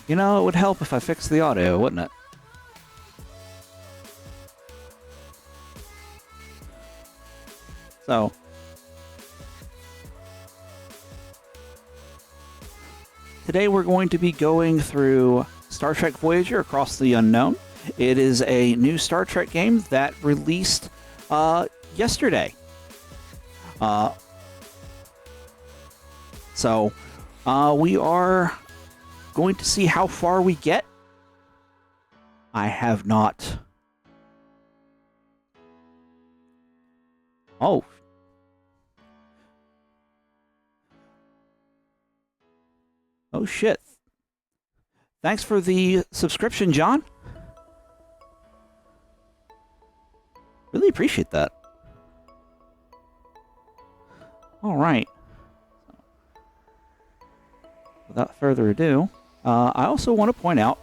You know, it would help if I fixed the audio, wouldn't it? So, today we're going to be going through Star Trek Voyager Across the Unknown. It is a new Star Trek game that released yesterday. So we are going to see how far we get. I have not... Oh. Oh, shit. Thanks for the subscription, John. Really appreciate that. All right. Without further ado, I also want to point out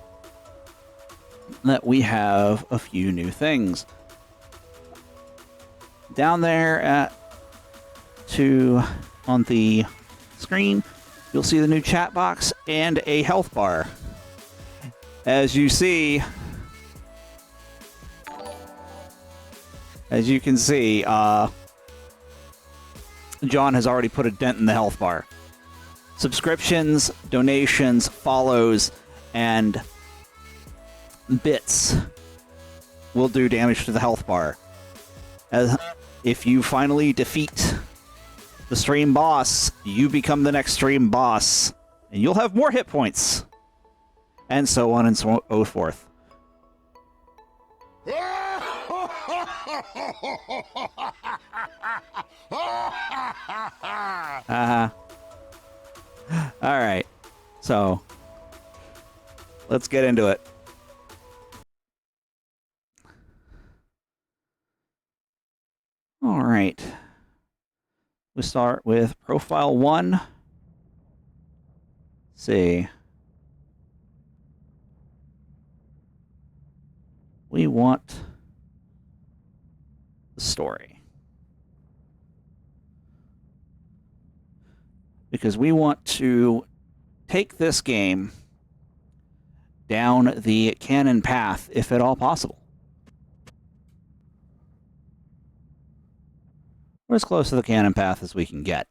that we have a few new things. Down there on the screen, you'll see the new chat box and a health bar. As you can see, John has already put a dent in the health bar. Subscriptions, donations, follows, and bits will do damage to the health bar. As if you finally defeat the stream boss, you become the next stream boss, and you'll have more hit points, and so on and so forth. All right, so let's get into it. All right, we start with profile 1. Let's see, we want the story, because we want to take this game down the canon path, if at all possible. We're as close to the canon path as we can get.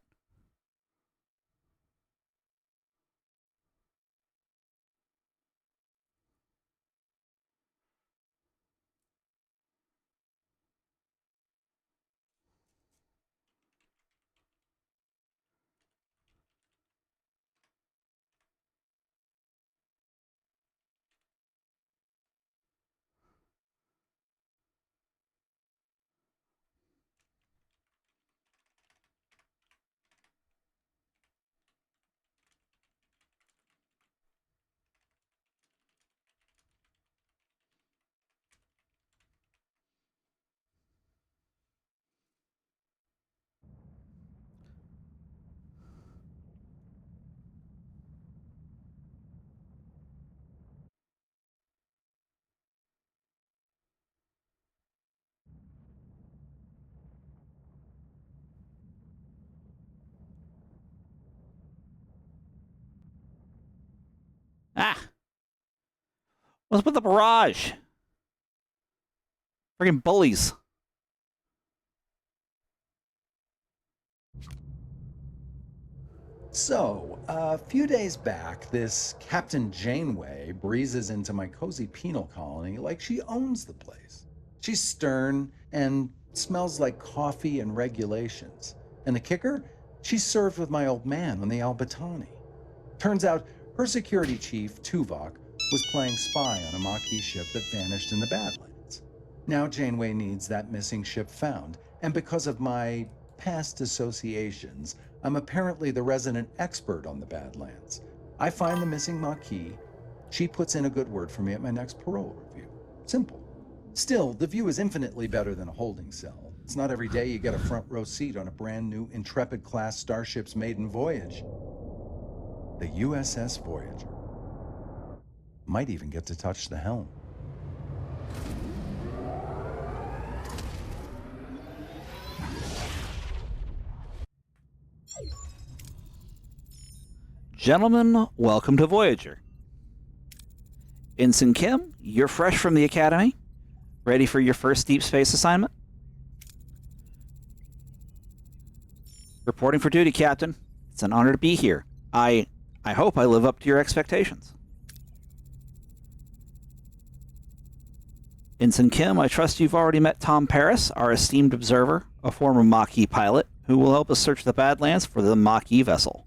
Ah! What's with the barrage? Friggin' bullies. So, a few days back, this Captain Janeway breezes into my cozy penal colony like she owns the place. She's stern and smells like coffee and regulations. And the kicker? She's served with my old man on the Albatani. Turns out her security chief, Tuvok, was playing spy on a Maquis ship that vanished in the Badlands. Now Janeway needs that missing ship found, and because of my past associations, I'm apparently the resident expert on the Badlands. I find the missing Maquis. She puts in a good word for me at my next parole review. Simple. Still, the view is infinitely better than a holding cell. It's not every day you get a front row seat on a brand new Intrepid-class starship's maiden voyage. The USS Voyager. Might even get to touch the helm. Gentlemen, welcome to Voyager. Ensign Kim, you're fresh from the Academy. Ready for your first deep space assignment? Reporting for duty, Captain. It's an honor to be here. I hope I live up to your expectations. Ensign Kim, I trust you've already met Tom Paris, our esteemed observer, a former Maquis pilot, who will help us search the Badlands for the Maquis vessel.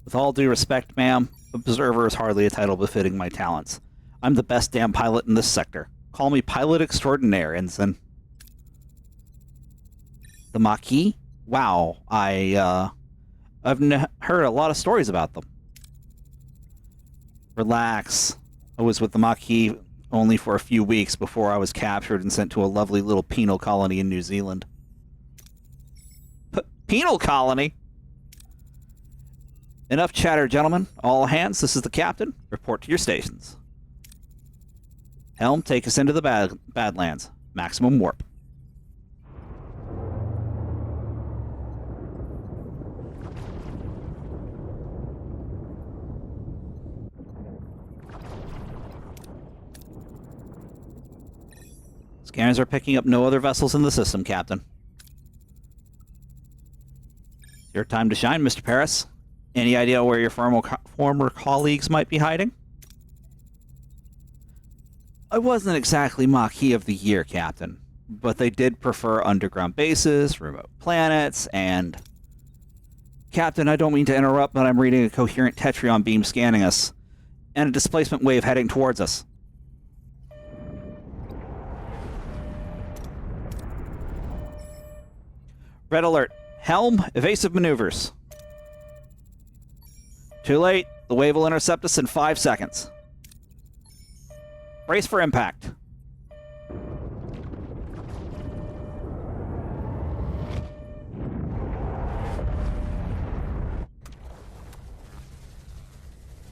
With all due respect, ma'am, observer is hardly a title befitting my talents. I'm the best damn pilot in this sector. Call me pilot extraordinaire, Ensign. The Maquis? Wow, I've heard a lot of stories about them. Relax. I was with the Maquis only for a few weeks before I was captured and sent to a lovely little penal colony in New Zealand. Penal colony? Enough chatter, gentlemen. All hands, this is the captain. Report to your stations. Helm, take us into the Badlands. Maximum warp. Scanners are picking up no other vessels in the system, Captain. Your time to shine, Mr. Paris. Any idea where your former colleagues might be hiding? I wasn't exactly Maquis of the Year, Captain, but they did prefer underground bases, remote planets, and... Captain, I don't mean to interrupt, but I'm reading a coherent Tetrion beam scanning us, and a displacement wave heading towards us. Red alert. Helm, evasive maneuvers. Too late. The wave will intercept us in 5 seconds. Brace for impact.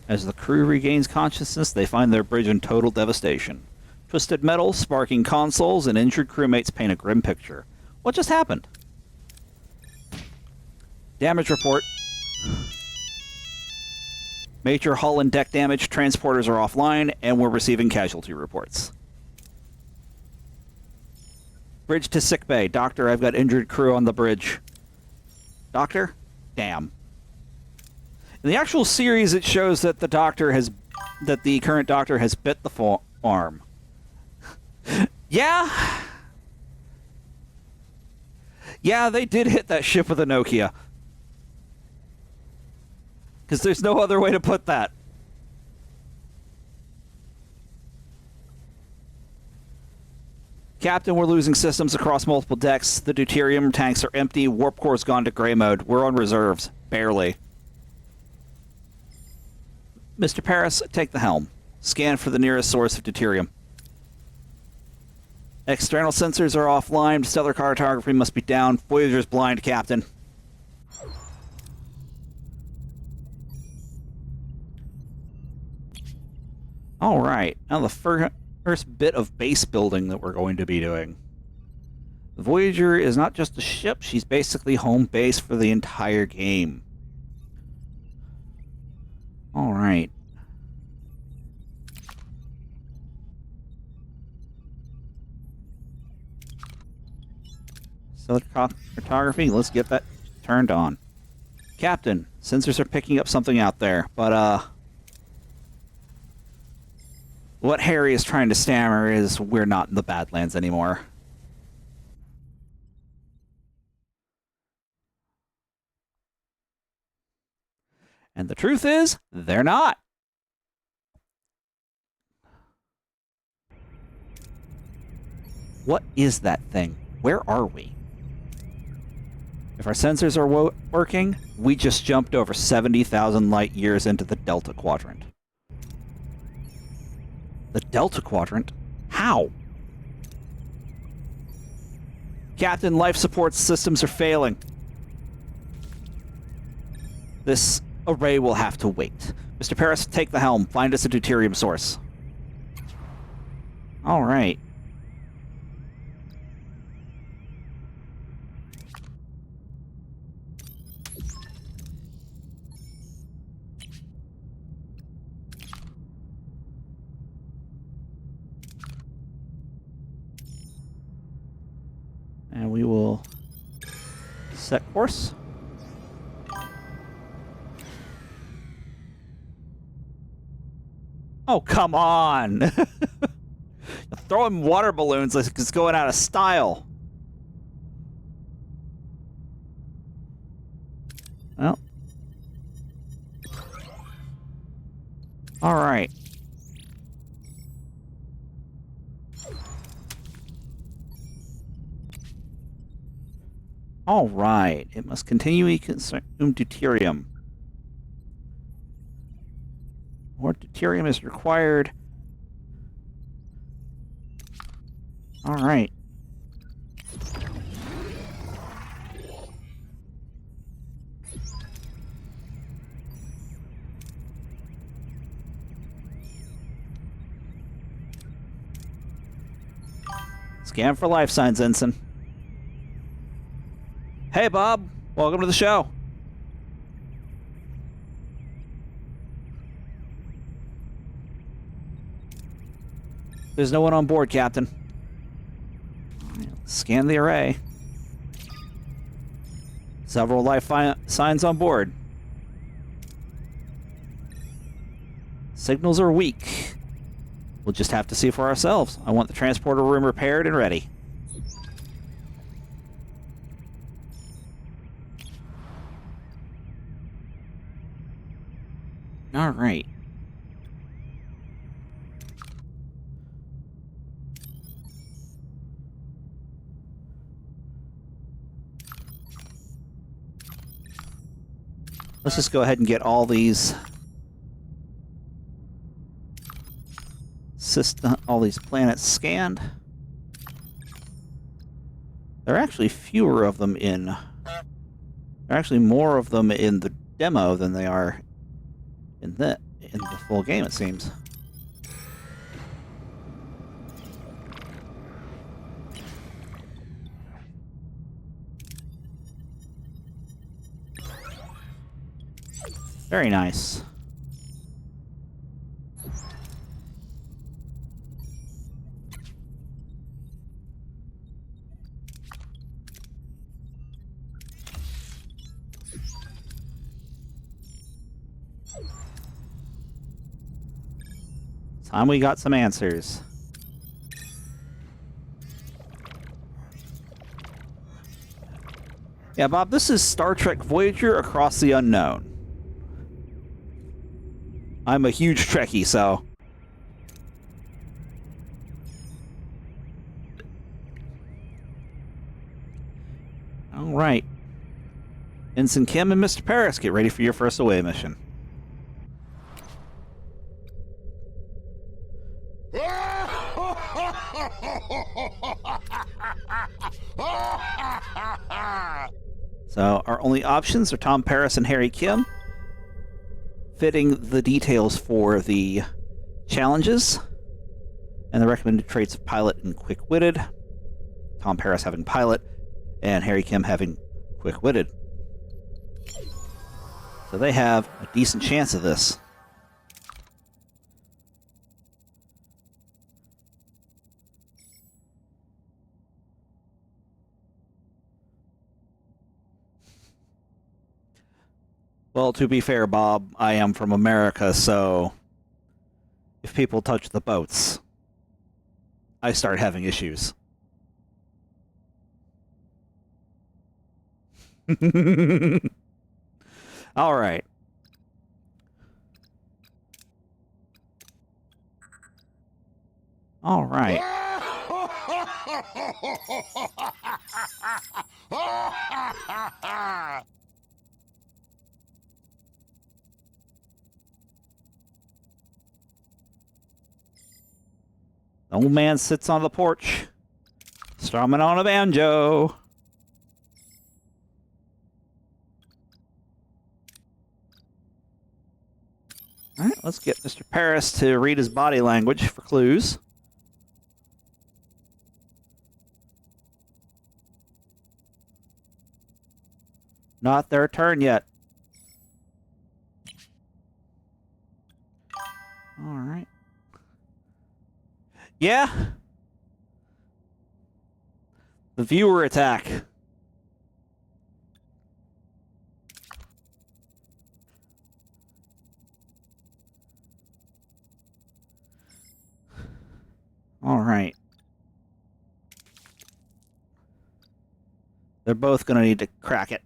As the crew regains consciousness, they find their bridge in total devastation. Twisted metal, sparking consoles, and injured crewmates paint a grim picture. What just happened? Damage report. Major hull and deck damage, transporters are offline, and we're receiving casualty reports. Bridge to sickbay. Doctor, I've got injured crew on the bridge. Doctor? Damn. In the actual series, it shows that the current doctor has bit the arm. Yeah? Yeah, they did hit that ship with a Nokia. Because there's no other way to put that. Captain, we're losing systems across multiple decks. The deuterium tanks are empty. Warp core's gone to gray mode. We're on reserves. Barely. Mr. Paris, take the helm. Scan for the nearest source of deuterium. External sensors are offline. Stellar cartography must be down. Voyager's blind, Captain. Alright, now the first bit of base building that we're going to be doing. The Voyager is not just a ship, she's basically home base for the entire game. Alright. Stellar cartography, let's get that turned on. Captain, sensors are picking up something out there, but what Harry is trying to stammer is we're not in the Badlands anymore. And the truth is, they're not. What is that thing? Where are we? If our sensors are working, we just jumped over 70,000 light years into the Delta Quadrant. The Delta Quadrant? How? Captain, life support systems are failing. This array will have to wait. Mr. Paris, take the helm. Find us a deuterium source. All right. Set course. Oh, come on! Throwing water balloons like it's going out of style. Well. Alright. Alright. It must continually consume deuterium. More deuterium is required. Alright. Scan for life signs, Ensign. Hey, Bob. Welcome to the show. There's no one on board, Captain. Scan the array. Several life signs on board. Signals are weak. We'll just have to see for ourselves. I want the transporter room repaired and ready. All right. Let's just go ahead and get all these planets scanned. There are actually fewer of them in. There are actually more of them in the demo than they are in the full game, it seems. Very nice. Time we got some answers. Yeah, Bob, this is Star Trek Voyager Across the Unknown. I'm a huge Trekkie, so... Alright. Ensign Kim and Mr. Paris, get ready for your first away mission. So, our only options are Tom Paris and Harry Kim. Fitting the details for the challenges and the recommended traits of pilot and quick-witted. Tom Paris having pilot and Harry Kim having quick-witted. So they have a decent chance of this. Well, to be fair, Bob, I am from America, so if people touch the boats, I start having issues. All right. All right. The old man sits on the porch, strumming on a banjo. All right, let's get Mr. Paris to read his body language for clues. Not their turn yet. All right. Yeah. The viewer attack. All right. They're both going to need to crack it.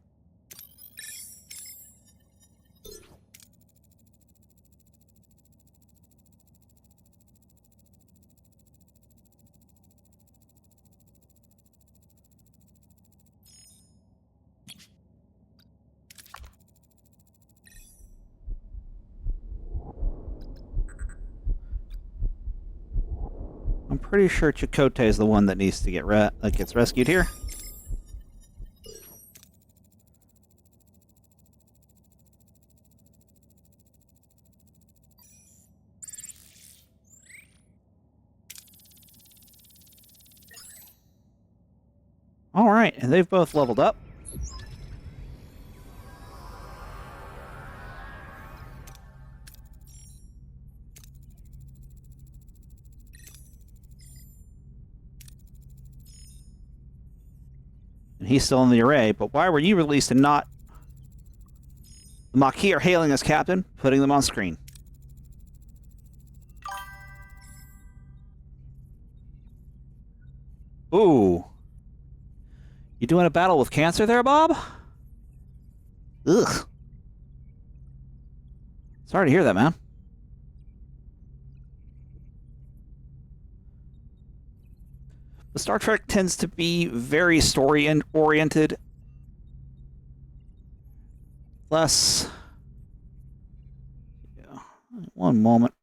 I'm pretty sure Chakotay is the one that needs to get that gets rescued here. All right, and they've both leveled up. And he's still in the array, but why were you released and not... The Maquis are hailing us, Captain, putting them on screen. Ooh. You doing a battle with cancer there, Bob? Ugh. Sorry to hear that, man. The Star Trek tends to be very story-oriented. Less... Yeah. One moment.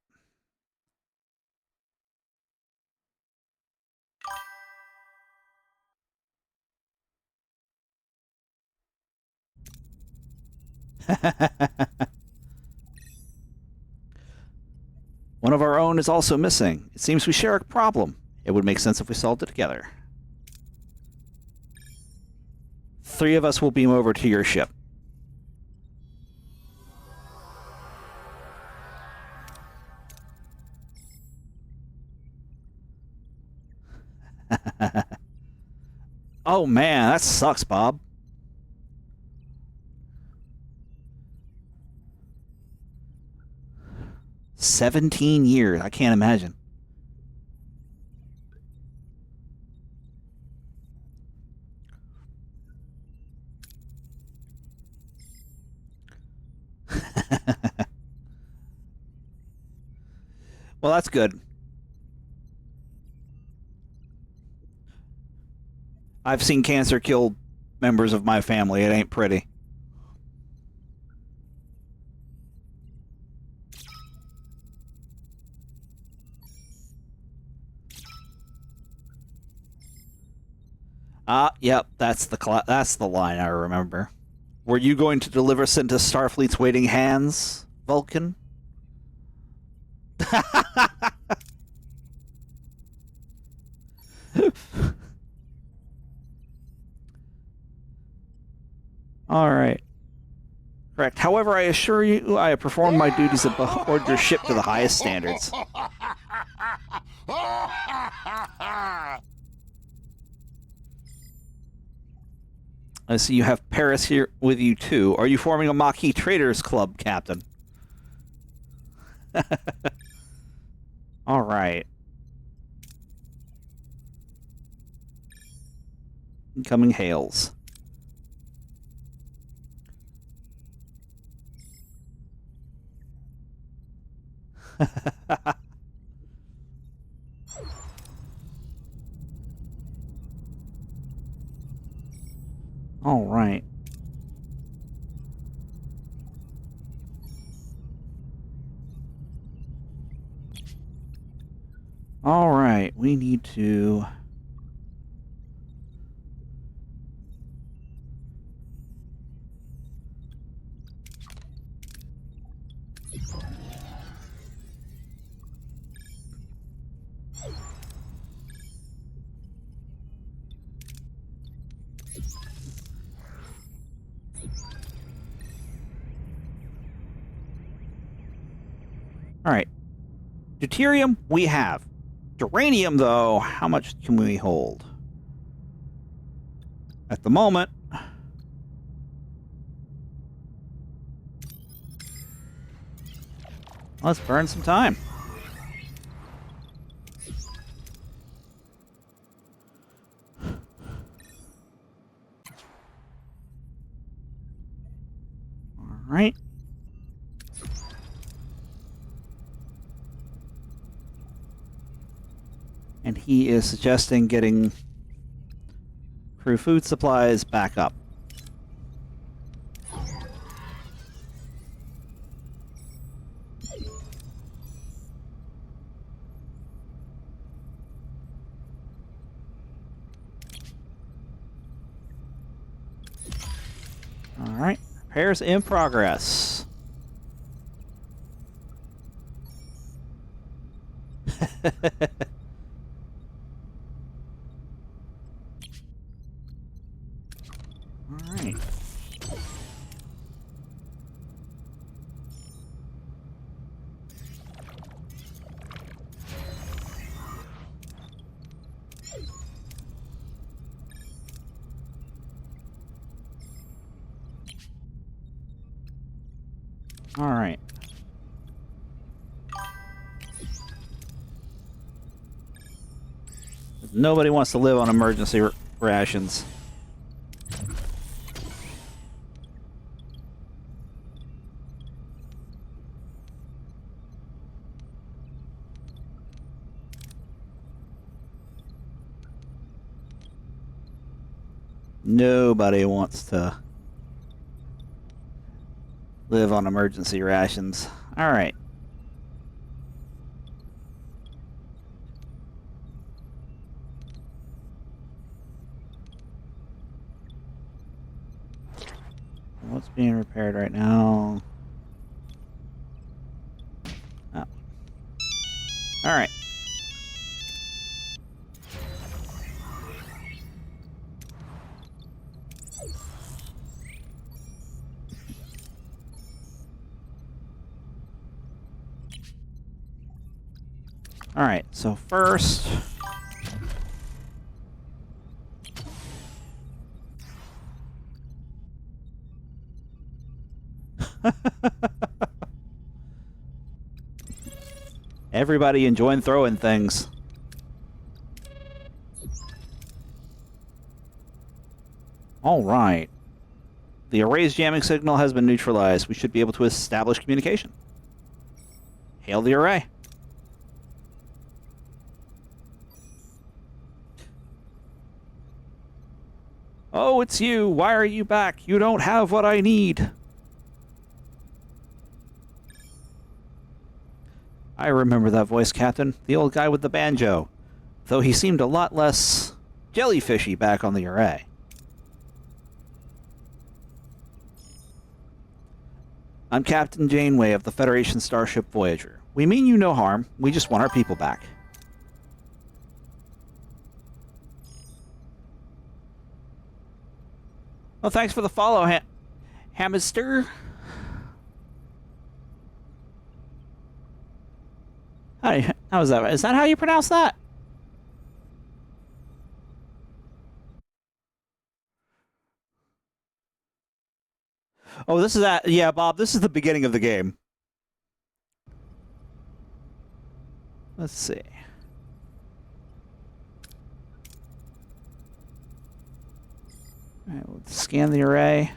One of our own is also missing. It seems we share a problem. It would make sense if we solved it together. 3 of us will beam over to your ship. Oh man, that sucks, Bob. "17 years. I can't imagine. Well, that's good. I've seen cancer kill members of my family. It ain't pretty. Yep, that's the line I remember. Were you going to deliver us into Starfleet's waiting hands, Vulcan? All right. Correct. However, I assure you, I have performed my duties aboard your ship to the highest standards. I see you have Paris here with you, too. Are you forming a Maquis Traders Club, Captain? All right. Incoming hails. All right. All right, we need to... All right. Deuterium, we have. Uranium, though, how much can we hold? At the moment... Let's burn some time. right. And he is suggesting getting crew food supplies back up. All right, repairs in progress. All right. All right. Nobody wants to live on emergency rations. Nobody wants to live on emergency rations. All right. What's being repaired right now? Oh. All right. All right. So first, everybody enjoying throwing things. All right. The array's jamming signal has been neutralized. We should be able to establish communication. Hail the array. Oh, it's you. Why are you back? You don't have what I need. I remember that voice, Captain. The old guy with the banjo. Though he seemed a lot less jellyfishy back on the array. I'm Captain Janeway of the Federation starship Voyager. We mean you no harm. We just want our people back. Well, thanks for the follow, Hamster. How is that? Is that how you pronounce that? Oh, this is that. Yeah, Bob, this is the beginning of the game. Let's see. All right, we'll scan the array.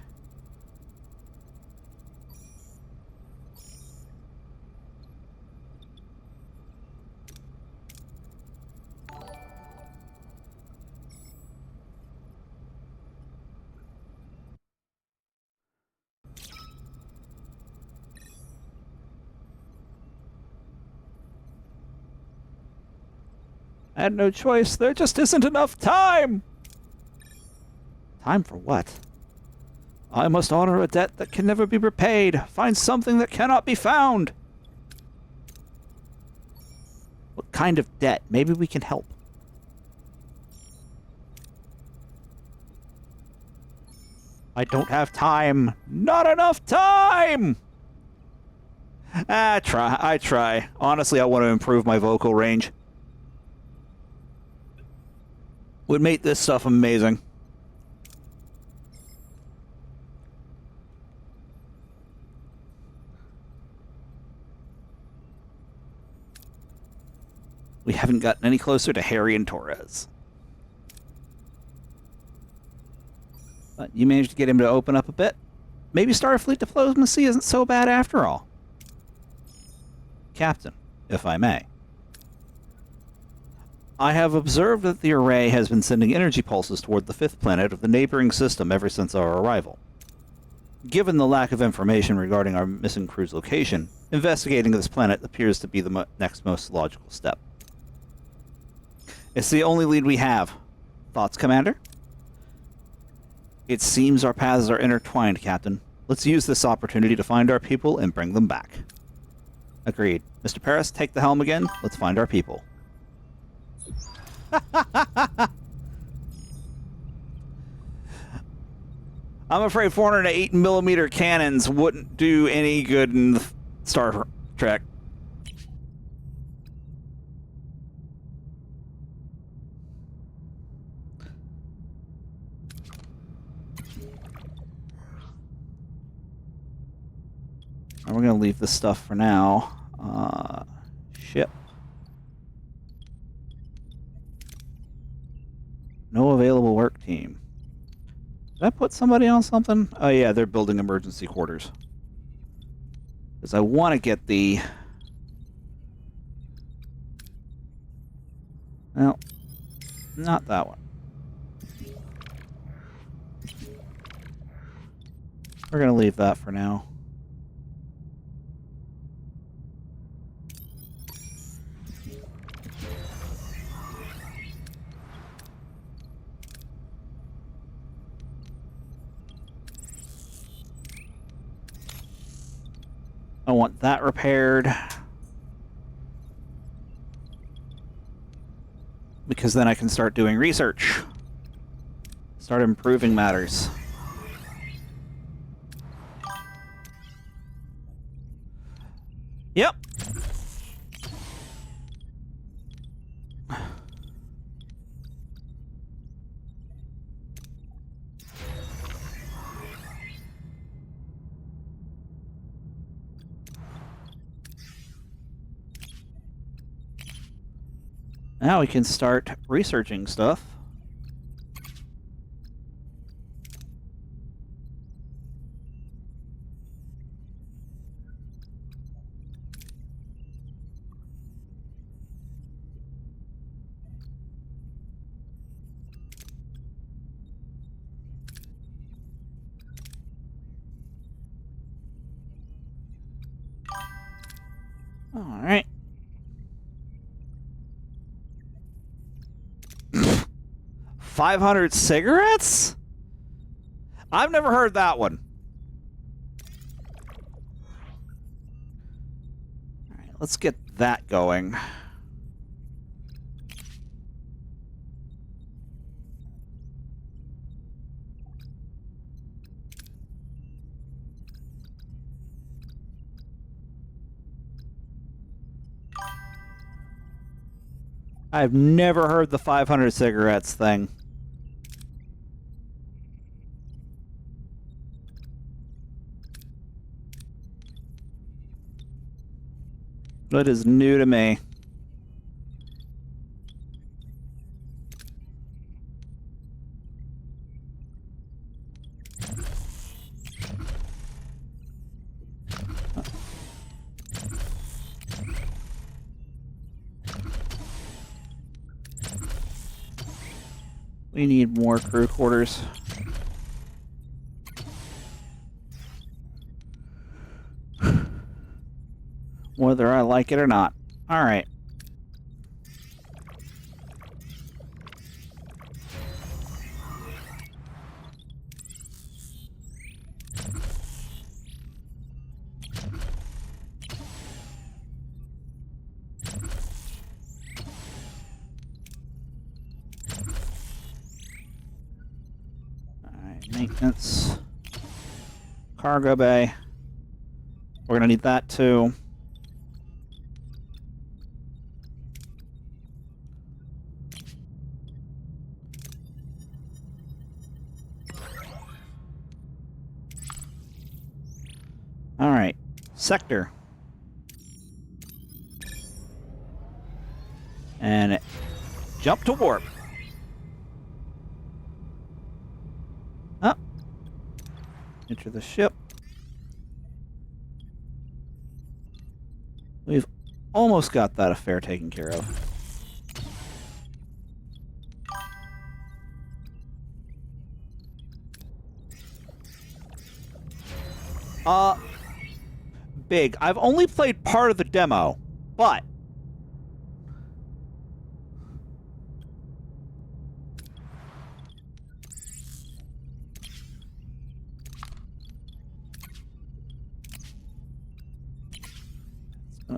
I had no choice. There just isn't enough time. Time for what? I must honor a debt that can never be repaid. Find something that cannot be found. What kind of debt? Maybe we can help. I don't have time. Not enough time! I try. Honestly, I want to improve my vocal range. Would make this stuff amazing. We haven't gotten any closer to Harry and Torres. But you managed to get him to open up a bit? maybe Starfleet diplomacy isn't so bad after all. Captain, if I may. I have observed that the array has been sending energy pulses toward the fifth planet of the neighboring system ever since our arrival. Given the lack of information regarding our missing crew's location, investigating this planet appears to be the next most logical step. It's the only lead we have. Thoughts, Commander? It seems our paths are intertwined, Captain. Let's use this opportunity to find our people and bring them back. Agreed. Mr. Paris, take the helm again. Let's find our people. I'm afraid 408mm cannons wouldn't do any good in Star Trek. And we're going to leave this stuff for now. Ship. No available work team. Did I put somebody on something? Oh yeah, they're building emergency quarters. Because I want to get the... Well, not that one. We're going to leave that for now. I want that repaired. Because then I can start doing research. Start improving matters. Yep. Now we can start researching stuff. All right. 500 cigarettes? I've never heard that one. All right, let's get that going. I've never heard the 500 cigarettes thing. That is new to me. We need more crew quarters. Whether I like it or not. All right. Maintenance. Cargo bay. We're going to need that too. All right. Sector. And jump to warp. Enter the ship. almost got that affair taken care of. Big. I've only played part of the demo, but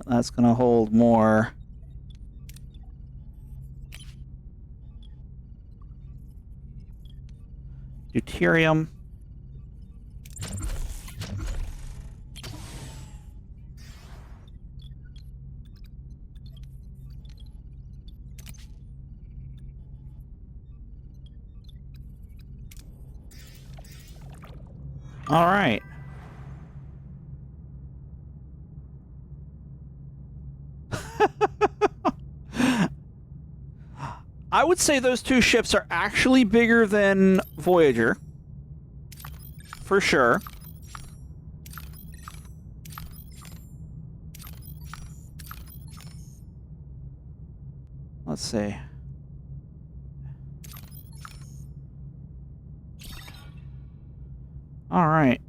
that's gonna hold more. Deuterium. All right. I would say those two ships are actually bigger than Voyager. For sure. Let's see. All right.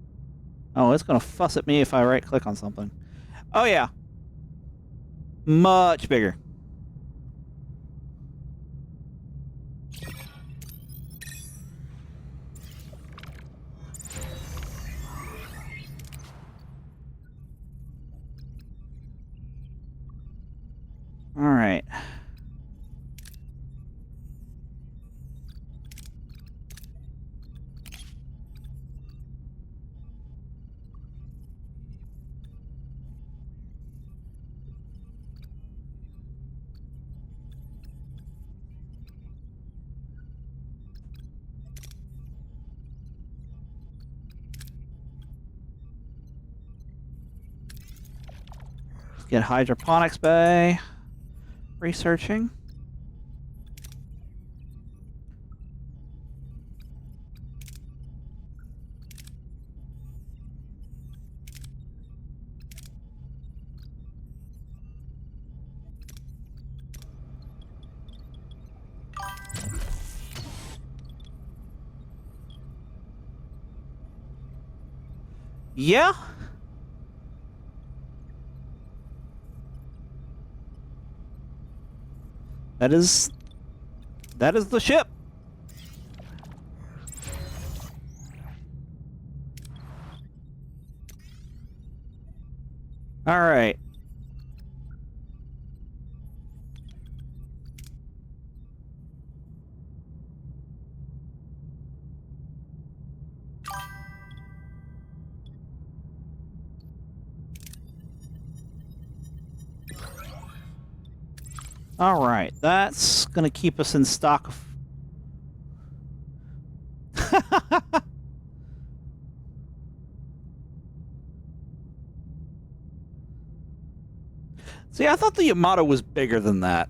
Oh, it's going to fuss at me if I right-click on something. Oh, yeah. Much bigger. All right. Let's get hydroponics bay. Researching. Yeah. That is the ship. All right. All right. That's going to keep us in stock. See, I thought the Yamato was bigger than that.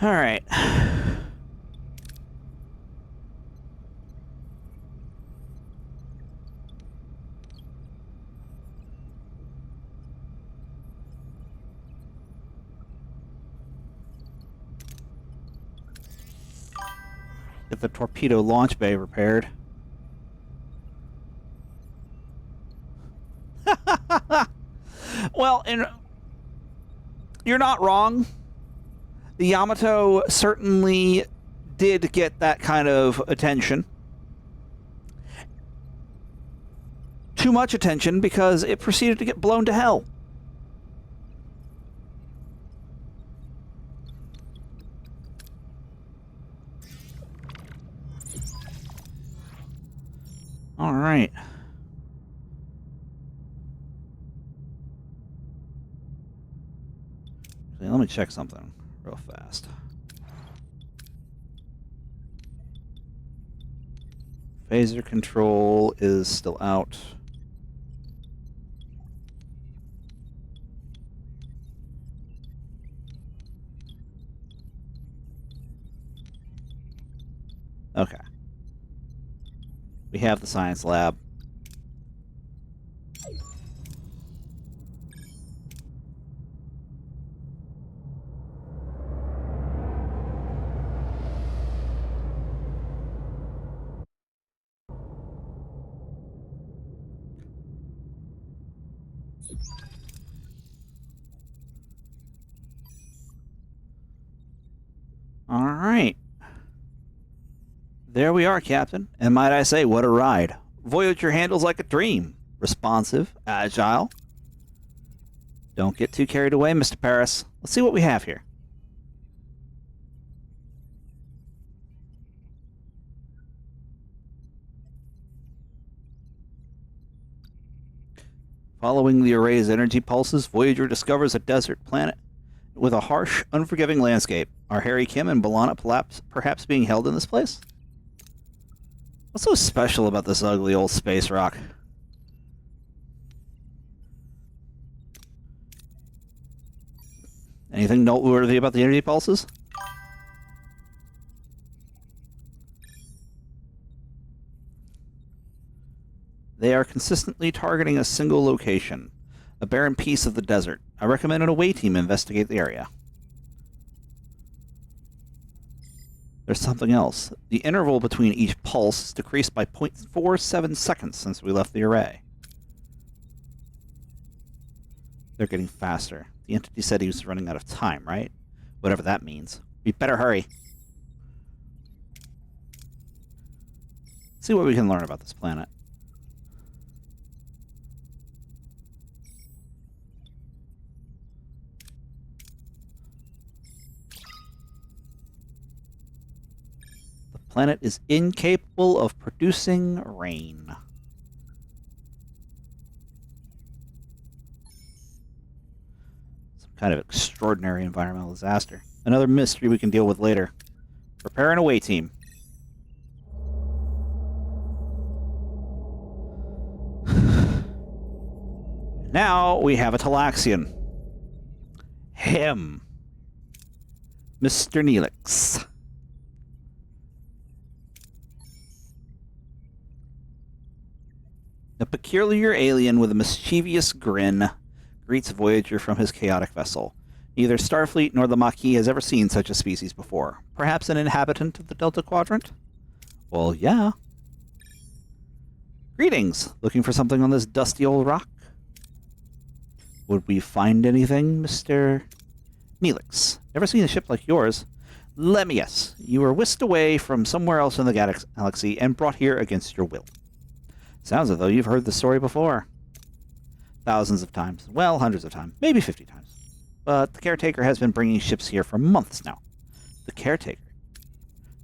All right. Get the torpedo launch bay repaired. Well, and you're not wrong. The Yamato certainly did get that kind of attention. Too much attention because it proceeded to get blown to hell. All right. Actually, let me check something real fast. Phaser control is still out. Okay. We have the science lab. All right. There we are, Captain. And might I say, what a ride. Voyager handles like a dream. Responsive, agile. Don't get too carried away, Mr. Paris. Let's see what we have here. Following the array's energy pulses, Voyager discovers a desert planet with a harsh, unforgiving landscape. Are Harry, Kim, and B'Elanna perhaps being held in this place? What's so special about this ugly old space rock? Anything noteworthy about the energy pulses? They are consistently targeting a single location, a barren piece of the desert. I recommend an away team investigate the area. There's something else. The interval between each pulse is decreased by 0.47 seconds since we left the array. They're getting faster. The entity said he was running out of time, right? Whatever that means. We better hurry. See what we can learn about this planet. The planet is incapable of producing rain. Some kind of extraordinary environmental disaster. Another mystery we can deal with later. Prepare an away team. Now we have a Talaxian. Him. Mr. Neelix. A peculiar alien with a mischievous grin greets Voyager from his chaotic vessel. Neither Starfleet nor the Maquis has ever seen such a species before. Perhaps an inhabitant of the Delta Quadrant? Well, yeah. Greetings. Looking for something on this dusty old rock? Would we find anything, Mr. Neelix? Never seen a ship like yours. Let me guess. You were whisked away from somewhere else in the galaxy and brought here against your will. Sounds as though you've heard the story before. Thousands of times. Well, hundreds of times. Maybe 50 times. But the caretaker has been bringing ships here for months now. The caretaker?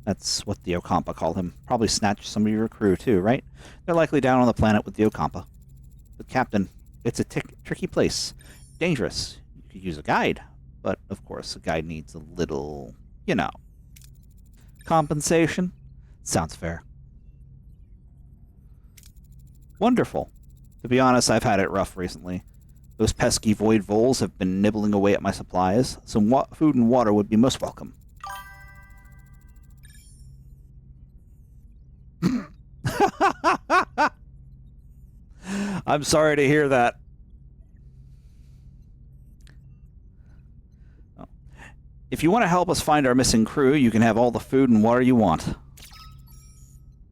That's what the Ocampa call him. Probably snatched some of your crew, too, right? They're likely down on the planet with the Ocampa. But, Captain, it's a tricky place. Dangerous. You could use a guide. But, of course, a guide needs a little, you know, compensation. Sounds fair. Wonderful. To be honest, I've had it rough recently. Those pesky void voles have been nibbling away at my supplies. Some food and water would be most welcome. I'm sorry to hear that. If you want to help us find our missing crew, you can have all the food and water you want.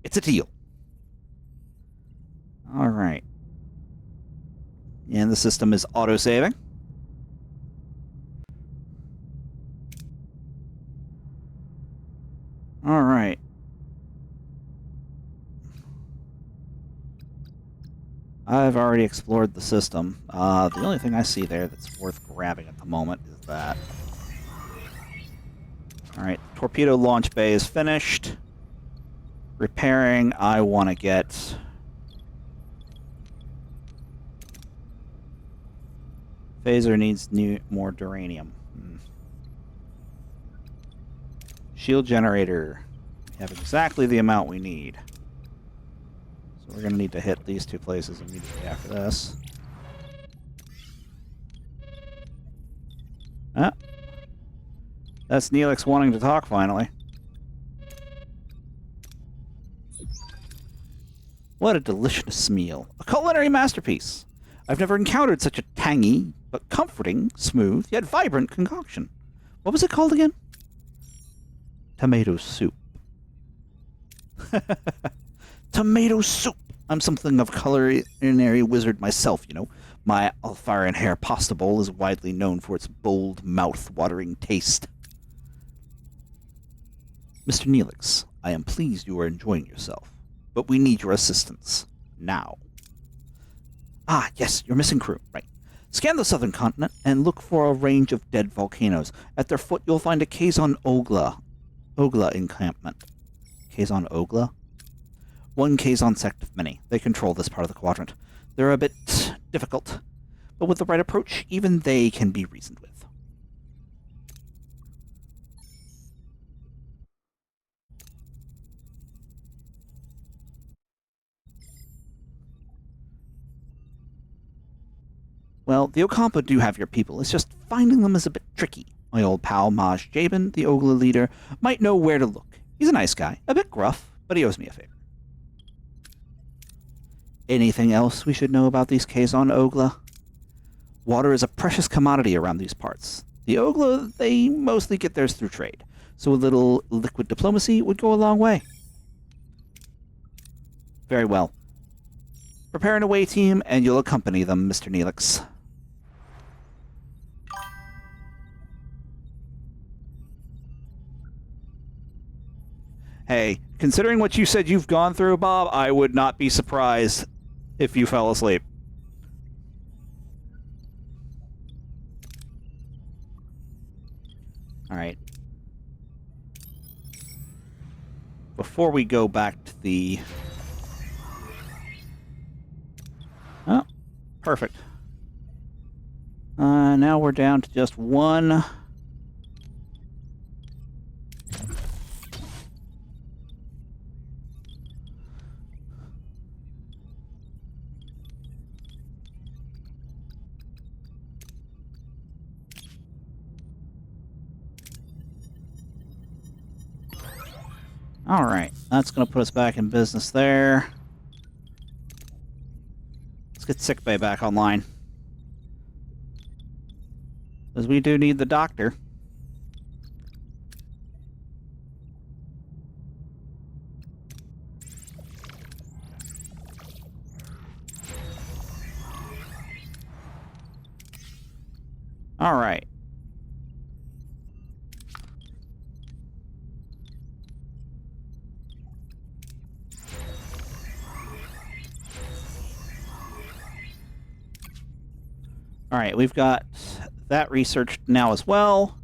It's a deal. All right. And the system is auto-saving. All right. I've already explored the system. The only thing I see there that's worth grabbing at the moment is that. All right. Torpedo launch bay is finished. Repairing, I want to get... Phaser needs more duranium. Shield generator. We have exactly the amount we need. So we're going to need to hit these two places immediately after this. Ah. That's Neelix wanting to talk finally. What a delicious meal. A culinary masterpiece. I've never encountered such a tangy, but comforting, smooth, yet vibrant concoction. What was it called again? Tomato soup. Tomato soup! I'm something of a culinary wizard myself, you know. My Alfaran hair pasta bowl is widely known for its bold, mouth-watering taste. Mr. Neelix, I am pleased you are enjoying yourself, but we need your assistance. Now. Ah, yes, your missing crew. Right. Scan the southern continent and look for a range of dead volcanoes. At their foot, you'll find a Kazon Ogla encampment. Kazon Ogla? One Kazon sect of many. They control this part of the quadrant. They're a bit difficult, but with the right approach, even they can be reasoned with. Well, the Okampa do have your people. It's just finding them is a bit tricky. My old pal Maj Jabin, the Ogla leader, might know where to look. He's a nice guy, a bit gruff, but he owes me a favor. Anything else we should know about these Kazon Ogla? Water is a precious commodity around these parts. The Ogla, they mostly get theirs through trade, so a little liquid diplomacy would go a long way. Very well. Prepare an away team, and you'll accompany them, Mr. Neelix. Hey, considering what you said you've gone through, Bob, I would not be surprised if you fell asleep. Alright. Before we go back to the... Oh, perfect. Now we're down to just one... Alright, that's going to put us back in business there. Let's get sickbay back online. Because we do need the doctor. Alright. Alright, we've got that researched now as well.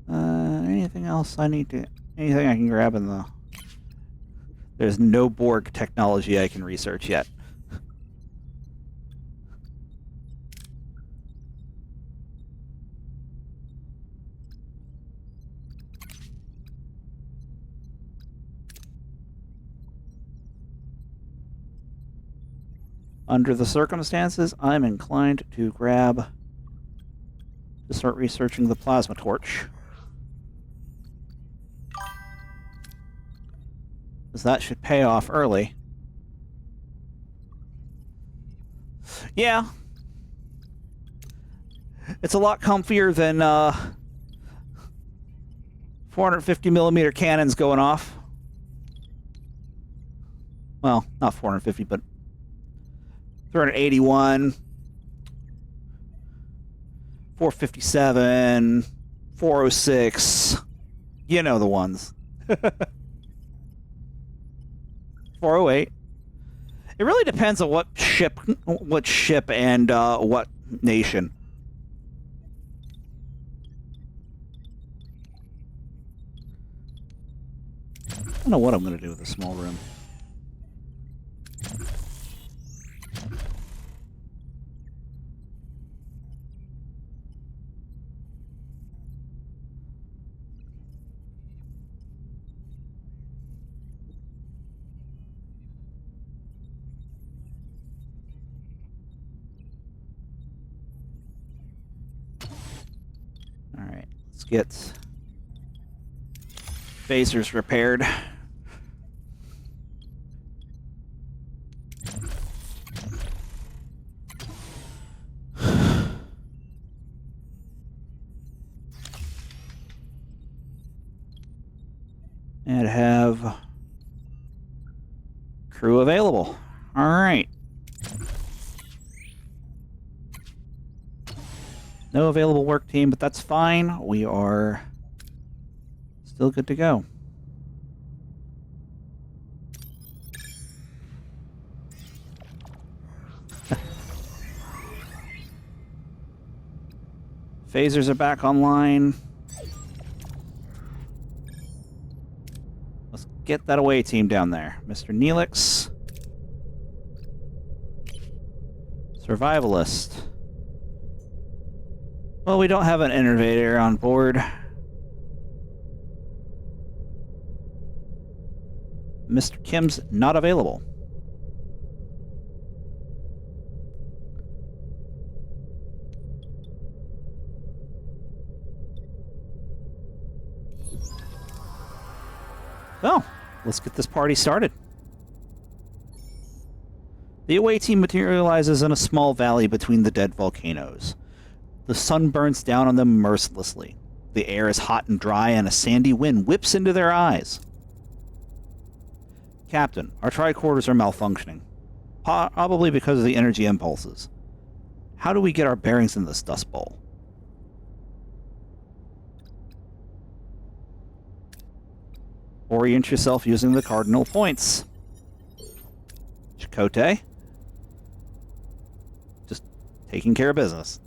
Anything else I need to... Anything I can grab in the... There's no Borg technology I can research yet. Under the circumstances, I'm inclined to start researching the plasma torch. Because that should pay off early. Yeah. It's a lot comfier than 450mm cannons going off. Well, not 450, but 381, 457, 406. You know the ones. 408. It really depends on what ship and what nation. I don't know what I'm going to do with a small room. get phasers repaired. And have crew available. All right. No available work team, but that's fine. We are still good to go. Phasers are back online. Let's get that away team down there. Mr. Neelix. Survivalist. Well, we don't have an innovator on board. Mr. Kim's not available. So, let's get this party started. The away team materializes in a small valley between the dead volcanoes. The sun burns down on them mercilessly. The air is hot and dry, and a sandy wind whips into their eyes. Captain, our tricorders are malfunctioning. Probably because of the energy impulses. How do we get our bearings in this dust bowl? Orient yourself using the cardinal points. Chakotay. Just taking care of business.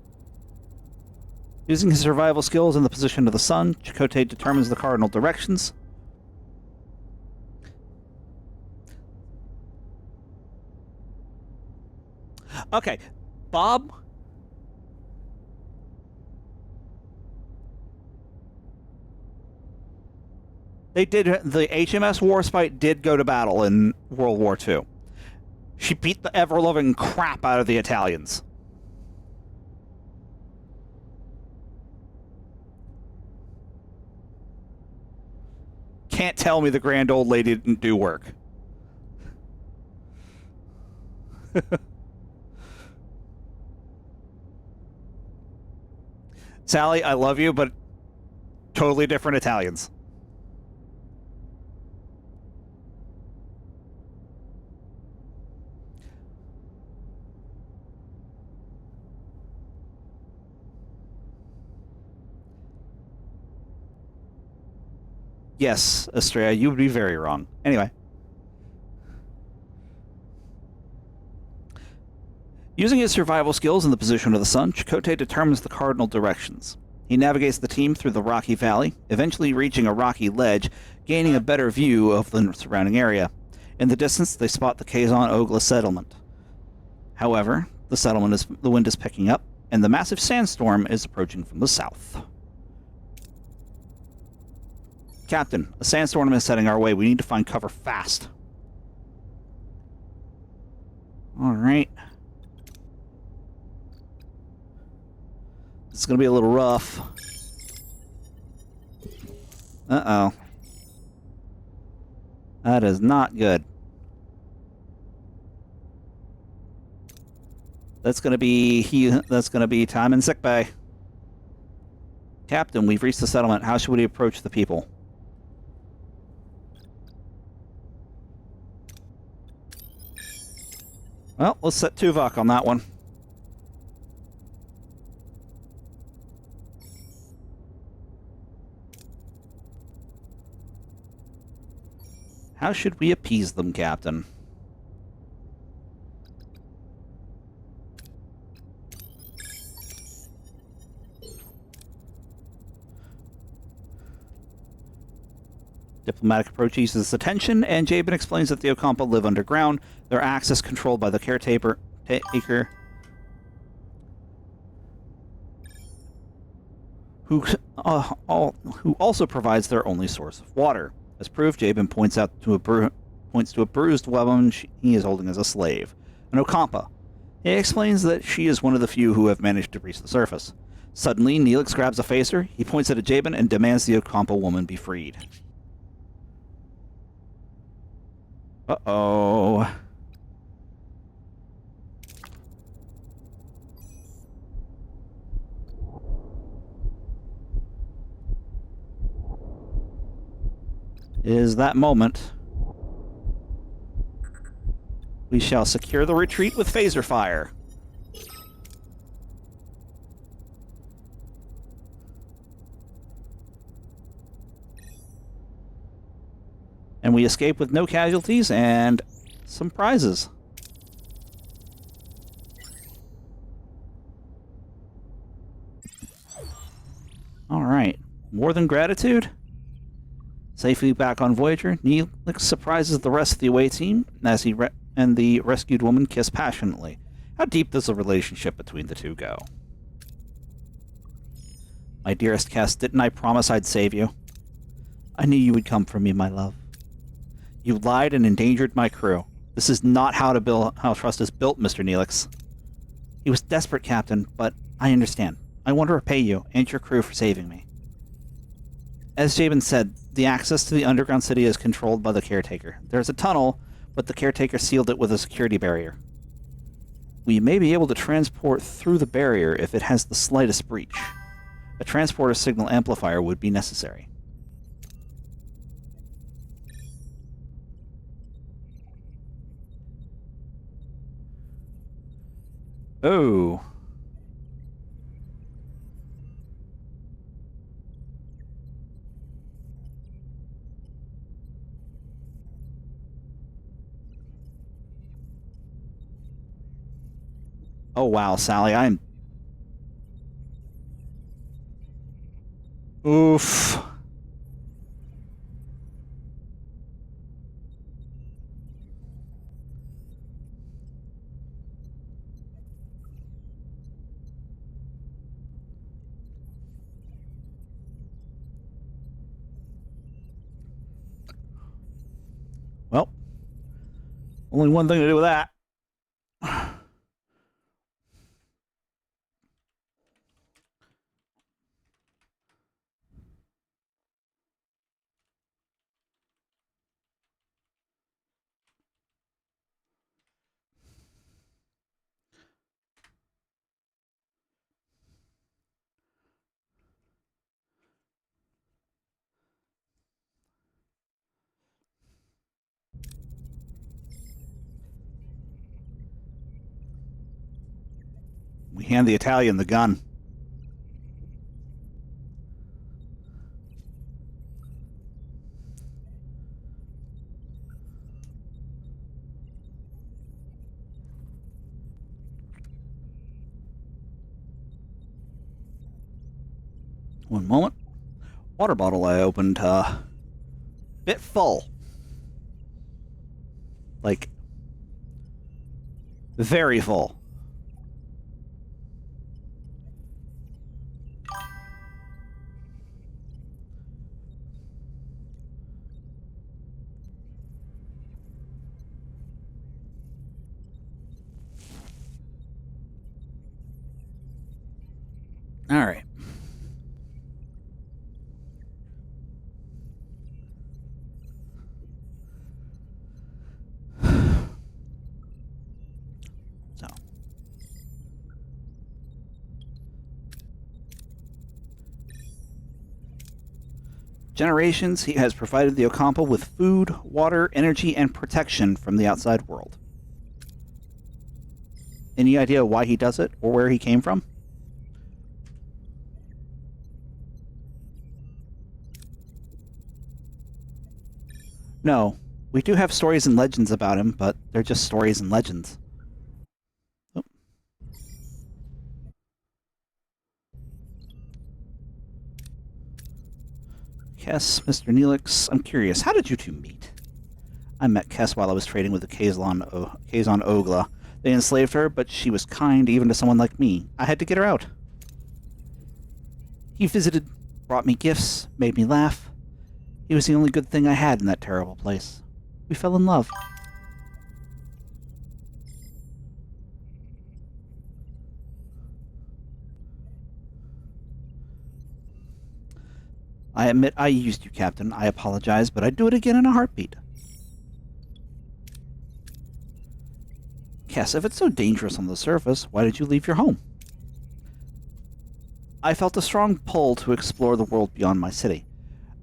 Using his survival skills in the position of the sun, Chakotay determines the cardinal directions. Okay, Bob. The HMS Warspite did go to battle in World War II. She beat the ever-loving crap out of the Italians. Can't tell me the grand old lady didn't do work. Sally, I love you, but totally different Italians. Yes, Estrella, you would be very wrong. Anyway. Using his survival skills in the position of the sun, Chakotay determines the cardinal directions. He navigates the team through the rocky valley, eventually reaching a rocky ledge, gaining a better view of the surrounding area. In the distance, they spot the Kazon Ogla settlement. However, the wind is picking up, and the massive sandstorm is approaching from the south. Captain, a sandstorm is heading our way. We need to find cover fast. All right. It's going to be a little rough. Uh-oh. That is not good. That's going to be time in sickbay. Captain, we've reached the settlement. How should we approach the people? Well, let's set Tuvok on that one. How should we appease them, Captain? Diplomatic approach eases the tension, and Jabin explains that the Ocampa live underground, their access controlled by the caretaker, who also provides their only source of water. As proof, Jabin points to a bruised woman he is holding as a slave, an Ocampa. He explains that she is one of the few who have managed to reach the surface. Suddenly, Neelix grabs a phaser, he points it at Jabin, and demands the Ocampo woman be freed. Uh-oh. Is that moment. We shall secure the retreat with phaser fire. And we escape with no casualties and some prizes. Alright. More than gratitude? Safely back on Voyager, Neelix surprises the rest of the away team as he and the rescued woman kiss passionately. How deep does the relationship between the two go? My dearest Kes, didn't I promise I'd save you? I knew you would come for me, my love. You lied and endangered my crew. This is not how trust is built, Mr. Neelix. He was desperate, Captain, but I understand. I want to repay you and your crew for saving me. As Jabin said, the access to the underground city is controlled by the caretaker. There's a tunnel, but the caretaker sealed it with a security barrier. We may be able to transport through the barrier if it has the slightest breach. A transporter signal amplifier would be necessary. Oh. Oh wow, Sally, I'm... Oof. Well, only one thing to do with that. We hand the Italian the gun. One moment. Water bottle I opened, bit full. Like, very full. All right. So. Generations, he has provided the Ocampo with food, water, energy, and protection from the outside world. Any idea why he does it or where he came from? No. We do have stories and legends about him, but they're just stories and legends. Oh. Kes, Mr. Neelix, I'm curious, how did you two meet? I met Kes while I was trading with the Kazon Ogla. They enslaved her, but she was kind even to someone like me. I had to get her out. He visited, brought me gifts, made me laugh. He was the only good thing I had in that terrible place. We fell in love. I admit I used you, Captain. I apologize, but I'd do it again in a heartbeat. Cass, if it's so dangerous on the surface, why did you leave your home? I felt a strong pull to explore the world beyond my city.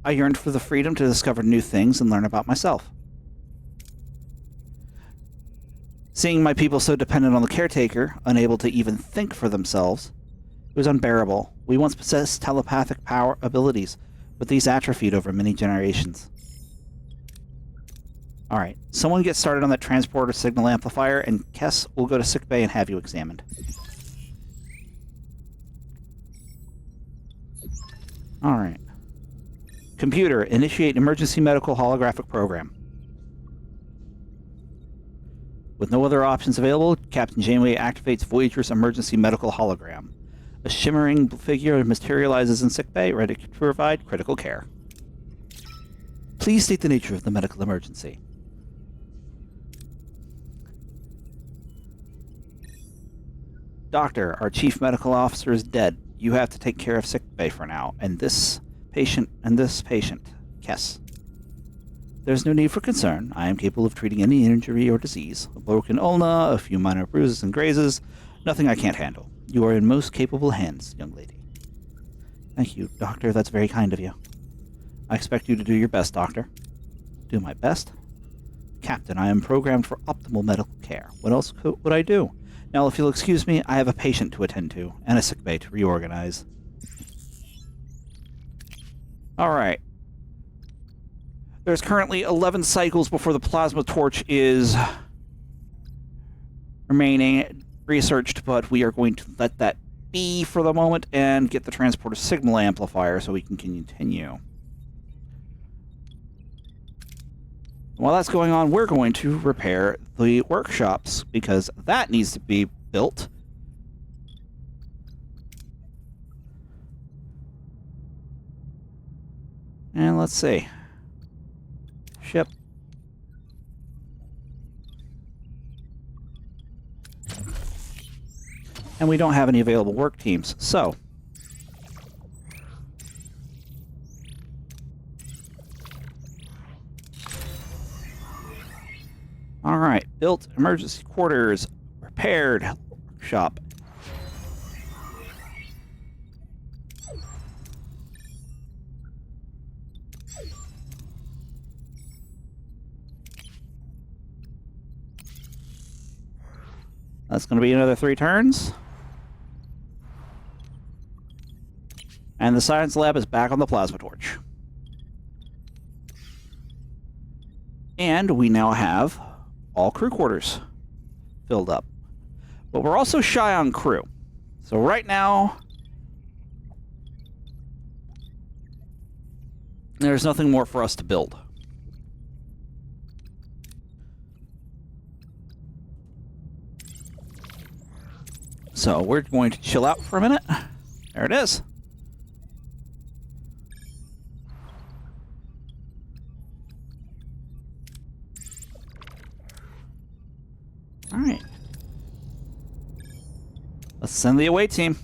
I yearned for the freedom to discover new things and learn about myself. Seeing my people so dependent on the caretaker, unable to even think for themselves, it was unbearable. We once possessed telepathic power abilities, but these atrophied over many generations. Alright, someone get started on that transporter signal amplifier, and Kess will go to sickbay and have you examined. Alright. Computer, initiate emergency medical holographic program. With no other options available, Captain Janeway activates Voyager's emergency medical hologram. A shimmering figure materializes in sickbay, ready to provide critical care. Please state the nature of the medical emergency. Doctor, our chief medical officer is dead. You have to take care of sickbay for now, and this patient, Kess. There's no need for concern. I am capable of treating any injury or disease. A broken ulna, a few minor bruises and grazes, nothing I can't handle. You are in most capable hands, young lady. Thank you, Doctor. That's very kind of you. I expect you to do your best, Doctor. Do my best? Captain, I am programmed for optimal medical care. What else would I do? Now, if you'll excuse me, I have a patient to attend to, and a sickbay to reorganize. Alright. There's currently 11 cycles before the plasma torch is remaining researched, but we are going to let that be for the moment and get the transporter signal amplifier so we can continue. While that's going on, we're going to repair the workshops, because that needs to be built. And let's see. Ship. And we don't have any available work teams, so alright, built emergency quarters, repaired workshop. That's going to be another 3 turns. And the science lab is back on the plasma torch. And we now have all crew quarters filled up. But we're also shy on crew. So right now, there's nothing more for us to build. So we're going to chill out for a minute. There it is. All right. Let's send the away team.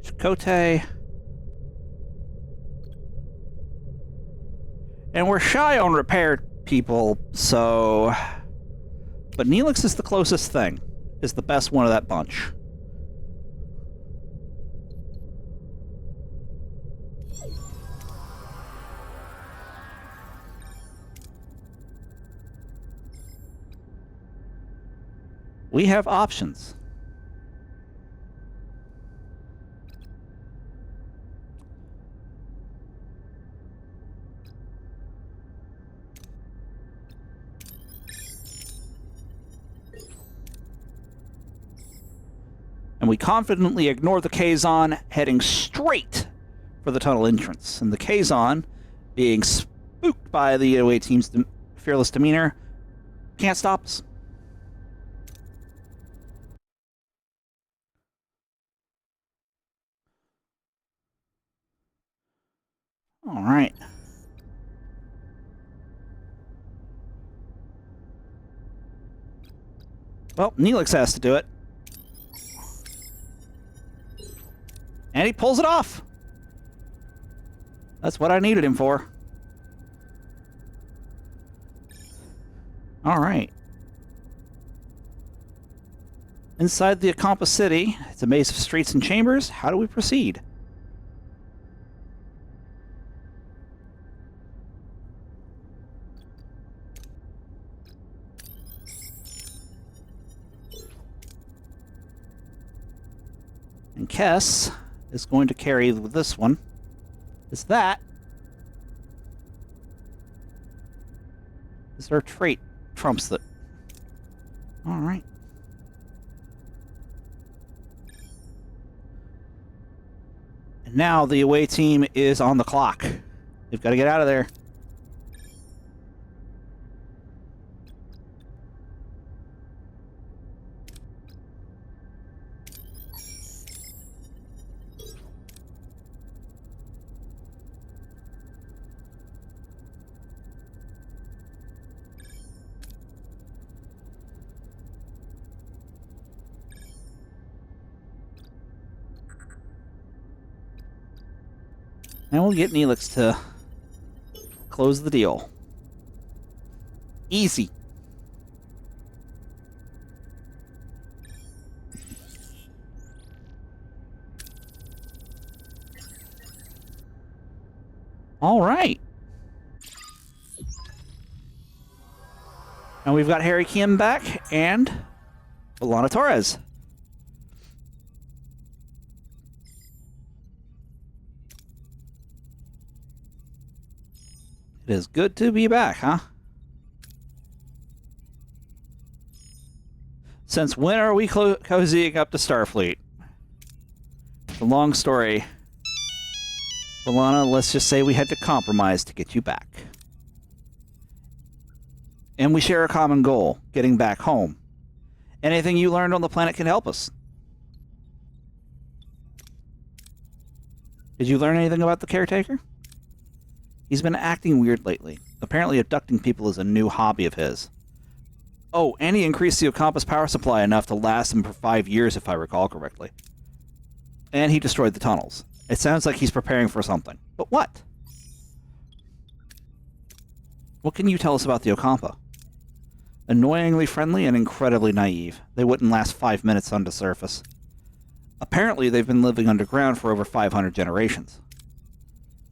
Chakotay. And we're shy on repair people, so... But Neelix is the closest thing. Is the best one of that bunch. We have options. And we confidently ignore the Kazon, heading straight for the tunnel entrance. And the Kazon, being spooked by the away team's fearless demeanor, can't stop us. All right. Well, Neelix has to do it. And he pulls it off. That's what I needed him for. All right. Inside the Ocampa City, it's a maze of streets and chambers. How do we proceed? And Kess is going to carry with this one. Is that? Is there a trait trumps that? All right. And now the away team is on the clock. They've got to get out of there. And we'll get Neelix to close the deal. Easy. All right. And we've got Harry Kim back and Alana Torres. It is good to be back, huh? Since when are we cozying up to Starfleet? It's a long story. Alana, let's just say we had to compromise to get you back. And we share a common goal, getting back home. Anything you learned on the planet can help us. Did you learn anything about the caretaker? He's been acting weird lately. Apparently abducting people is a new hobby of his. Oh, and he increased the Ocampa's power supply enough to last him for 5 years, if I recall correctly. And he destroyed the tunnels. It sounds like he's preparing for something. But what? What can you tell us about the Ocampa? Annoyingly friendly and incredibly naive. They wouldn't last 5 minutes on the surface. Apparently, they've been living underground for over 500 generations.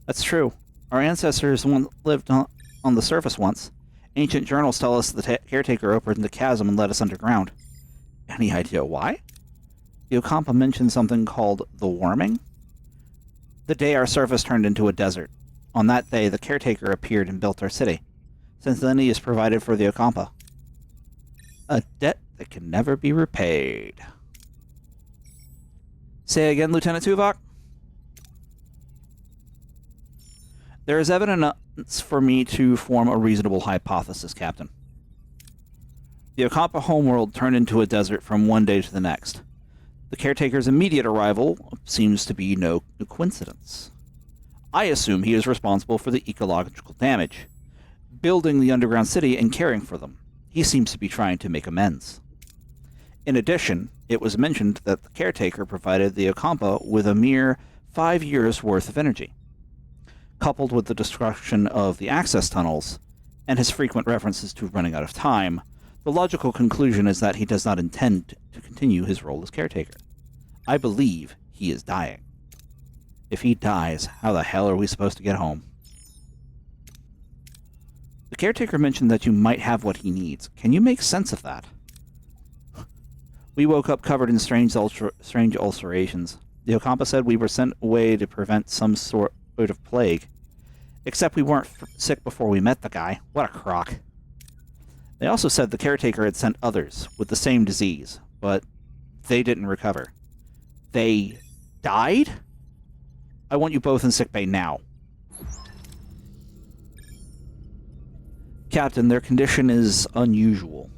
That's true. Our ancestors lived on the surface once. Ancient journals tell us the caretaker opened the chasm and led us underground. Any idea why? The Ocampa mentioned something called the warming. The day our surface turned into a desert. On that day, the caretaker appeared and built our city. Since then, he has provided for the Ocampa. A debt that can never be repaid. Say again, Lieutenant Tuvok? There is evidence for me to form a reasonable hypothesis, Captain. The Ocampa homeworld turned into a desert from one day to the next. The caretaker's immediate arrival seems to be no coincidence. I assume he is responsible for the ecological damage, building the underground city and caring for them. He seems to be trying to make amends. In addition, it was mentioned that the caretaker provided the Ocampa with a mere 5 years' worth of energy. Coupled with the destruction of the access tunnels, and his frequent references to running out of time, the logical conclusion is that he does not intend to continue his role as caretaker. I believe he is dying. If he dies, how the hell are we supposed to get home? The caretaker mentioned that you might have what he needs. Can you make sense of that? We woke up covered in strange ulcerations. The Ocampa said we were sent away to prevent some sort of plague. Except we weren't sick before we met the guy. What a crock. They also said the caretaker had sent others with the same disease, but they didn't recover. They died? I want you both in sickbay now. Captain, their condition is unusual.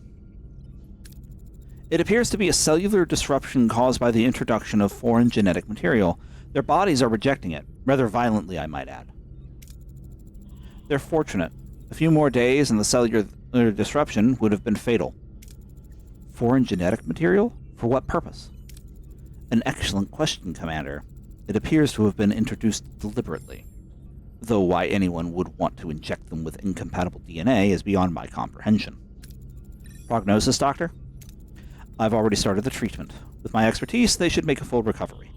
It appears to be a cellular disruption caused by the introduction of foreign genetic material. Their bodies are rejecting it, rather violently, I might add. They're fortunate. A few more days and the cellular disruption would have been fatal. Foreign genetic material? For what purpose? An excellent question, Commander. It appears to have been introduced deliberately, though why anyone would want to inject them with incompatible DNA is beyond my comprehension. Prognosis, Doctor? I've already started the treatment. With my expertise, they should make a full recovery.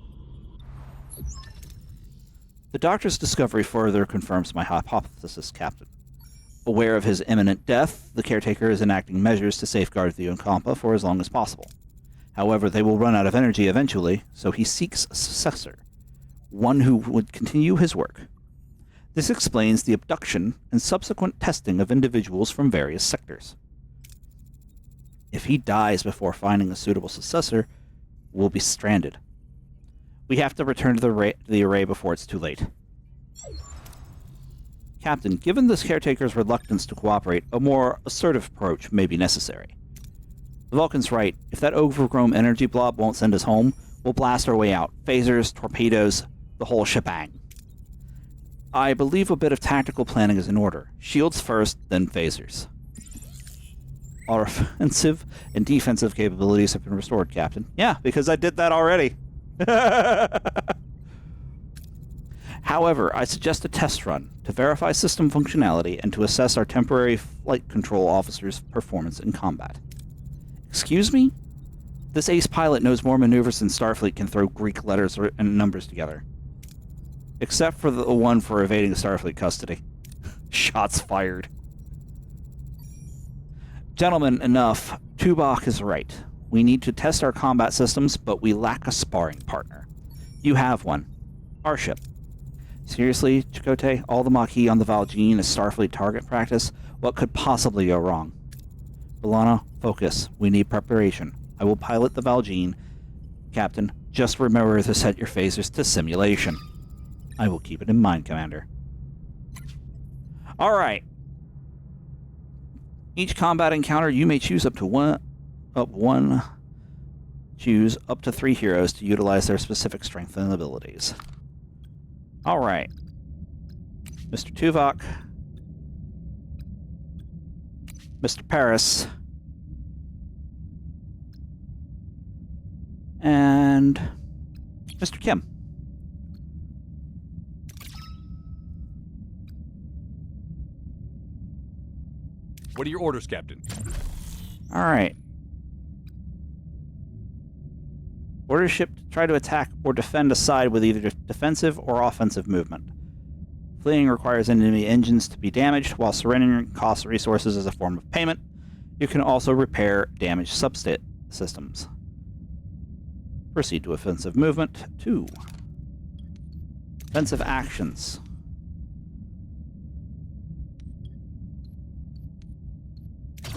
The doctor's discovery further confirms my hypothesis, Captain. Aware of his imminent death, the caretaker is enacting measures to safeguard the Uncampa for as long as possible. However, they will run out of energy eventually, so he seeks a successor, one who would continue his work. This explains the abduction and subsequent testing of individuals from various sectors. If he dies before finding a suitable successor, we'll be stranded. We have to return to the array before it's too late. Captain, given this caretaker's reluctance to cooperate, a more assertive approach may be necessary. The Vulcan's right. If that overgrown energy blob won't send us home, we'll blast our way out. Phasers, torpedoes, the whole shebang. I believe a bit of tactical planning is in order. Shields first, then phasers. Our offensive and defensive capabilities have been restored, Captain. Yeah, because I did that already. However, I suggest a test run to verify system functionality and to assess our temporary flight control officer's performance in combat. Excuse me? This ace pilot knows more maneuvers than Starfleet can throw Greek letters and numbers together. Except for the one for evading Starfleet custody. Shots fired. Gentlemen, enough. Tuvok is right. We need to test our combat systems, but we lack a sparring partner. You have one. Our ship. Seriously, Chakotay, all the Maquis on the Valjean is Starfleet target practice? What could possibly go wrong? B'Elanna, focus. We need preparation. I will pilot the Valjean. Captain, just remember to set your phasers to simulation. I will keep it in mind, Commander. Alright. Each combat encounter, you may choose choose up to 3 heroes to utilize their specific strengths and abilities. Alright. Mr. Tuvok. Mr. Paris. And Mr. Kim. What are your orders, Captain? Alright. Order ship to try to attack or defend a side with either defensive or offensive movement. Fleeing requires enemy engines to be damaged, while surrendering costs resources as a form of payment. You can also repair damaged systems. Proceed to offensive movement. 2. Offensive actions.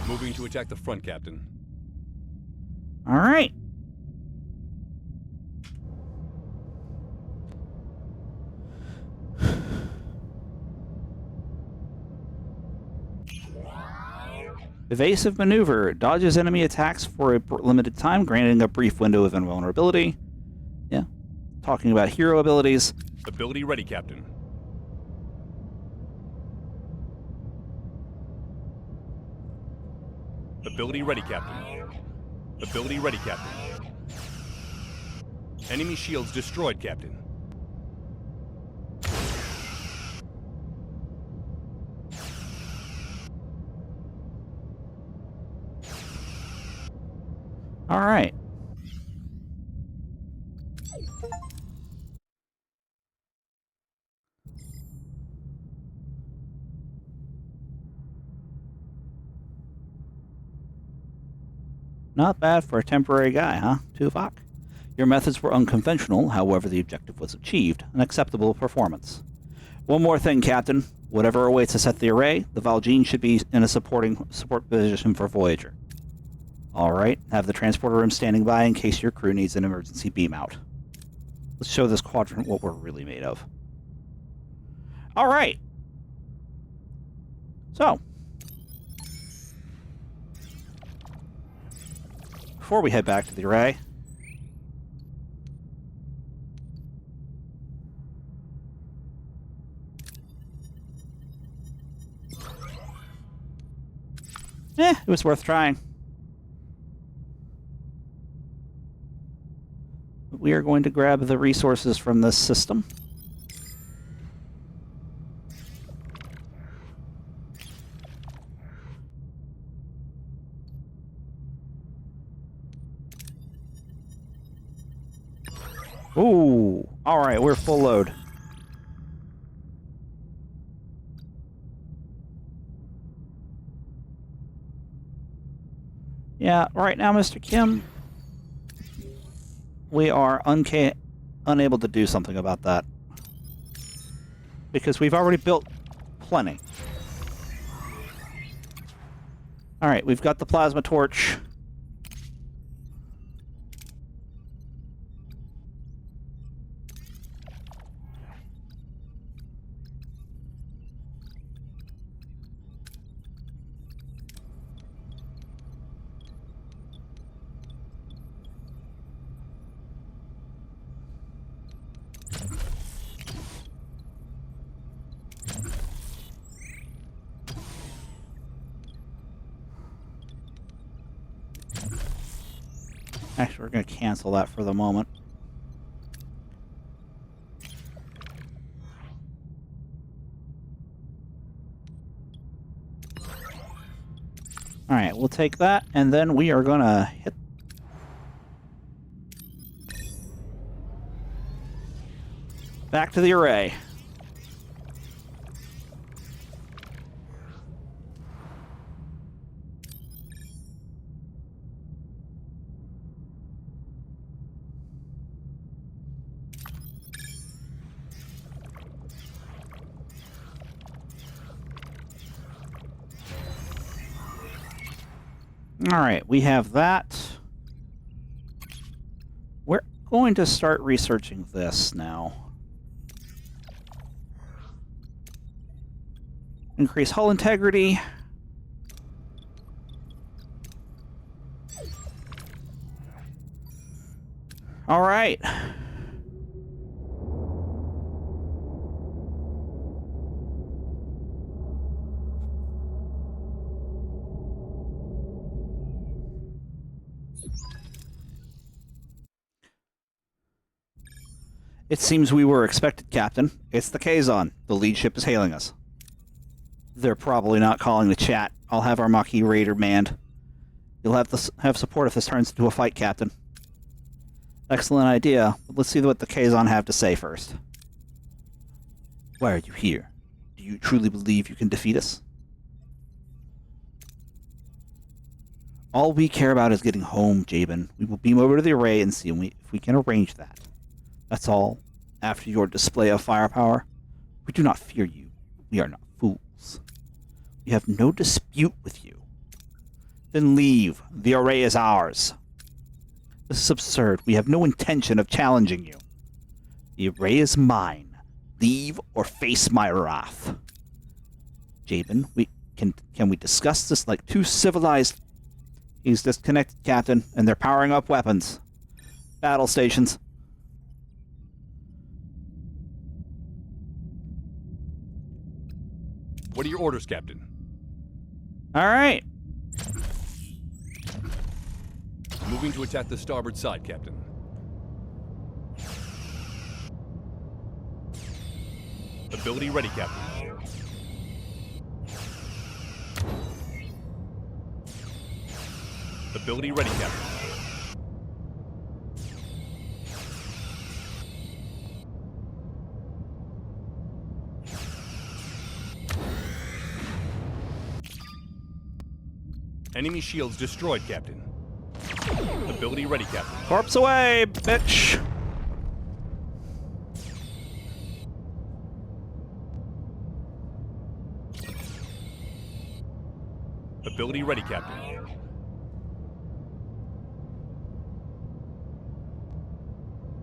Moving to attack the front, Captain. Alright. Evasive maneuver. Dodges enemy attacks for a limited time, granting a brief window of invulnerability. Yeah. Talking about hero abilities. Ability ready, Captain. Ability ready, Captain. Ability ready, Captain. Enemy shields destroyed, Captain. All right. Not bad for a temporary guy, huh, Tuvok? Your methods were unconventional, however the objective was achieved. An acceptable performance. One more thing, Captain. Whatever awaits us at the array, the Valjean should be in a support position for Voyager. Alright, have the transporter room standing by in case your crew needs an emergency beam out. Let's show this quadrant what we're really made of. Alright. So. Before we head back to the array. It was worth trying. we are going to grab the resources from this system. Ooh, alright, we're full load. Yeah, right now, Mr. Kim, we are unable to do something about that. Because we've already built plenty. Alright, we've got the plasma torch. Actually, we're going to cancel that for the moment. Alright, we'll take that, and then we are going to hit... back to the array. Alright, we have that. We're going to start researching this now. Increase hull integrity. Alright. It seems we were expected, Captain. It's the Kazon. The lead ship is hailing us. They're probably not calling the chat. I'll have our Maquis Raider manned. You'll have support if this turns into a fight, Captain. Excellent idea, but let's see what the Kazon have to say first. Why are you here? Do you truly believe you can defeat us? All we care about is getting home, Jabin. We will beam over to the array and see if we can arrange that. That's all. After your display of firepower, we do not fear you. We are not fools. We have no dispute with you. Then leave. The array is ours. This is absurd. We have no intention of challenging you. The array is mine. Leave or face my wrath. Jabin, can we discuss this like two civilized... He's disconnected, Captain, and they're powering up weapons. Battle stations. What are your orders, Captain? All right. Moving to attack the starboard side, Captain. Ability ready, Captain. Ability ready, Captain. Enemy shields destroyed, Captain. Ability ready, Captain. Corpse away, bitch! Ability ready, Captain.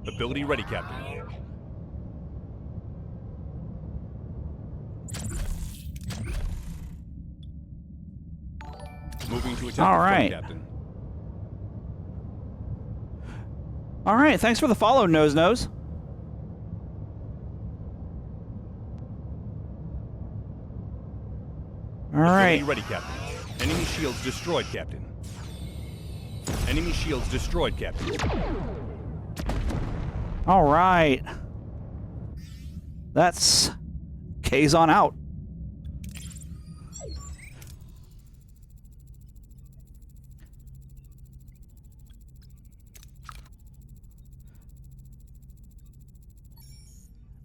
Ability ready, Captain. Moving to attack All the front, right. Captain. All right, thanks for the follow, Nose. All right. Ability ready, Captain. Enemy shields destroyed, Captain. Enemy shields destroyed, Captain. All right. That's Kazon out.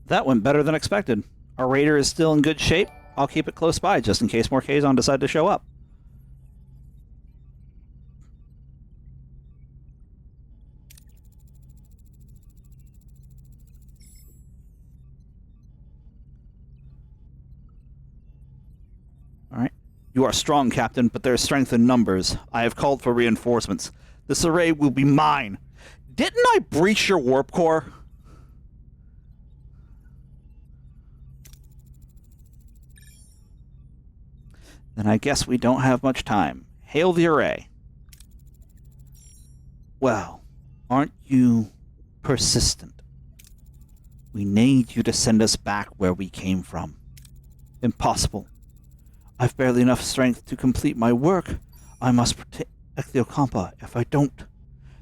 That went better than expected. Our raider is still in good shape. I'll keep it close by just in case more Kazon decide to show up. Alright. You are strong, Captain, but there is strength in numbers. I have called for reinforcements. This array will be mine. Didn't I breach your warp core? Then I guess we don't have much time. Hail the array. Well, aren't you persistent? We need you to send us back where we came from. Impossible. I've barely enough strength to complete my work. I must protect the Ocampa. If I don't,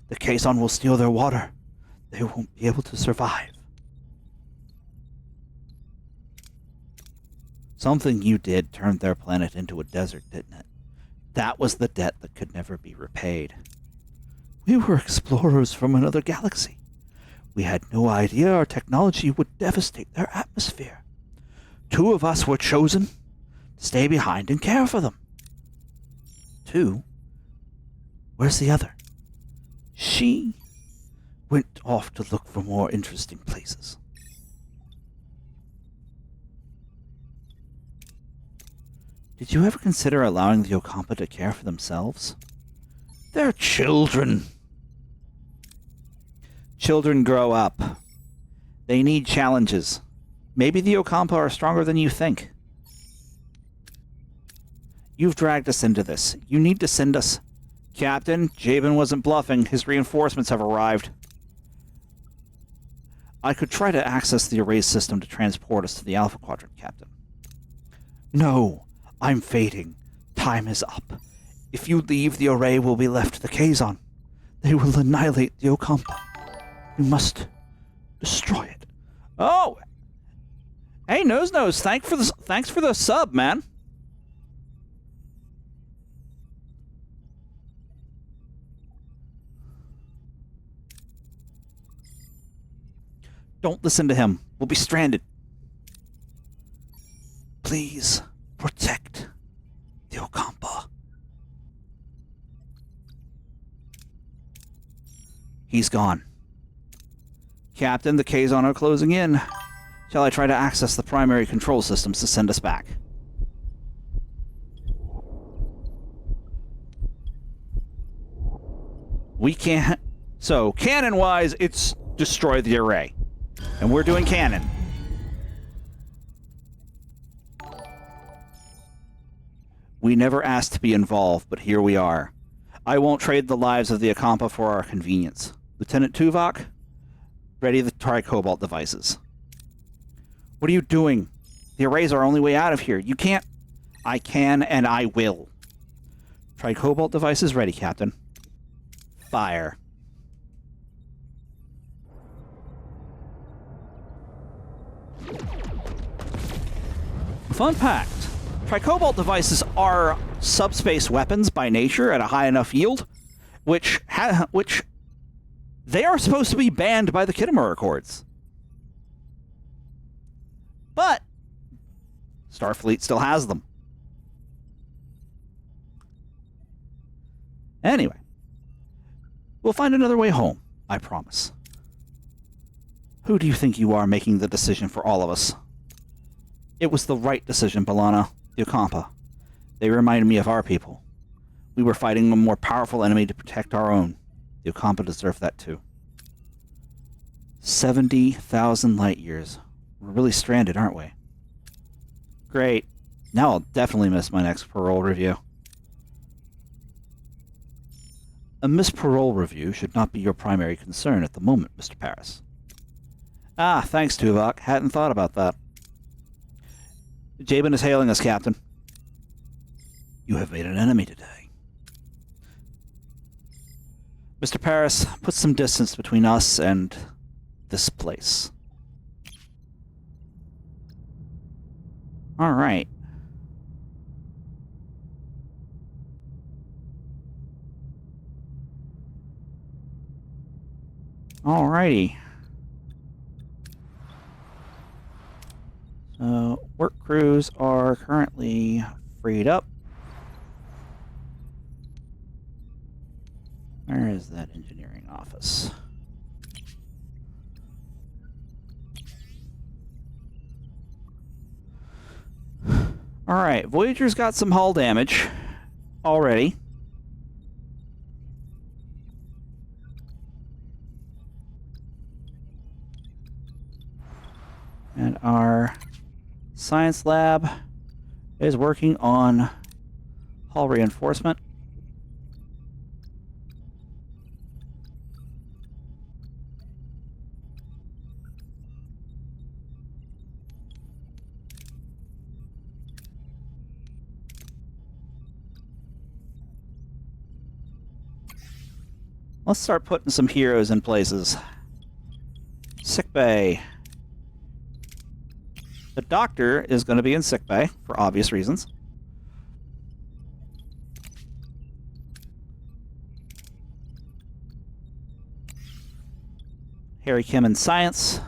the Kazon will steal their water. They won't be able to survive. Something you did turned their planet into a desert, didn't it? That was the debt that could never be repaid. We were explorers from another galaxy. We had no idea our technology would devastate their atmosphere. 2 of us were chosen to stay behind and care for them. 2? Where's the other? She went off to look for more interesting places. Did you ever consider allowing the Ocampa to care for themselves? They're children. Children grow up. They need challenges. Maybe the Ocampa are stronger than you think. You've dragged us into this. You need to send us... Captain, Jabin wasn't bluffing. His reinforcements have arrived. I could try to access the array system to transport us to the Alpha Quadrant, Captain. No. I'm fading. Time is up. If you leave, the array will be left to the Kazon. They will annihilate the Ocampa. You must destroy it. Oh! Hey, Nose, thanks for the sub, man. Don't listen to him. We'll be stranded. Please. Protect the Ocampa. He's gone. Captain, the Kazon are closing in. Shall I try to access the primary control systems to send us back? We can't... So, cannon-wise, it's destroy the array. And we're doing cannon. We never asked to be involved, but here we are. I won't trade the lives of the Ocampa for our convenience. Lieutenant Tuvok, ready the tri-cobalt devices. What are you doing? The array's our only way out of here. You can't... I can and I will. Tri-cobalt devices ready, Captain. Fire. Fun fact. Tri-cobalt devices are subspace weapons by nature at a high enough yield, which they are supposed to be banned by the Khitomer Accords. But Starfleet still has them. Anyway, we'll find another way home, I promise. Who do you think you are making the decision for all of us? It was the right decision, B'Elanna. The Ocampa. They reminded me of our people. We were fighting a more powerful enemy to protect our own. The Ocampa deserve that too. 70,000 light years. We're really stranded, aren't we? Great. Now I'll definitely miss my next parole review. A missed parole review should not be your primary concern at the moment, Mr. Paris. Ah, thanks, Tuvok. Hadn't thought about that. Jabin is hailing us, Captain. You have made an enemy today. Mr. Paris, put some distance between us and this place. All right. Alrighty. So, work crews are currently freed up. Where is that engineering office? Alright, Voyager's got some hull damage already. And our science lab is working on hull reinforcement. Let's start putting some heroes in places. Sickbay. The doctor is going to be in sickbay for obvious reasons. Harry Kim in science.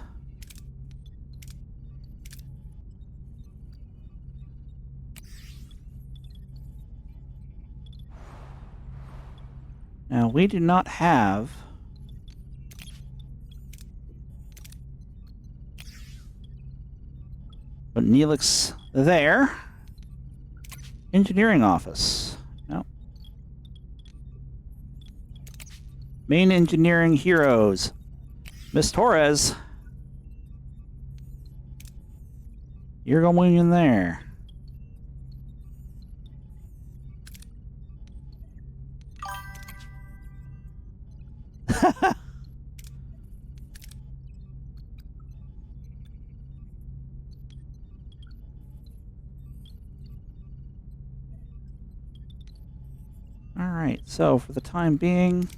Now, we do not have but Neelix there. Engineering office. No. Main engineering heroes. Miss Torres. You're going in there. Alright, so for the time being...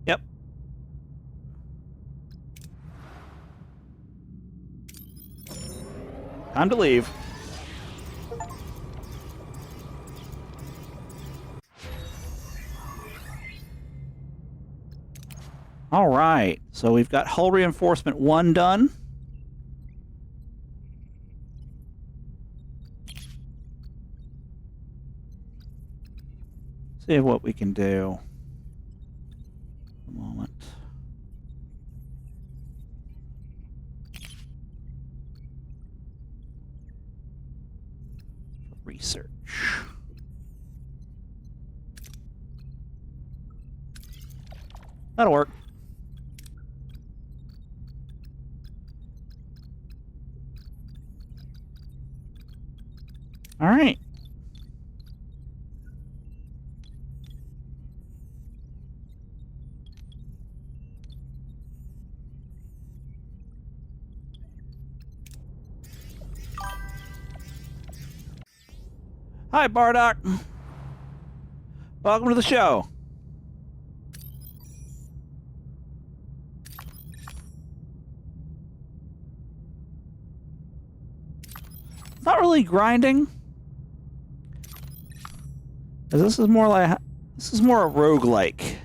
Yep. Time to leave. All right, so we've got hull reinforcement 1 done. See what we can do. A moment. Research. That'll work. All right. Hi, Bardock. Welcome to the show. It's not really grinding. 'Cause this is more a roguelike.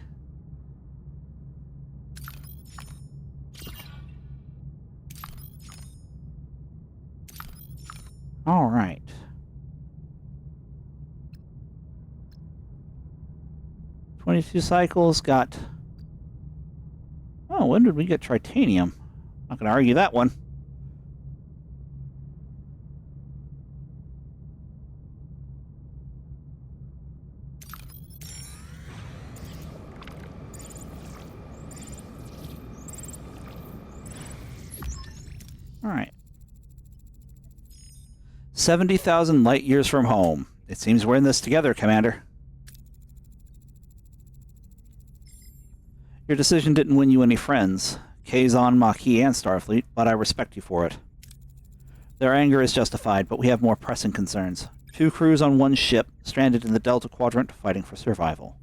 All right. "22 cycles got..." Oh, when did we get tritanium? Not gonna argue that one. All right. 70,000 light years from home. It seems we're in this together, Commander. Your decision didn't win you any friends, Kazon, Maquis, and Starfleet, but I respect you for it. Their anger is justified, but we have more pressing concerns. 2 crews on 1 ship, stranded in the Delta Quadrant, fighting for survival.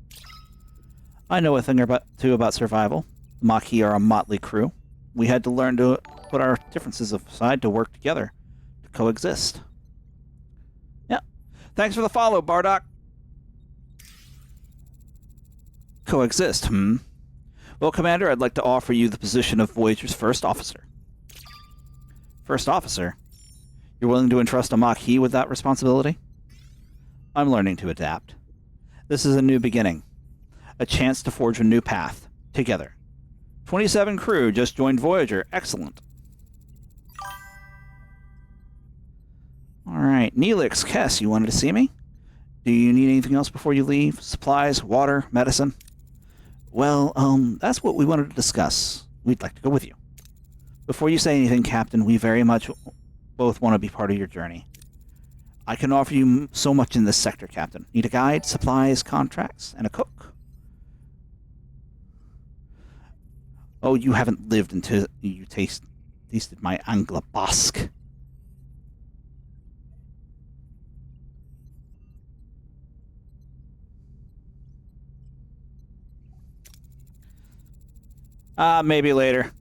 I know a thing or two about survival. The Maquis are a motley crew. We had to learn to put our differences aside to work together, to coexist. Yeah. Thanks for the follow, Bardock. Coexist, Well, Commander, I'd like to offer you the position of Voyager's first officer. First officer? You're willing to entrust a Maquis with that responsibility? I'm learning to adapt. This is a new beginning. A chance to forge a new path. Together. 27 crew just joined Voyager. Excellent. Alright, Neelix, Kess, you wanted to see me? Do you need anything else before you leave? Supplies, water, medicine? Well, that's what we wanted to discuss. We'd like to go with you. Before you say anything, Captain, we very much both want to be part of your journey. I can offer you so much in this sector, Captain. Need a guide, supplies, contracts, and a cook? Oh, you haven't lived until you tasted my Angla Basque. Maybe later.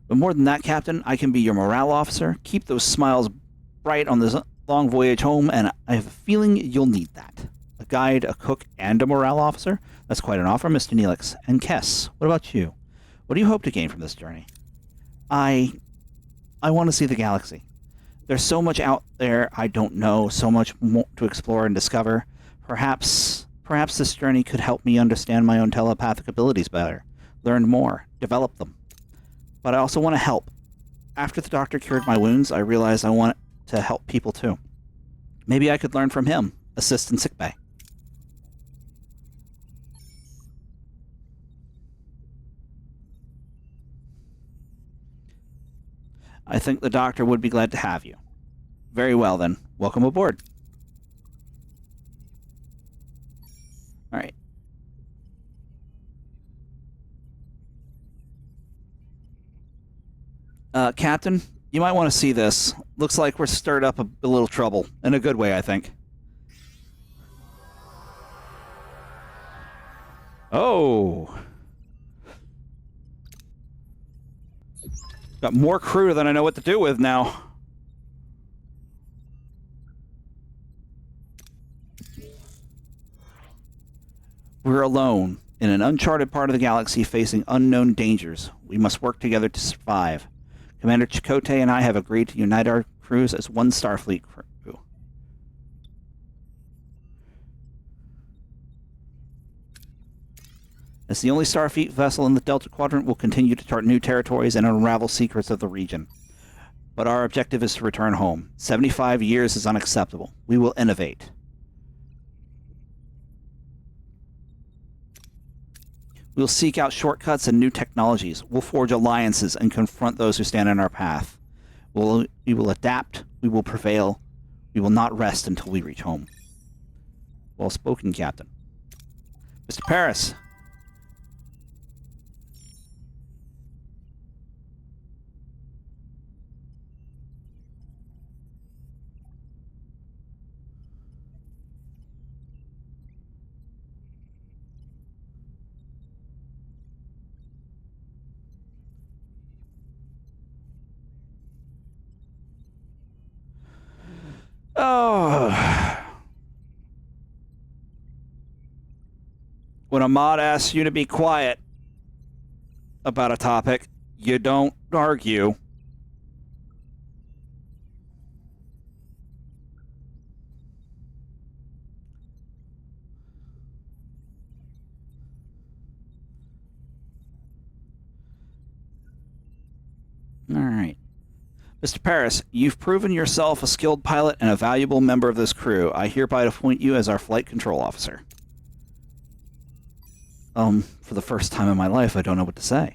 But more than that, Captain, I can be your morale officer, keep those smiles bright on this long voyage home, and I have a feeling you'll need that. A guide, a cook, and a morale officer? That's quite an offer, Mr. Neelix. And Kess, what about you? What do you hope to gain from this journey? I want to see the galaxy. There's so much out there I don't know, so much more to explore and discover. Perhaps this journey could help me understand my own telepathic abilities better, learn more, develop them. But I also want to help. After the doctor cured my wounds, I realized I want to help people too. Maybe I could learn from him, assist in sickbay. I think the doctor would be glad to have you. Very well then, welcome aboard. Alright. Captain, you might want to see this. Looks like we're stirred up a little trouble. In a good way, I think. Oh. Got more crew than I know what to do with now. We're alone, in an uncharted part of the galaxy facing unknown dangers. We must work together to survive. Commander Chakotay and I have agreed to unite our crews as one Starfleet crew. As the only Starfleet vessel in the Delta Quadrant, we'll continue to chart new territories and unravel secrets of the region. But our objective is to return home. 75 years is unacceptable. We will innovate. We'll seek out shortcuts and new technologies. We'll forge alliances and confront those who stand in our path. We will adapt. We will prevail. We will not rest until we reach home. Well spoken, Captain. Mr. Paris. Oh. When a mod asks you to be quiet about a topic, you don't argue. All right. Mr. Paris, you've proven yourself a skilled pilot and a valuable member of this crew. I hereby appoint you as our flight control officer. For the first time in my life, I don't know what to say.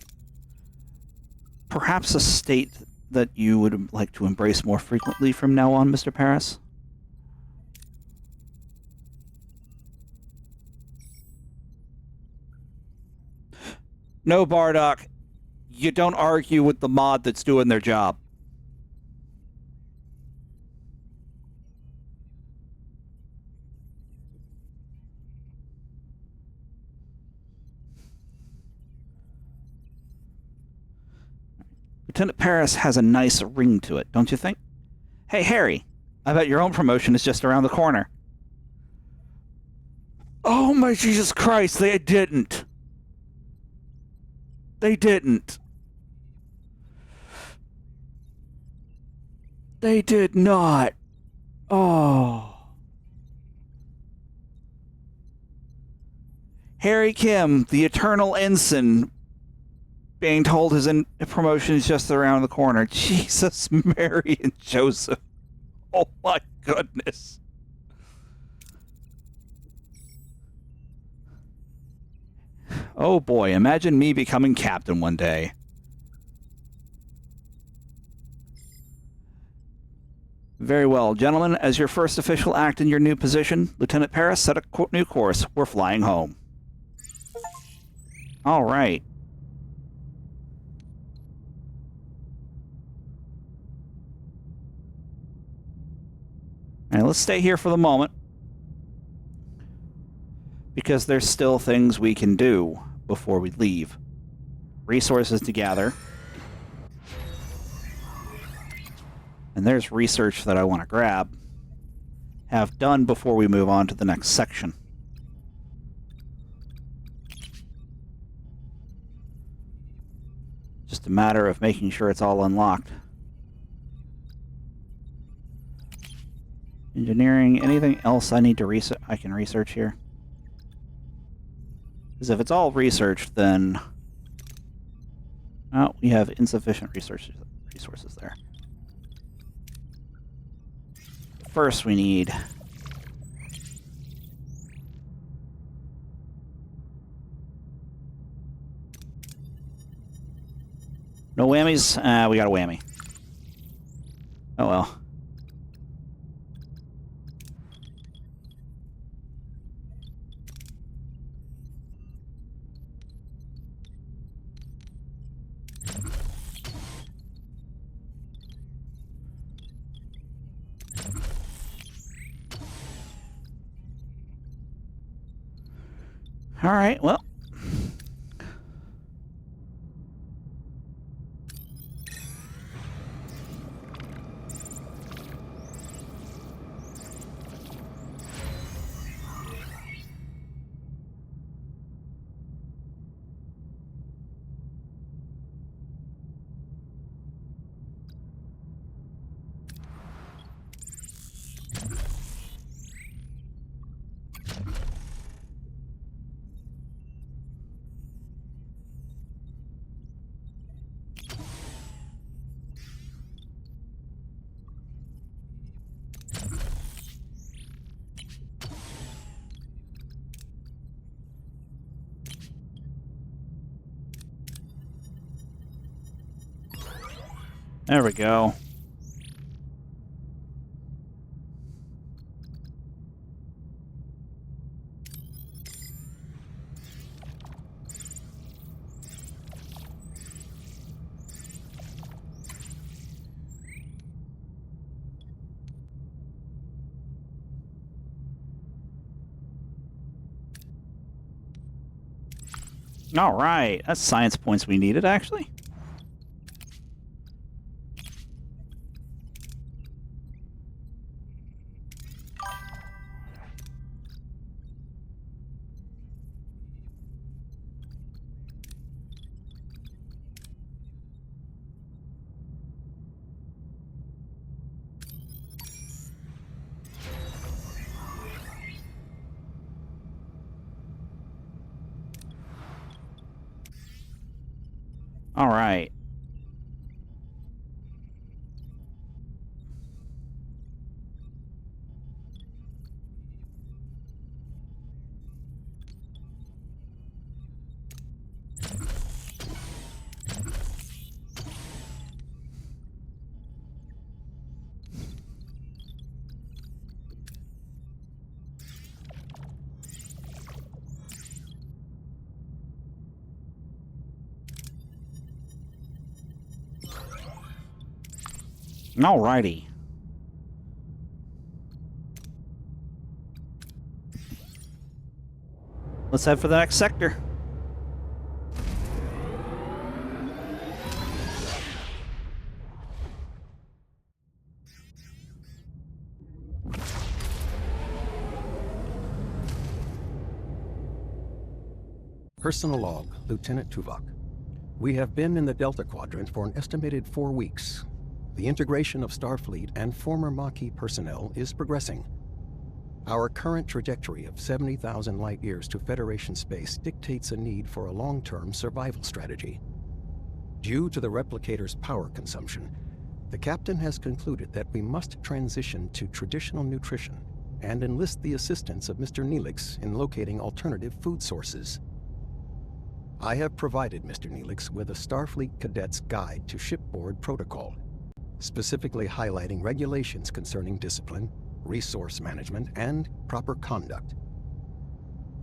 Perhaps a state that you would like to embrace more frequently from now on, Mr. Paris? No, Bardock. You don't argue with the mod that's doing their job. Lieutenant Paris has a nice ring to it, don't you think? Hey, Harry, I bet your own promotion is just around the corner. Oh my Jesus Christ, they didn't. They didn't. They did not. Oh. Harry Kim, the eternal ensign, being told his promotion is just around the corner. Jesus, Mary, and Joseph. Oh my goodness. Oh boy, imagine me becoming captain one day. Very well, gentlemen, as your first official act in your new position, Lieutenant Paris set a new course. We're flying home. All right. All right, let's stay here for the moment, because there's still things we can do before we leave. Resources to gather. And there's research that I want to grab. Have done before we move on to the next section. Just a matter of making sure it's all unlocked. Engineering, anything else I need to research? I can research here. Because if it's all researched, then... oh, we have insufficient resources there. First we need... no whammies? We got a whammy. Oh well. All right, well. There we go. All right, that's science points we needed, actually. All right. Alrighty. Let's head for the next sector. Personal log, Lieutenant Tuvok. We have been in the Delta Quadrant for an estimated 4 weeks. The integration of Starfleet and former Maquis personnel is progressing. Our current trajectory of 70,000 light-years to Federation space dictates a need for a long-term survival strategy. Due to the replicator's power consumption, the captain has concluded that we must transition to traditional nutrition and enlist the assistance of Mr. Neelix in locating alternative food sources. I have provided Mr. Neelix with a Starfleet Cadet's Guide to Shipboard Protocol, specifically highlighting regulations concerning discipline, resource management, and proper conduct.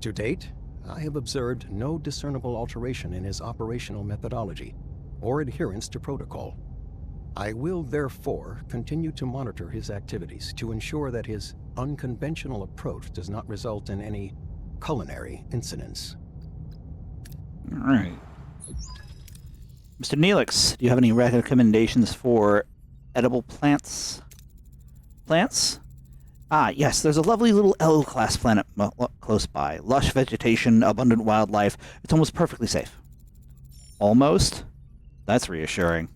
To date, I have observed no discernible alteration in his operational methodology or adherence to protocol. I will therefore continue to monitor his activities to ensure that his unconventional approach does not result in any culinary incidents. All right. Mr. Neelix, do you have any recommendations for edible plants? Plants? Ah, yes, there's a lovely little L-class planet close by. Lush vegetation, abundant wildlife. It's almost perfectly safe. Almost? That's reassuring.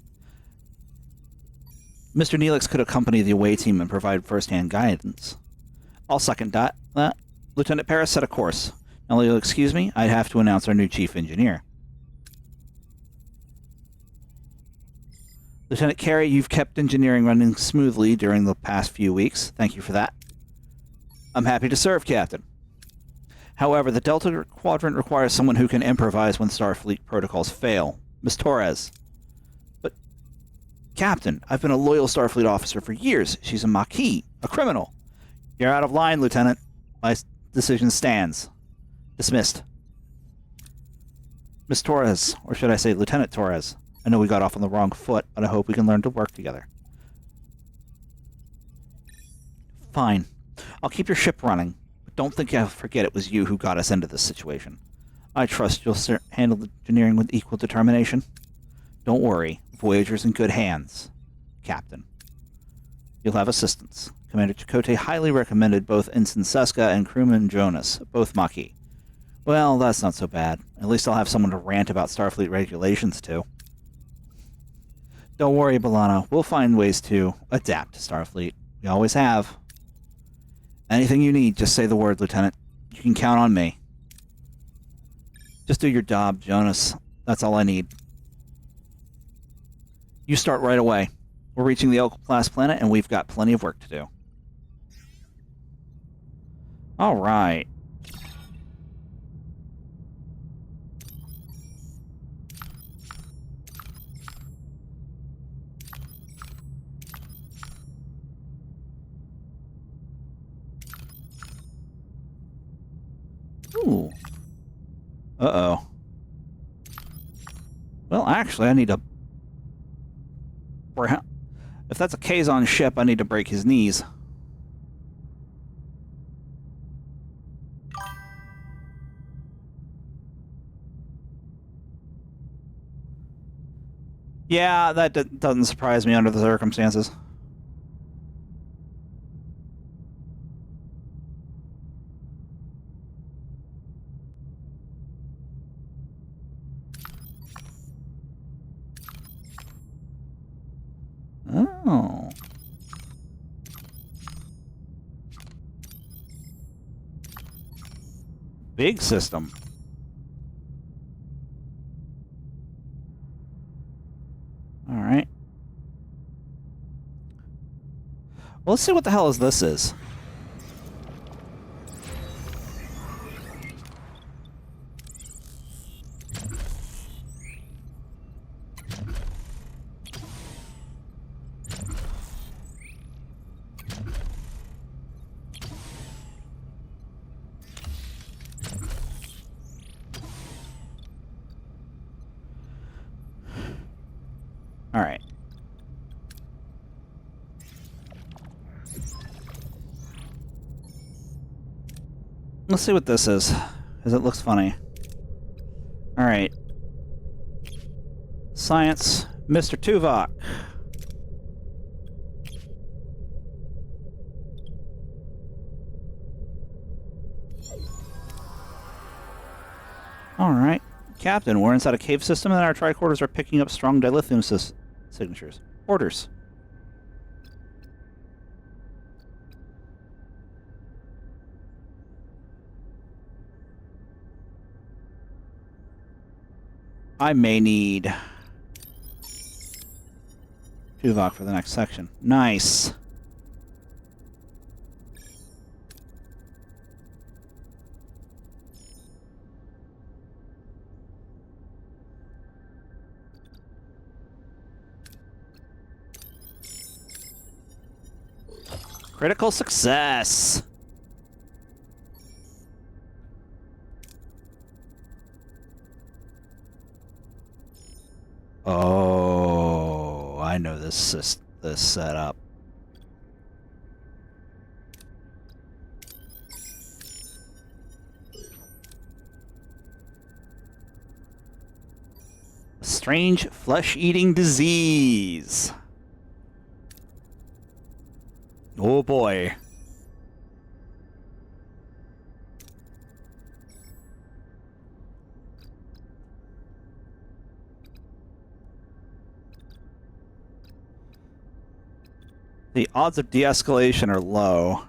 Mr. Neelix could accompany the away team and provide first-hand guidance. I'll second that. Lieutenant Paris set a course. Now, you'll excuse me, I'd have to announce our new chief engineer. Lieutenant Carey, you've kept engineering running smoothly during the past few weeks. Thank you for that. I'm happy to serve, Captain. However, the Delta Quadrant requires someone who can improvise when Starfleet protocols fail. Miss Torres. But, Captain, I've been a loyal Starfleet officer for years. She's a Maquis, a criminal. You're out of line, Lieutenant. My decision stands. Dismissed. Miss Torres, or should I say Lieutenant Torres. I know we got off on the wrong foot, but I hope we can learn to work together. Fine. I'll keep your ship running, but don't think I'll forget it was you who got us into this situation. I trust you'll handle the engineering with equal determination. Don't worry, Voyager's in good hands, Captain. You'll have assistance. Commander Chakotay highly recommended both Ensign Seska and crewman Jonas, both Maquis. Well, that's not so bad. At least I'll have someone to rant about Starfleet regulations to. Don't worry, B'Elanna. We'll find ways to adapt to Starfleet. We always have. Anything you need, just say the word, Lieutenant. You can count on me. Just do your job, Jonas. That's all I need. You start right away. We're reaching the L-class planet, and we've got plenty of work to do. All right. Ooh. Uh-oh. Well, actually, I need to... If that's a Kazon ship, I need to break his knees. Yeah, that doesn't surprise me under the circumstances. Oh. Big system. All right. Well, let's see what the hell this is. All right. Let's see what this is, because it looks funny. Alright. Science, Mr. Tuvok. Alright. Captain, we're inside a cave system and our tricorders are picking up strong dilithium signatures. Orders. I may need Tuvok for the next section. Nice. Critical success. Oh, I know this setup. A strange flesh-eating disease. Oh boy. The odds of de-escalation are low.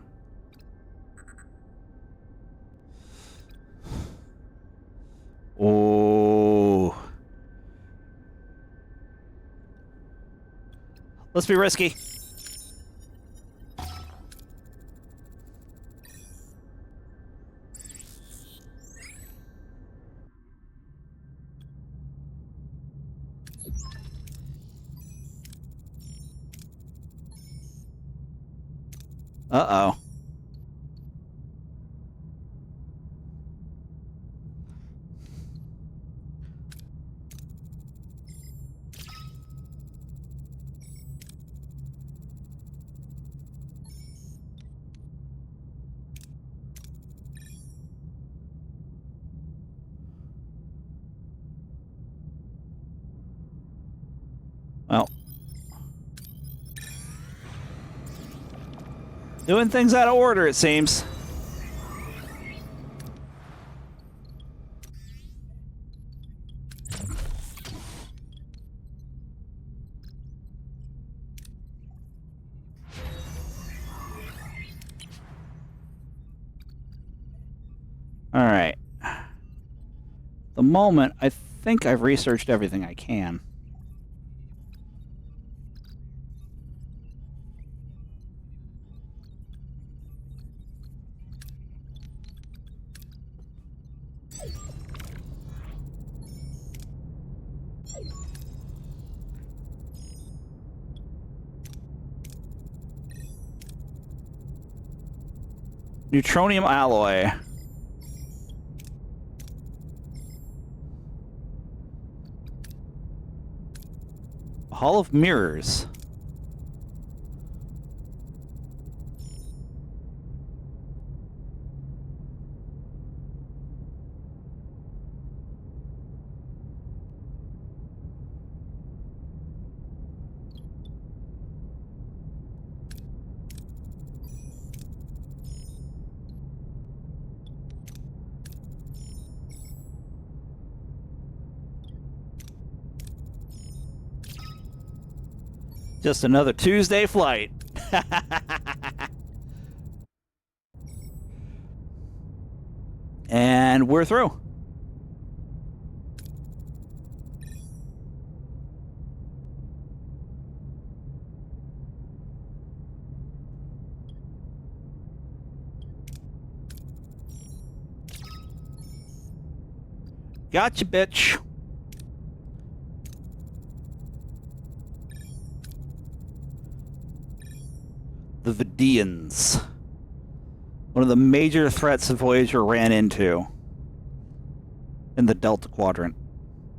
Oh. Let's be risky. Uh-oh. Well. Doing things out of order, it seems. All right. The moment, I think I've researched everything I can. Neutronium alloy. Hall of Mirrors. Just another Tuesday flight. And we're through. Gotcha, bitch. The Vidians. One of the major threats that Voyager ran into in the Delta Quadrant.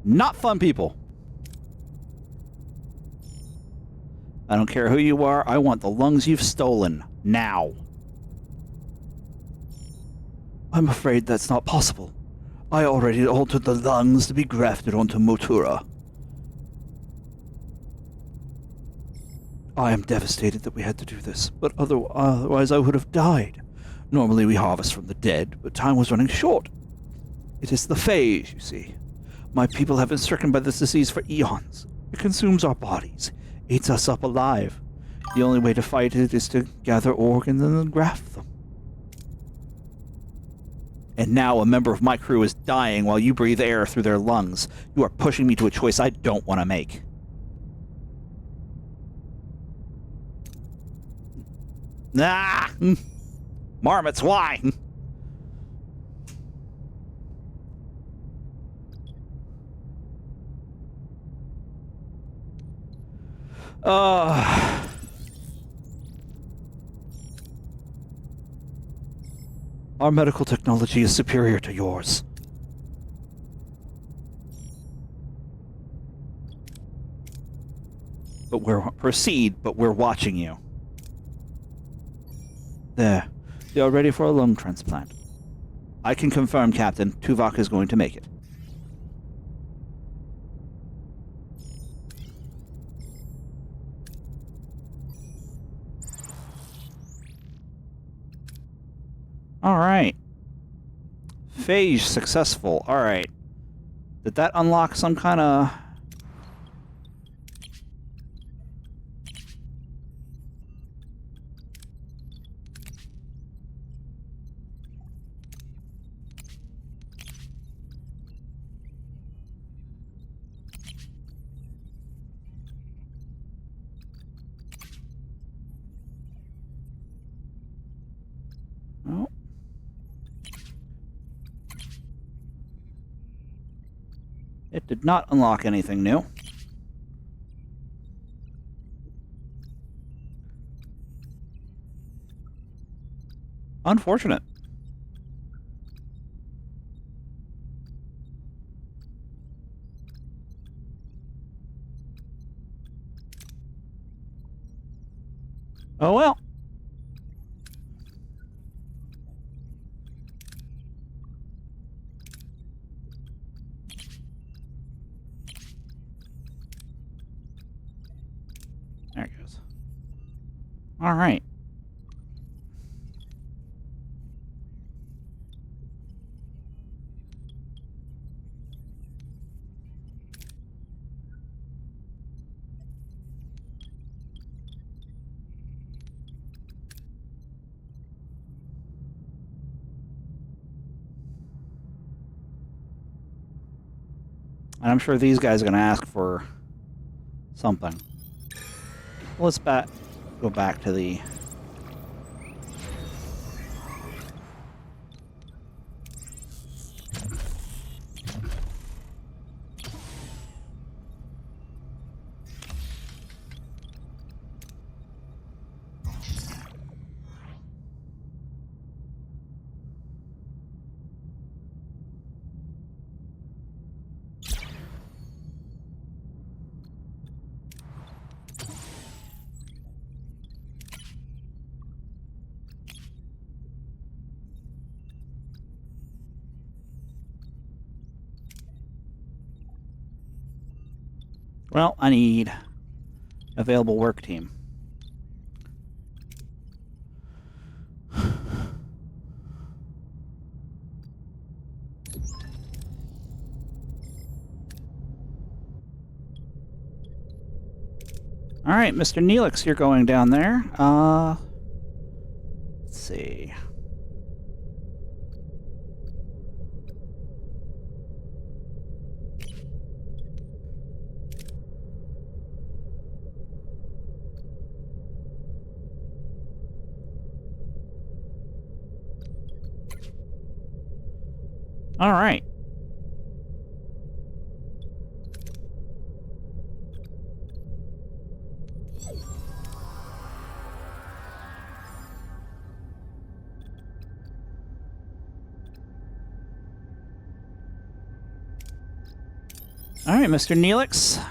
Not fun people. I don't care who you are, I want the lungs you've stolen. Now. I'm afraid that's not possible. I already altered the lungs to be grafted onto Motura. I am devastated that we had to do this, but otherwise I would have died. Normally we harvest from the dead, but time was running short. It is the phage, you see. My people have been stricken by this disease for eons. It consumes our bodies, eats us up alive. The only way to fight it is to gather organs and then graft them. And now a member of my crew is dying while you breathe air through their lungs. You are pushing me to a choice I don't want to make. Ah! Marmots, why? Our medical technology is superior to yours. But we're watching you. There. They are ready for a lung transplant. I can confirm, Captain, Tuvok is going to make it. Alright. Phage successful. Alright. Did that unlock some kind of... Oh. It did not unlock anything new. Unfortunate. Oh well. There it goes. All right. And I'm sure these guys are going to ask for something. Let's go back to the... Well, I need available work team. All right, Mr. Neelix, you're going down there. Let's see. All right. All right, Mr. Neelix.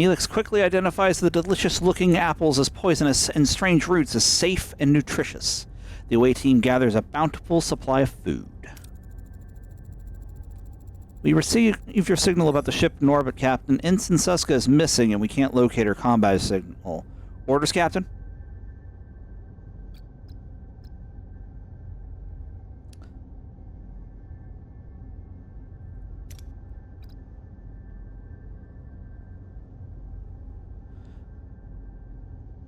Neelix quickly identifies the delicious-looking apples as poisonous and strange roots as safe and nutritious. The away team gathers a bountiful supply of food. We received your signal about the ship in orbit, Captain. Ensign Seska is missing, and we can't locate her combat signal. Orders, Captain?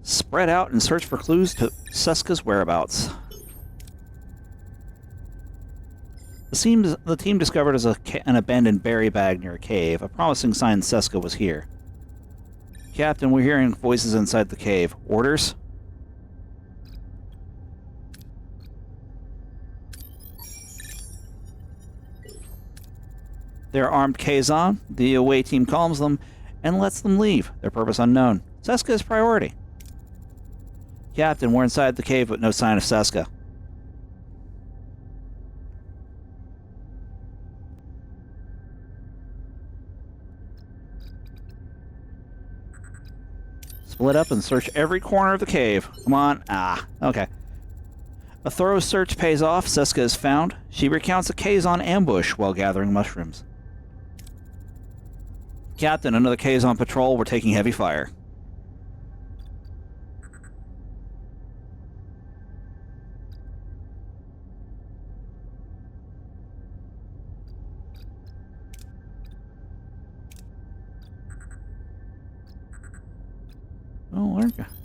Spread out and search for clues to Seska's whereabouts. The team discovered an abandoned berry bag near a cave, a promising sign Seska was here. Captain, we're hearing voices inside the cave. Orders? They're armed Kazon. The away team calms them and lets them leave, their purpose unknown. Seska is priority. Captain, we're inside the cave, but no sign of Seska. Split up and search every corner of the cave. Come on. Okay. A thorough search pays off. Seska is found. She recounts a Kazon ambush while gathering mushrooms. Captain, another Kazon patrol. We're taking heavy fire. Oh,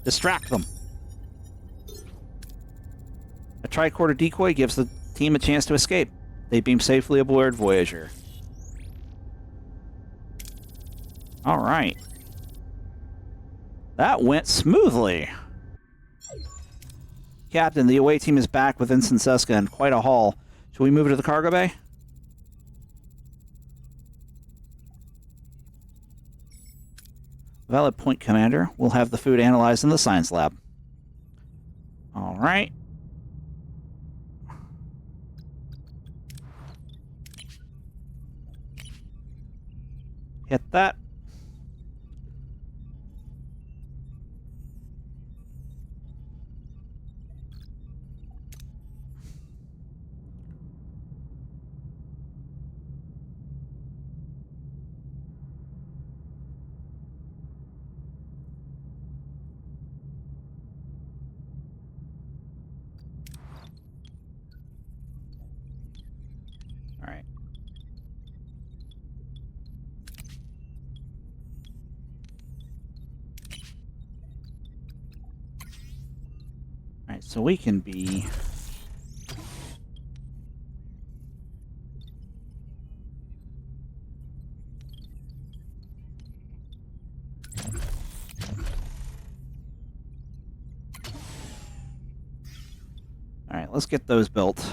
distract them. A tricorder decoy gives the team a chance to escape. They beam safely aboard Voyager. All right. That went smoothly. Captain, the away team is back with Ensign Seska and quite a haul. Shall we move to the cargo bay? Valid point, Commander. We'll have the food analyzed in the science lab. All right. Hit that. So we can be... Alright, let's get those built.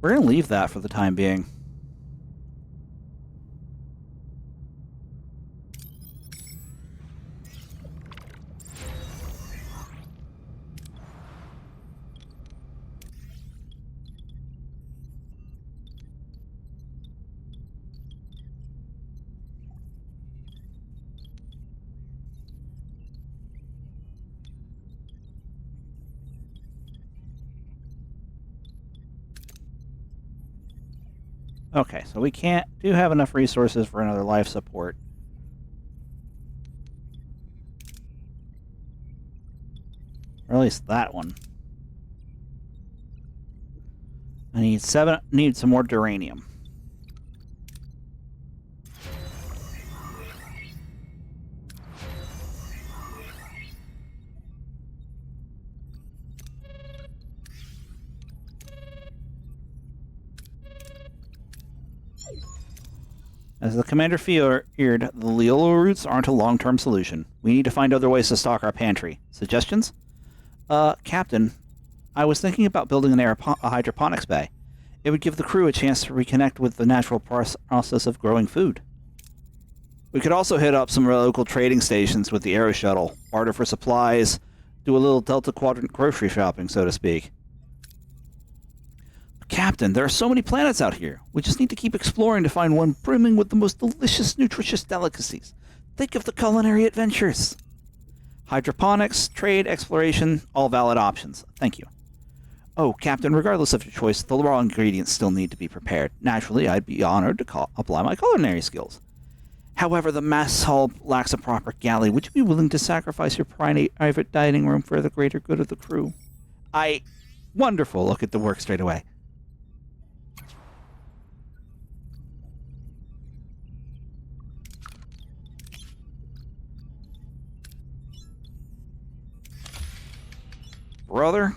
We're going to leave that for the time being. Okay, so we do have enough resources for another life support. Or at least that one. I need some more duranium. As the commander feared, the Leolo roots aren't a long-term solution. We need to find other ways to stock our pantry. Suggestions? Captain, I was thinking about building a hydroponics bay. It would give the crew a chance to reconnect with the natural process of growing food. We could also hit up some local trading stations with the Aero Shuttle, barter for supplies, do a little Delta Quadrant grocery shopping, so to speak. Captain, there are so many planets out here. We just need to keep exploring to find one brimming with the most delicious, nutritious delicacies. Think of the culinary adventures. Hydroponics, trade, exploration, all valid options. Thank you. Oh, Captain, regardless of your choice, the raw ingredients still need to be prepared. Naturally, I'd be honored to apply my culinary skills. However, the mess hall lacks a proper galley. Would you be willing to sacrifice your private dining room for the greater good of the crew? Wonderful. Look at the work straight away. Brother.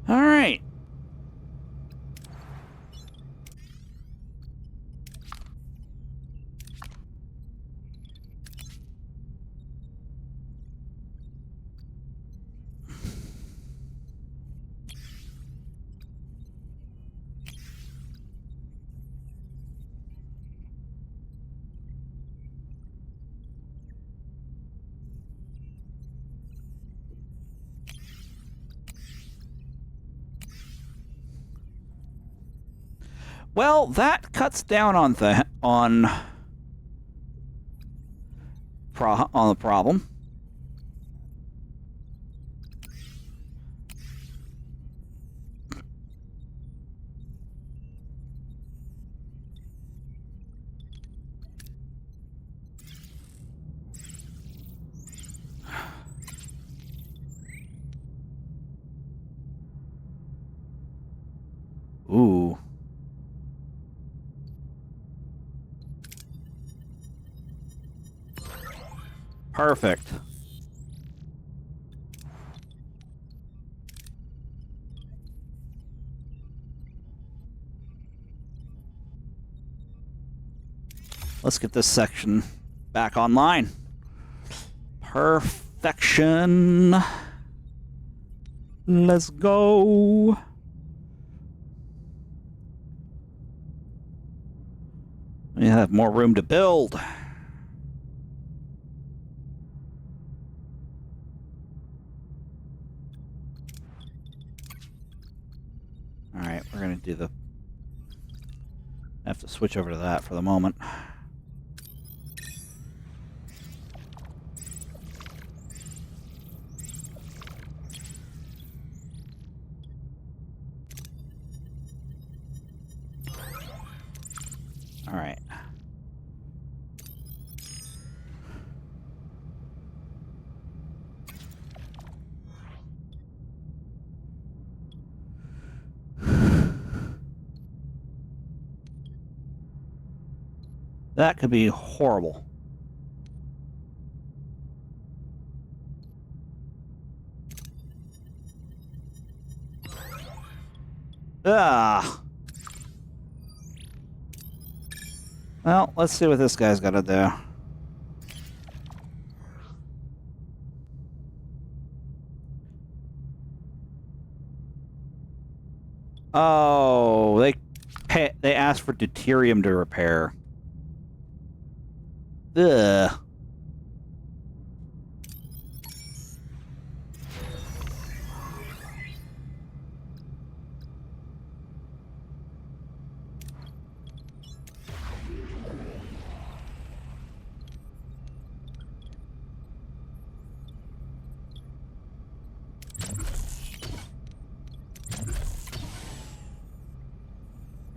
All right. Well, that cuts down on the problem. Ooh. Perfect. Let's get this section back online. Perfection. Let's go. We have more room to build. Alright, we're going to do the... I have to switch over to that for the moment. Alright. That could be horrible. Ah. Well, let's see what this guy's got to do. Oh, they asked for deuterium to repair. Ugh.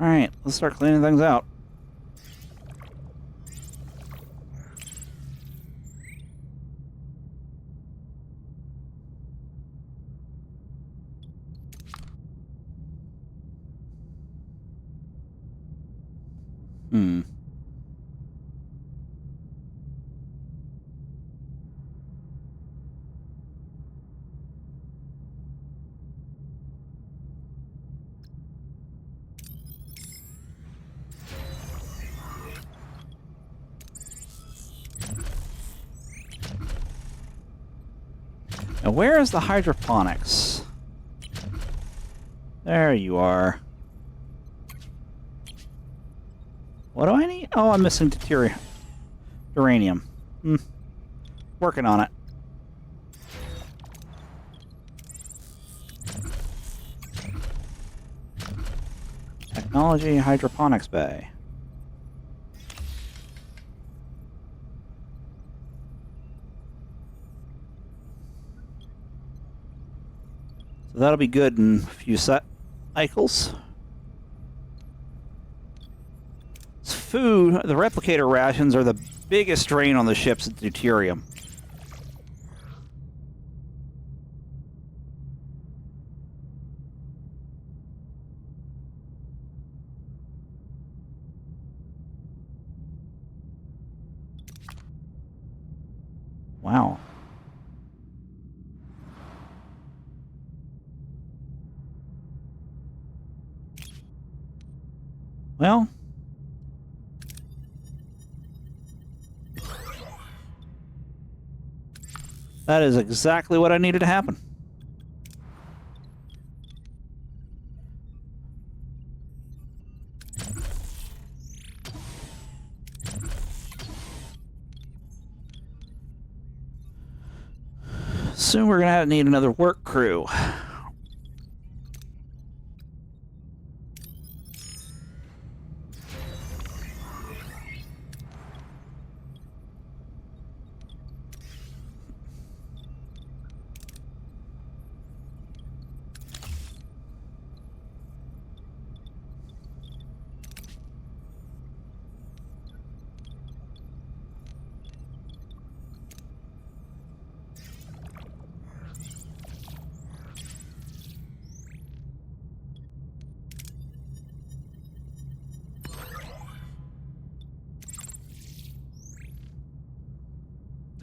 Alright, let's start cleaning things out. Now, where is the hydroponics? There you are. What do I need? Oh, I'm missing uranium. Working on it. Technology hydroponics bay. So that'll be good in a few cycles. Food, the replicator rations are the biggest drain on the ship's deuterium. Wow. Well, that is exactly what I needed to happen. Soon we're going to need another work crew.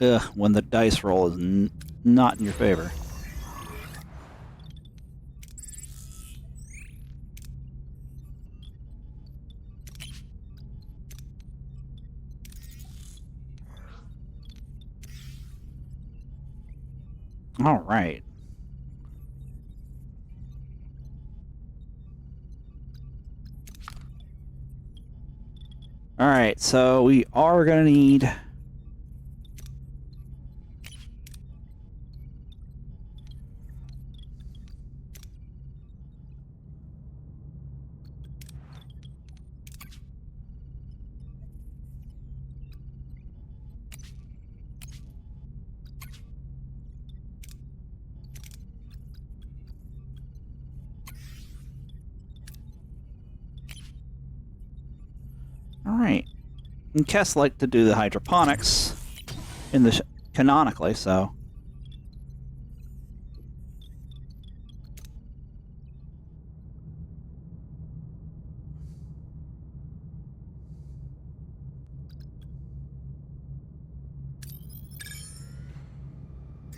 Ugh, when the dice roll is not in your favor. All right. All right, so we are going to need... All right. And Kess liked to do the hydroponics in the canonically, so...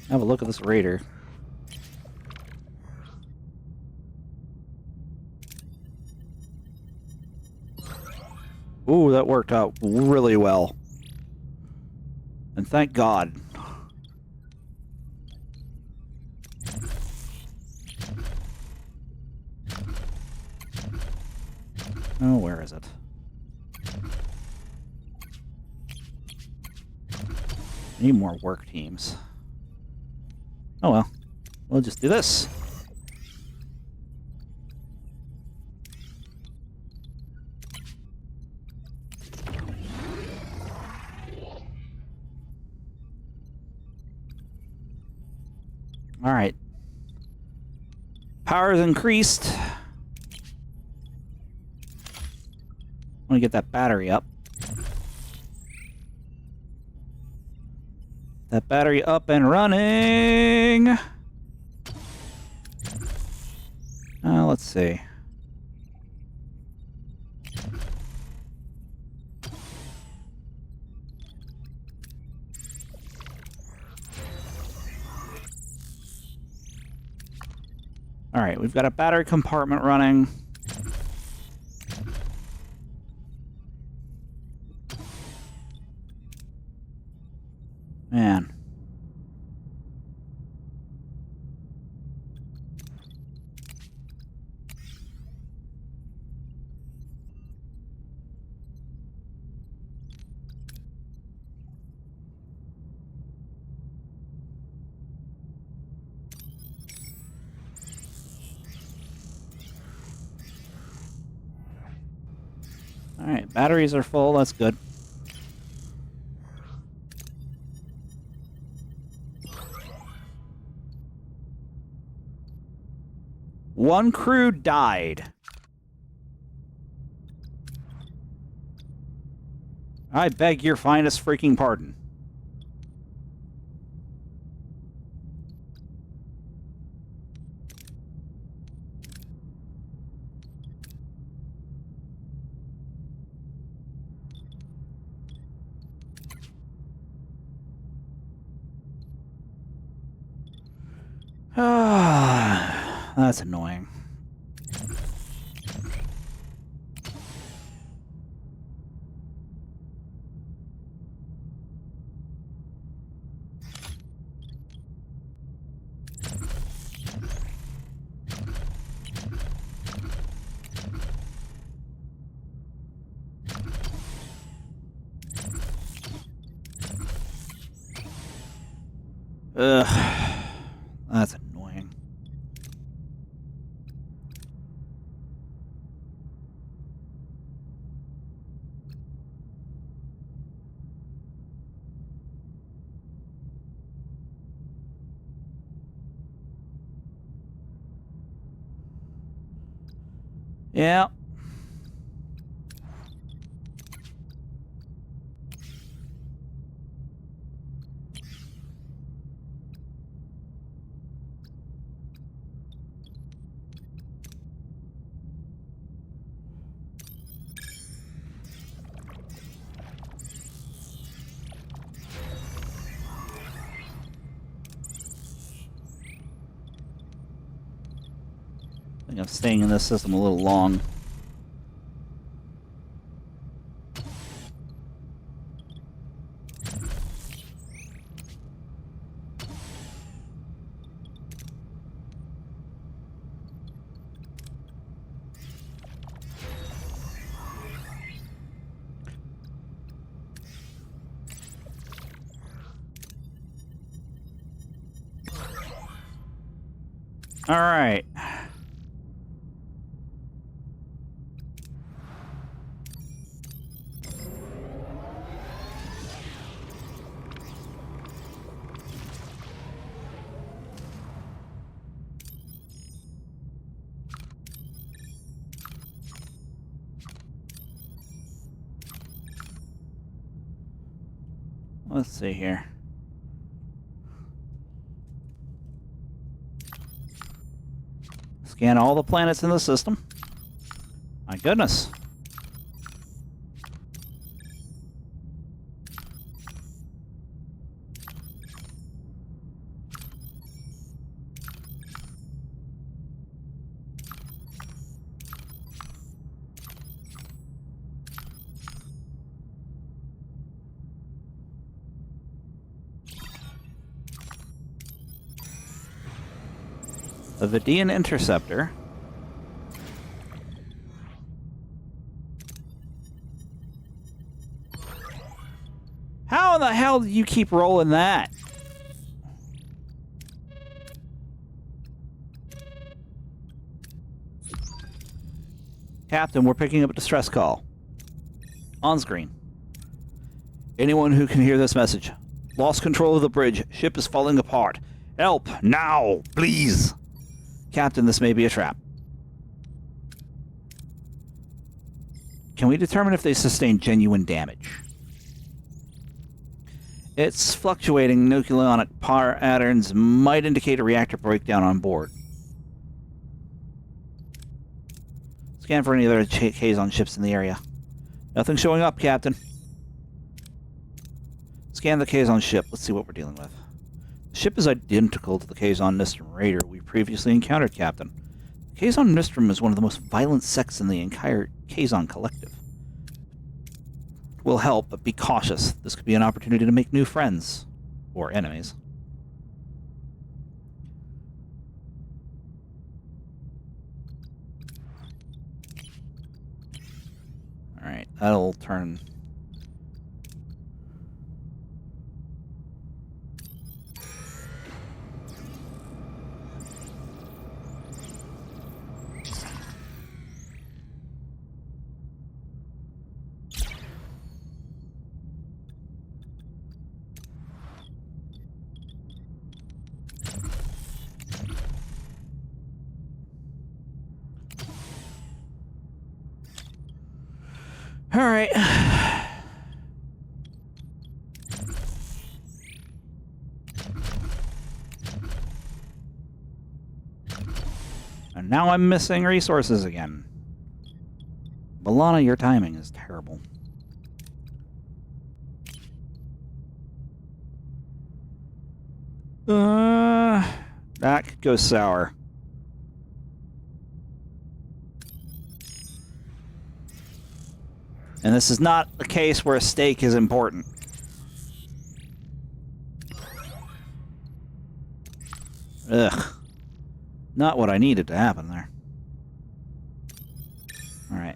Have a look at this raider. Ooh, that worked out really well. And thank God. Oh, where is it? I need more work teams. Oh well. We'll just do this. All right. Power is increased. I want to get that battery up. That battery up and running. Let's see. All right, we've got a battery compartment running. Man. Alright, batteries are full, that's good. One crew died. I beg your finest freaking pardon. That's annoying. Ugh. That's annoying. Yeah. I think I'm staying in this system a little long. All right. Let's see here. Scan all the planets in the system. My goodness. The Vidian Interceptor. How in the hell do you keep rolling that? Captain, we're picking up a distress call. On screen. Anyone who can hear this message. Lost control of the bridge. Ship is falling apart. Help! Now! Please! Captain, this may be a trap. Can we determine if they sustain genuine damage? Its fluctuating nucleonic patterns might indicate a reactor breakdown on board. Scan for any other Kazon ships in the area. Nothing showing up, Captain. Scan the Kazon ship. Let's see what we're dealing with. The ship is identical to the Kazon Nistrum Raider we previously encountered, Captain. The Kazon Nistrum is one of the most violent sects in the entire Kazon collective. Will help, but be cautious. This could be an opportunity to make new friends. Or enemies. Alright, that'll turn... All right. And now I'm missing resources again. Balana, your timing is terrible. That could go sour. And this is not a case where a stake is important. Ugh. Not what I needed to happen there. Alright.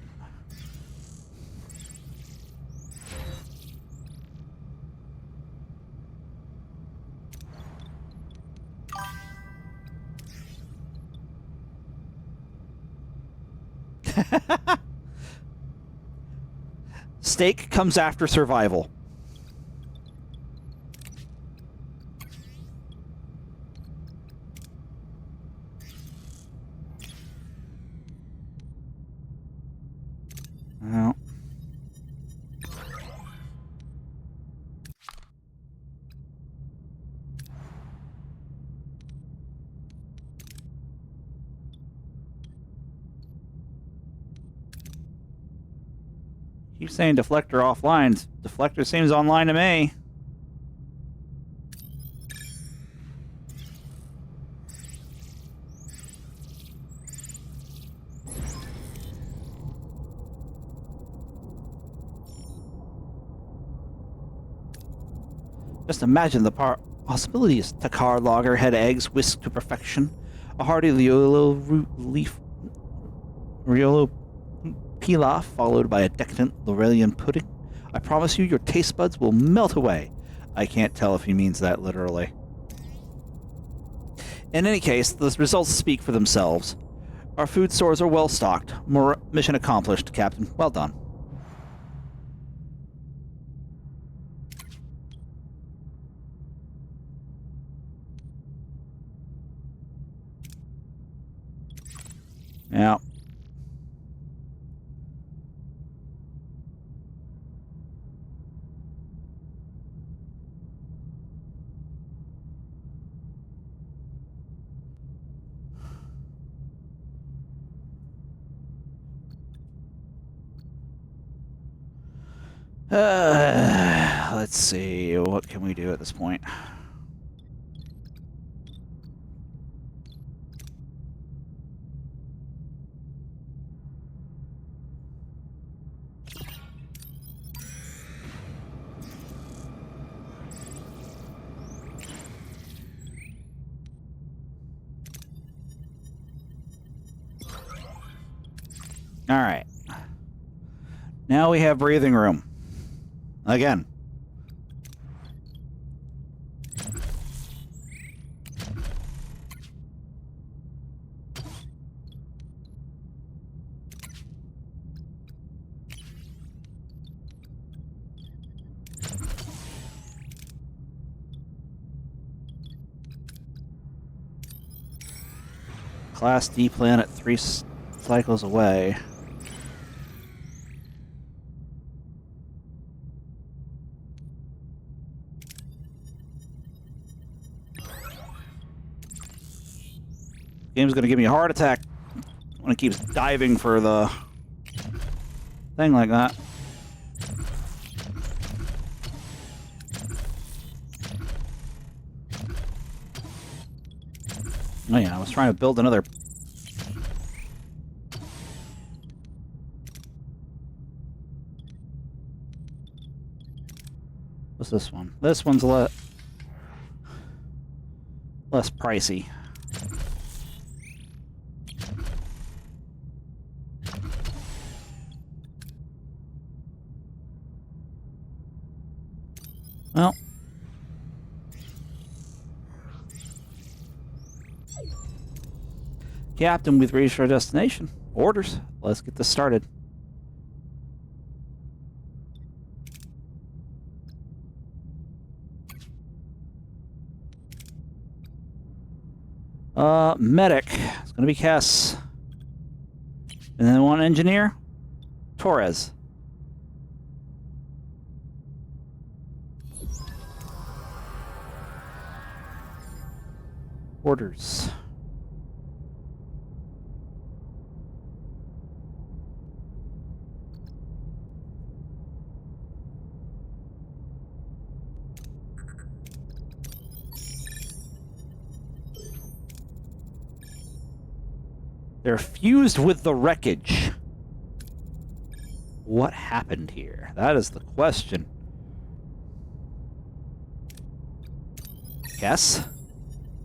Stake comes after survival. Well. Keep saying deflector offline. Deflector seems online to me. Just imagine the possibilities. Takar loggerhead eggs whisked to perfection. A hearty Riolo pilaf followed by a decadent Laurelian pudding. I promise you your taste buds will melt away. I can't tell if he means that literally. In any case, the results speak for themselves. Our food stores are well stocked. Mission accomplished, Captain. Well done. Yeah. Let's see. What can we do at this point? All right. Now we have breathing room. Again. Class D planet 3 cycles away. Game's gonna give me a heart attack when it keeps diving for the thing like that. Oh yeah, I was trying to build another. What's this one? This one's less pricey. Well. Captain, we've reached our destination. Orders. Let's get this started. Medic. It's gonna be Kess. And then one engineer. Torres. Quarters. They're fused with the wreckage. What happened here? That is the question. Guess?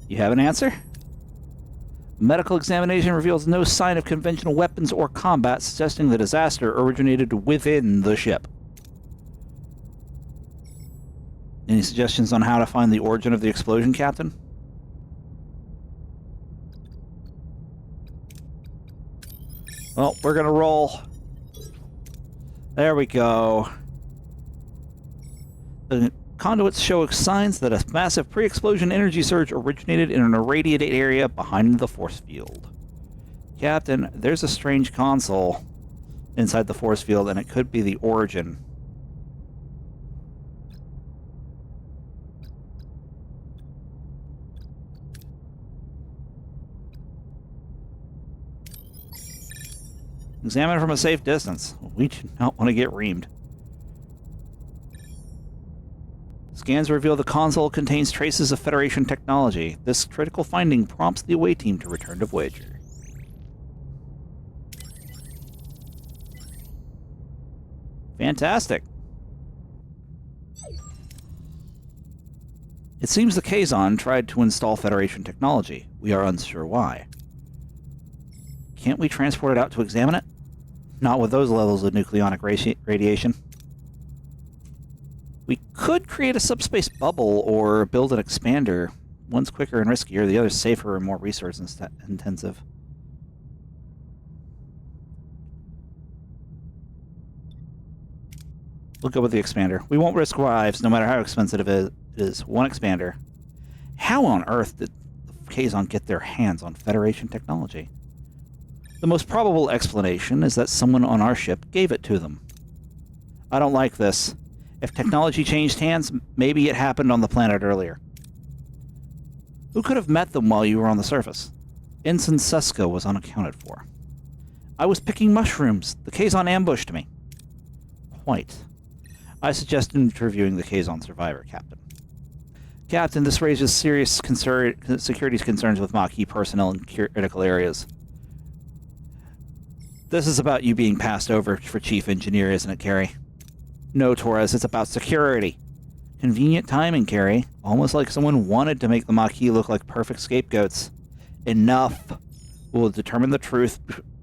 You have an answer? Medical examination reveals no sign of conventional weapons or combat, suggesting the disaster originated within the ship. Any suggestions on how to find the origin of the explosion, Captain? Well, we're gonna roll. There we go. The conduits show signs that a massive pre-explosion energy surge originated in an irradiated area behind the force field. Captain, there's a strange console inside the force field, and it could be the origin. Examine from a safe distance. We do not want to get reamed. Scans reveal the console contains traces of Federation technology. This critical finding prompts the away team to return to Voyager. Fantastic. It seems the Kazon tried to install Federation technology. We are unsure why. Can't we transport it out to examine it? Not with those levels of nucleonic radiation. We could create a subspace bubble or build an expander. One's quicker and riskier, the other's safer and more resource intensive. We'll go with the expander. We won't risk lives, no matter how expensive it is. One expander. How on earth did the Kazon get their hands on Federation technology? The most probable explanation is that someone on our ship gave it to them. I don't like this. If technology changed hands, maybe it happened on the planet earlier. Who could have met them while you were on the surface? Ensign Seska was unaccounted for. I was picking mushrooms. The Kazon ambushed me. Quite. I suggest interviewing the Kazon survivor, Captain. Captain, this raises serious security concerns with Maquis personnel in critical areas. This is about you being passed over for Chief Engineer, isn't it, Carrie? No, Torres, it's about security. Convenient timing, Carrie. Almost like someone wanted to make the Maquis look like perfect scapegoats. Enough. We'll determine the truth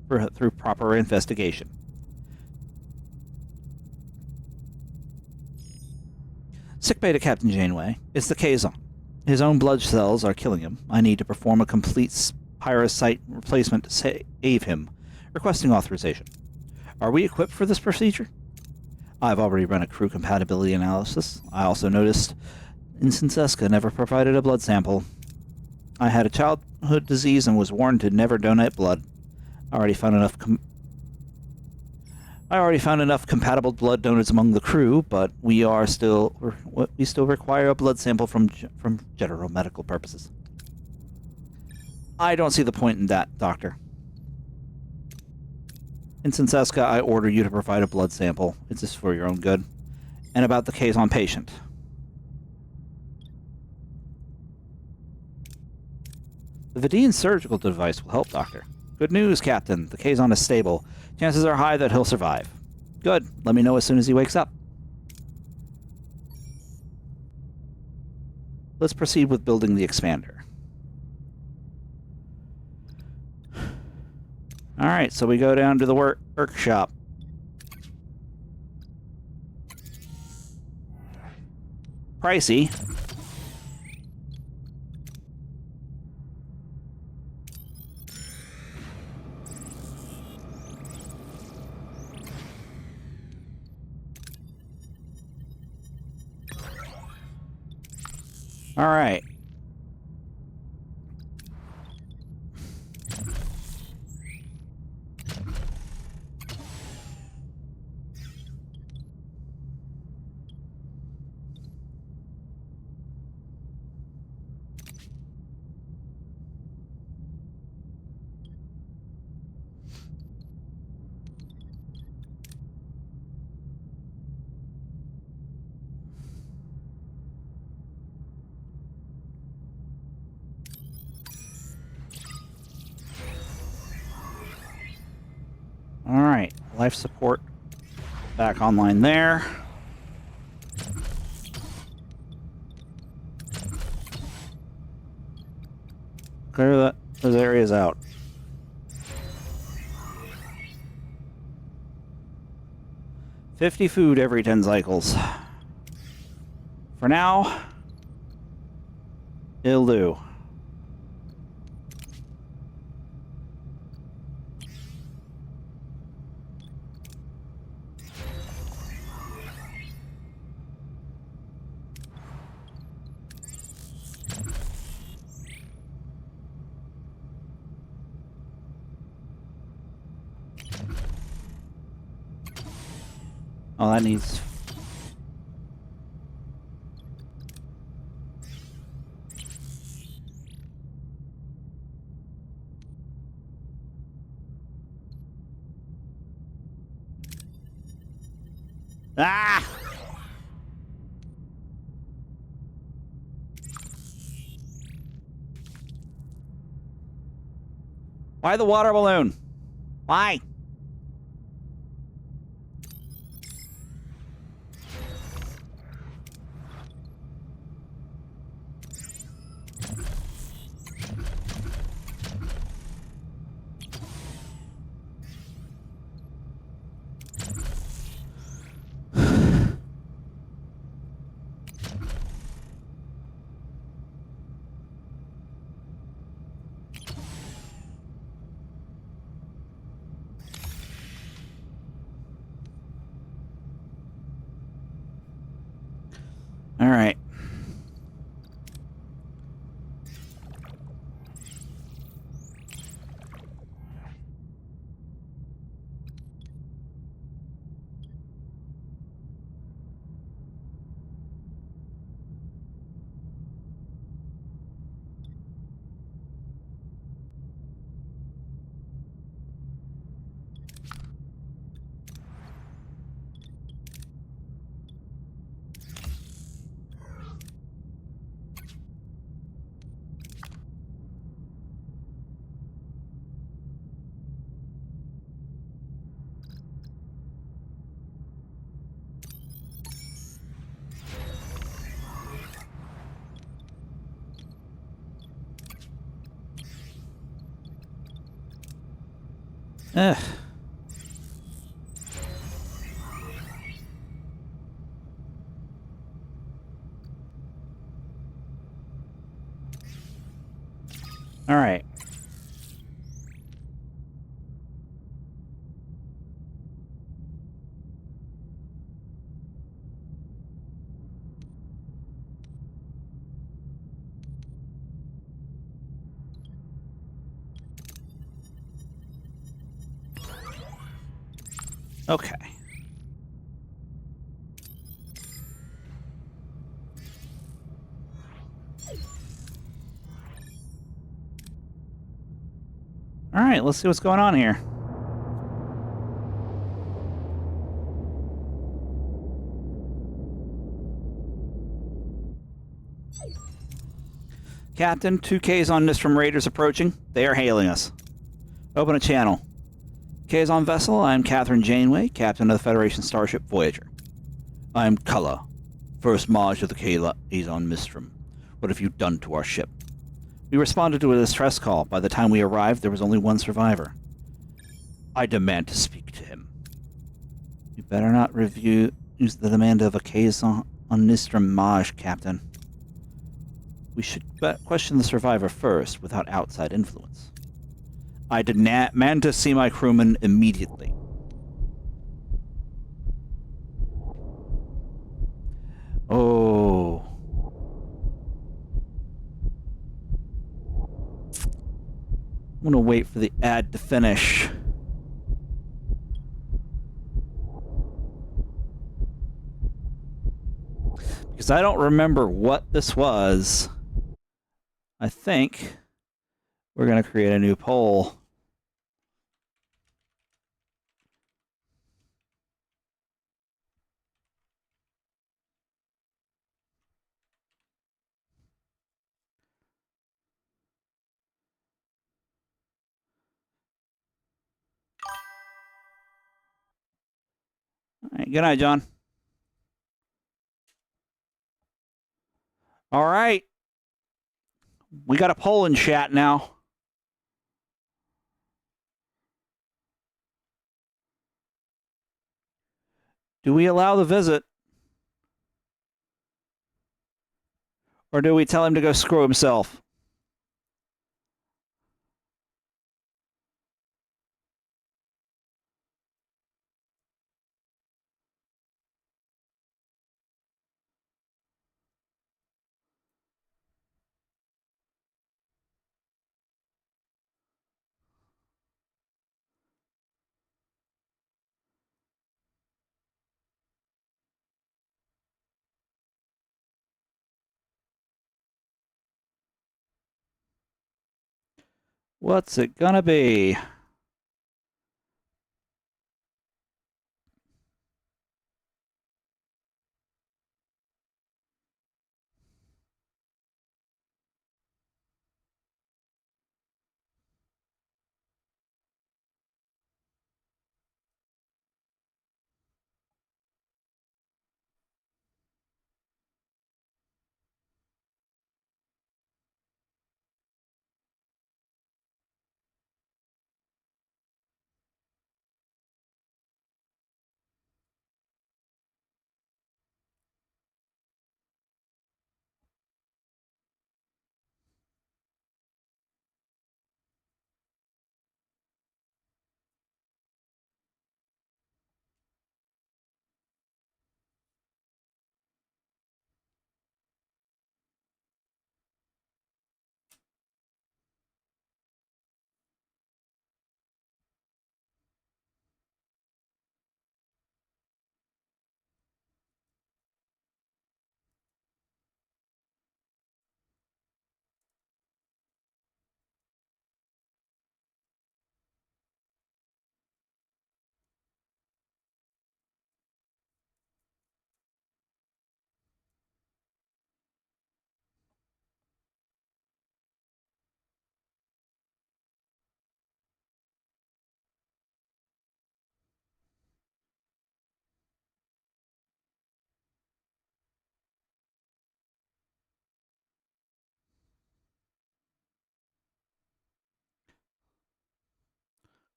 through proper investigation. Sickbay to Captain Janeway. It's the Kazon. His own blood cells are killing him. I need to perform a complete parasite replacement to save him. Requesting authorization. Are we equipped for this procedure? I've already run a crew compatibility analysis. I also noticed Ensign Seska never provided a blood sample. I had a childhood disease and was warned to never donate blood. I already found enough compatible blood donors among the crew, but we still require a blood sample from general medical purposes. I don't see the point in that, Doctor. Ensign Seska, I order you to provide a blood sample. It's just for your own good. And about the Kazon patient. The Vidian surgical device will help, Doctor. Good news, Captain. The Kazon is stable. Chances are high that he'll survive. Good. Let me know as soon as he wakes up. Let's proceed with building the expander. Alright, so we go down to the workshop. Pricey. Alright. life support back online there. Clear those areas out. $50 food every 10 cycles. For now, it'll do. Oh, that needs... Ah! Why the water balloon? Why? All right. Ugh. All right. Okay. All right, let's see what's going on here. Captain, 2Ks on Nistrum Raiders approaching. They are hailing us. Open a channel. Ks on vessel, I'm Catherine Janeway, captain of the Federation starship Voyager. I'm Cullah, first Maj of the Ks on Mistrum. What have you done to our ship? We responded to a distress call. By the time we arrived, there was only one survivor. I demand to speak to him. You better not use the demand of a Ks on Nistrum Maj, Captain. We should question the survivor first, without outside influence. I demand to see my crewman immediately. Oh. I'm gonna wait for the ad to finish. Because I don't remember what this was. I think we're gonna create a new poll. Good night, John. All right. We got a poll in chat now. Do we allow the visit? Or do we tell him to go screw himself? What's it gonna be?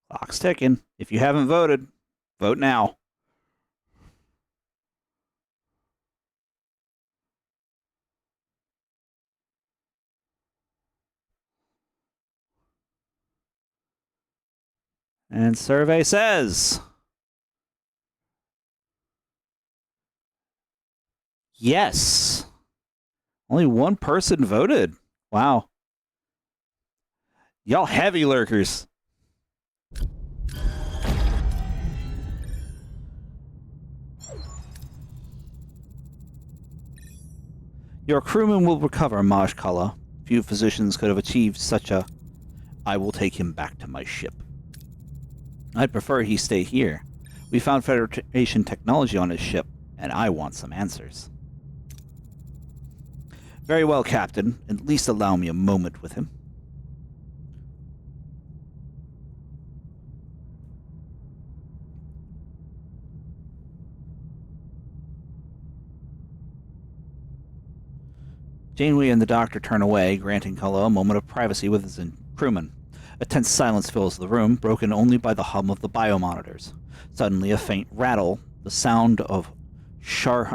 Clock's ticking. If you haven't voted, vote now. And survey says yes. Only one person voted. Wow. Y'all heavy lurkers. Your crewman will recover, Majkala. Few physicians could have achieved such a... I will take him back to my ship. I'd prefer he stay here. We found Federation technology on his ship, and I want some answers. Very well, Captain. At least allow me a moment with him. Janeway and the doctor turn away, granting Culloh a moment of privacy with his crewman. A tense silence fills the room, broken only by the hum of the biomonitors. Suddenly, a faint rattle, the sound of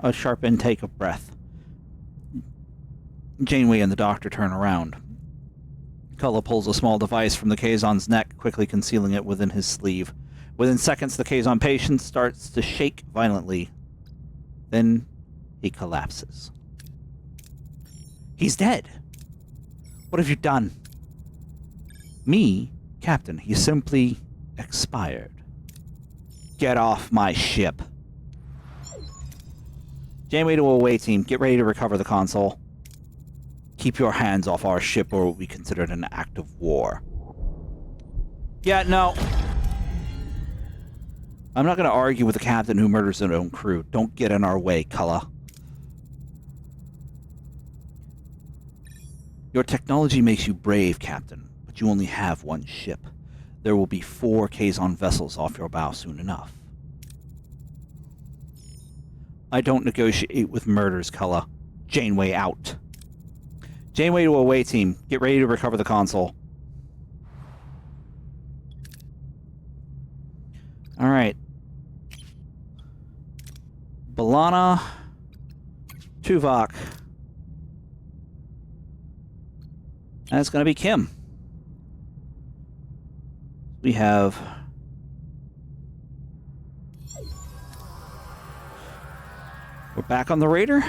a sharp intake of breath. Janeway and the doctor turn around. Culloh pulls a small device from the Kazon's neck, quickly concealing it within his sleeve. Within seconds, the Kazon patient starts to shake violently. Then he collapses. He's dead. What have you done? Me, Captain, he simply expired. Get off my ship. Janeway to away team, get ready to recover the console. Keep your hands off our ship or it will be considered an act of war. Yeah, no. I'm not going to argue with a captain who murders his own crew. Don't get in our way, Culloh. Your technology makes you brave, Captain, but you only have one ship. There will be 4 Kazon vessels off your bow soon enough. I don't negotiate with murders, Cullen. Janeway out. Janeway to away team. Get ready to recover the console. Alright. B'Elanna. Tuvok. And it's going to be Kim. We have... We're back on the Raider.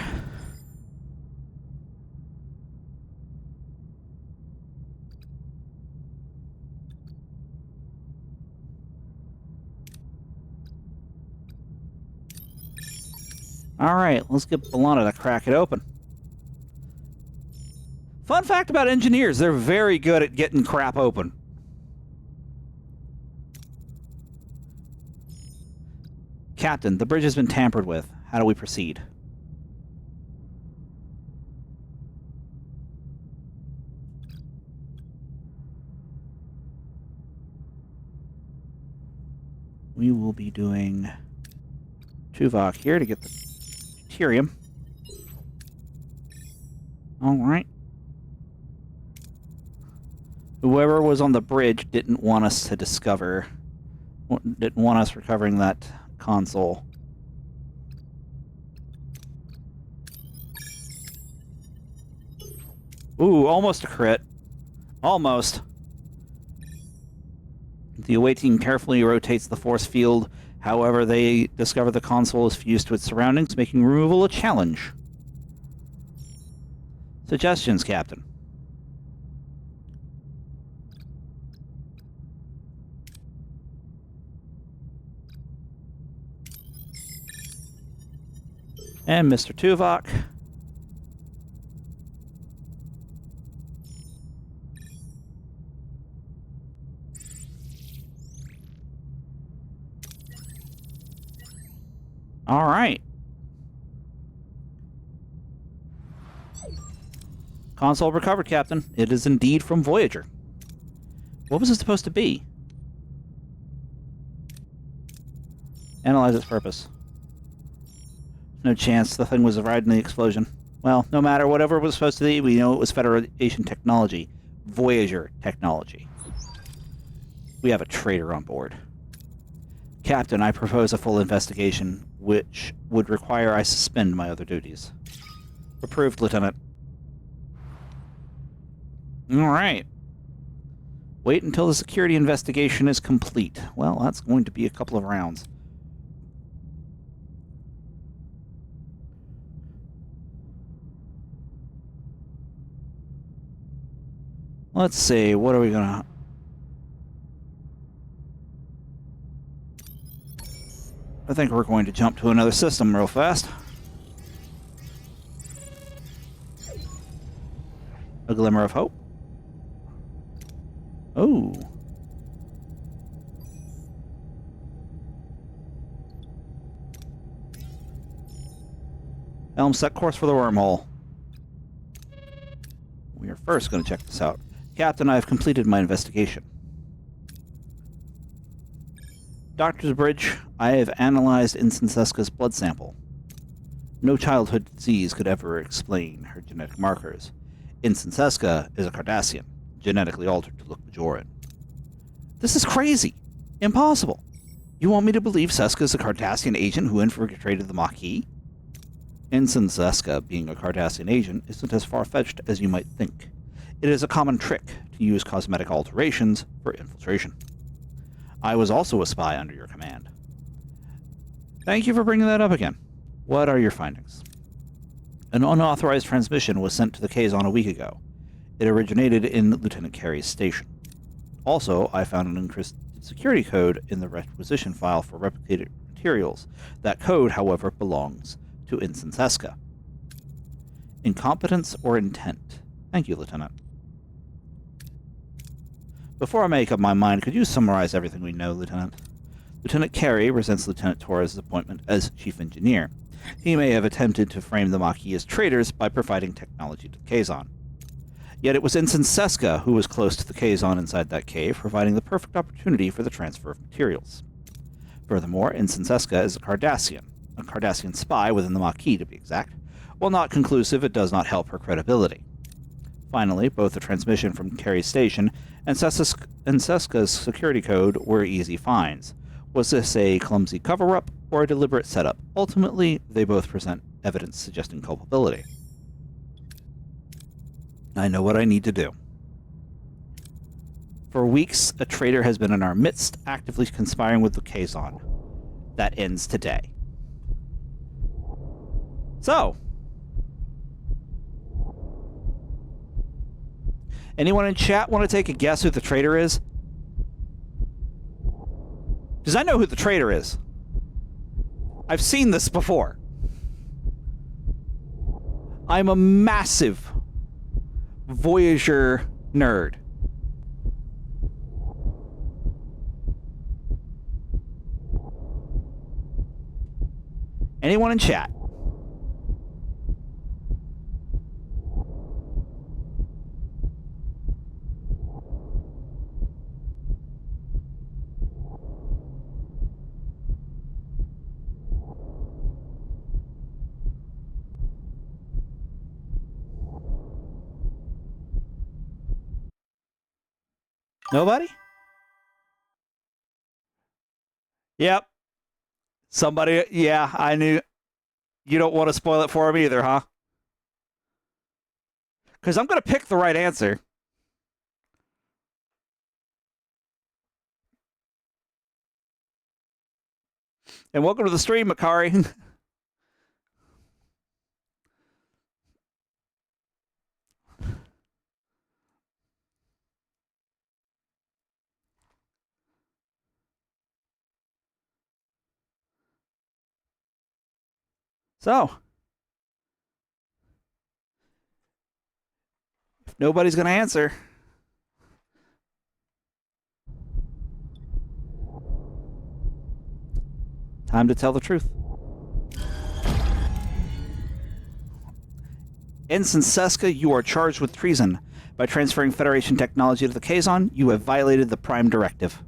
Alright, let's get B'Elanna to crack it open. Fun fact about engineers, they're very good at getting crap open. Captain, the bridge has been tampered with. How do we proceed? We will be doing Tuvok here to get the deuterium. Alright. Whoever was on the bridge didn't want us to discover... didn't want us recovering that console. Ooh, almost a crit. Almost. The away team carefully rotates the force field. However, they discover the console is fused to its surroundings, making removal a challenge. Suggestions, Captain. And Mr. Tuvok. All right. Console recovered, Captain. It is indeed from Voyager. What was it supposed to be? Analyze its purpose. No chance the thing was right in the explosion. Well, no matter whatever it was supposed to be, we know it was Federation technology. Voyager technology. We have a traitor on board. Captain, I propose a full investigation, which would require I suspend my other duties. Approved, Lieutenant. Alright. Wait until the security investigation is complete. Well, that's going to be a couple of rounds. Let's see, what are we gonna... I think we're going to jump to another system real fast. A glimmer of hope. Oh. Helm, set course for the wormhole. We are first going to check this out. Captain, I have completed my investigation. Doctor's Bridge, I have analyzed Ensign Seska's blood sample. No childhood disease could ever explain her genetic markers. Ensign Seska is a Cardassian, genetically altered to look Bajoran. This is crazy! Impossible! You want me to believe Seska is a Cardassian agent who infiltrated the Maquis? Ensign Seska, being a Cardassian agent, isn't as far-fetched as you might think. It is a common trick to use cosmetic alterations for infiltration. I was also a spy under your command. Thank you for bringing that up again. What are your findings? An unauthorized transmission was sent to the Kazon a week ago. It originated in Lieutenant Carey's station. Also, I found an encrypted security code in the requisition file for replicated materials. That code, however, belongs to Ensign Seska. Incompetence or intent? Thank you, Lieutenant. Before I make up my mind, could you summarize everything we know, Lieutenant? Lieutenant Carey resents Lieutenant Torres' appointment as Chief Engineer. He may have attempted to frame the Maquis as traitors by providing technology to the Kazon. Yet it was Ensign Seska who was close to the Kazon inside that cave, providing the perfect opportunity for the transfer of materials. Furthermore, Ensign Seska is a Cardassian, a Cardassian spy within the Maquis to be exact. While not conclusive, it does not help her credibility. Finally, both the transmission from Carrie's station and Seska's security code were easy finds. Was this a clumsy cover-up or a deliberate setup? Ultimately, they both present evidence suggesting culpability. I know what I need to do. For weeks, a traitor has been in our midst, actively conspiring with the Kazon. That ends today. So, anyone in chat want to take a guess who the traitor is? Because I know who the traitor is. I've seen this before. I'm a massive Voyager nerd. Anyone in chat? Nobody? Yep. Somebody, yeah, I knew. You don't want to spoil it for him either, huh? Because I'm going to pick the right answer. And welcome to the stream, Makari. So, if nobody's going to answer, time to tell the truth. Ensign Seska, you are charged with treason. By transferring Federation technology to the Kazon, you have violated the Prime Directive.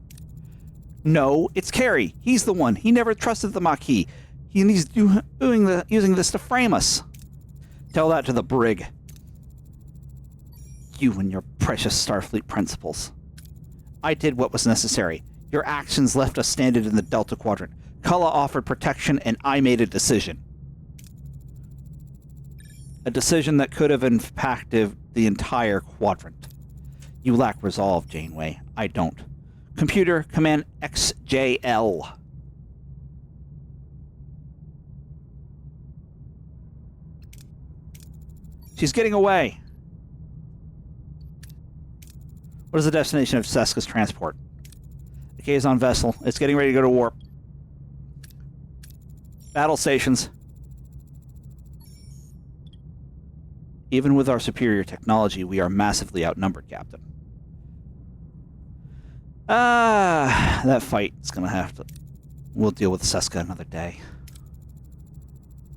No, it's Carrie. He's the one. He never trusted the Maquis. He's using this to frame us. Tell that to the brig. You and your precious Starfleet principles. I did what was necessary. Your actions left us stranded in the Delta Quadrant. Kala offered protection, and I made a decision. A decision that could have impacted the entire quadrant. You lack resolve, Janeway. I don't. Computer, command XJL. She's getting away. What is the destination of Seska's transport? The Kazon vessel. It's getting ready to go to warp. Battle stations. Even with our superior technology, we are massively outnumbered, Captain. That fight is going to have to... We'll deal with Seska another day.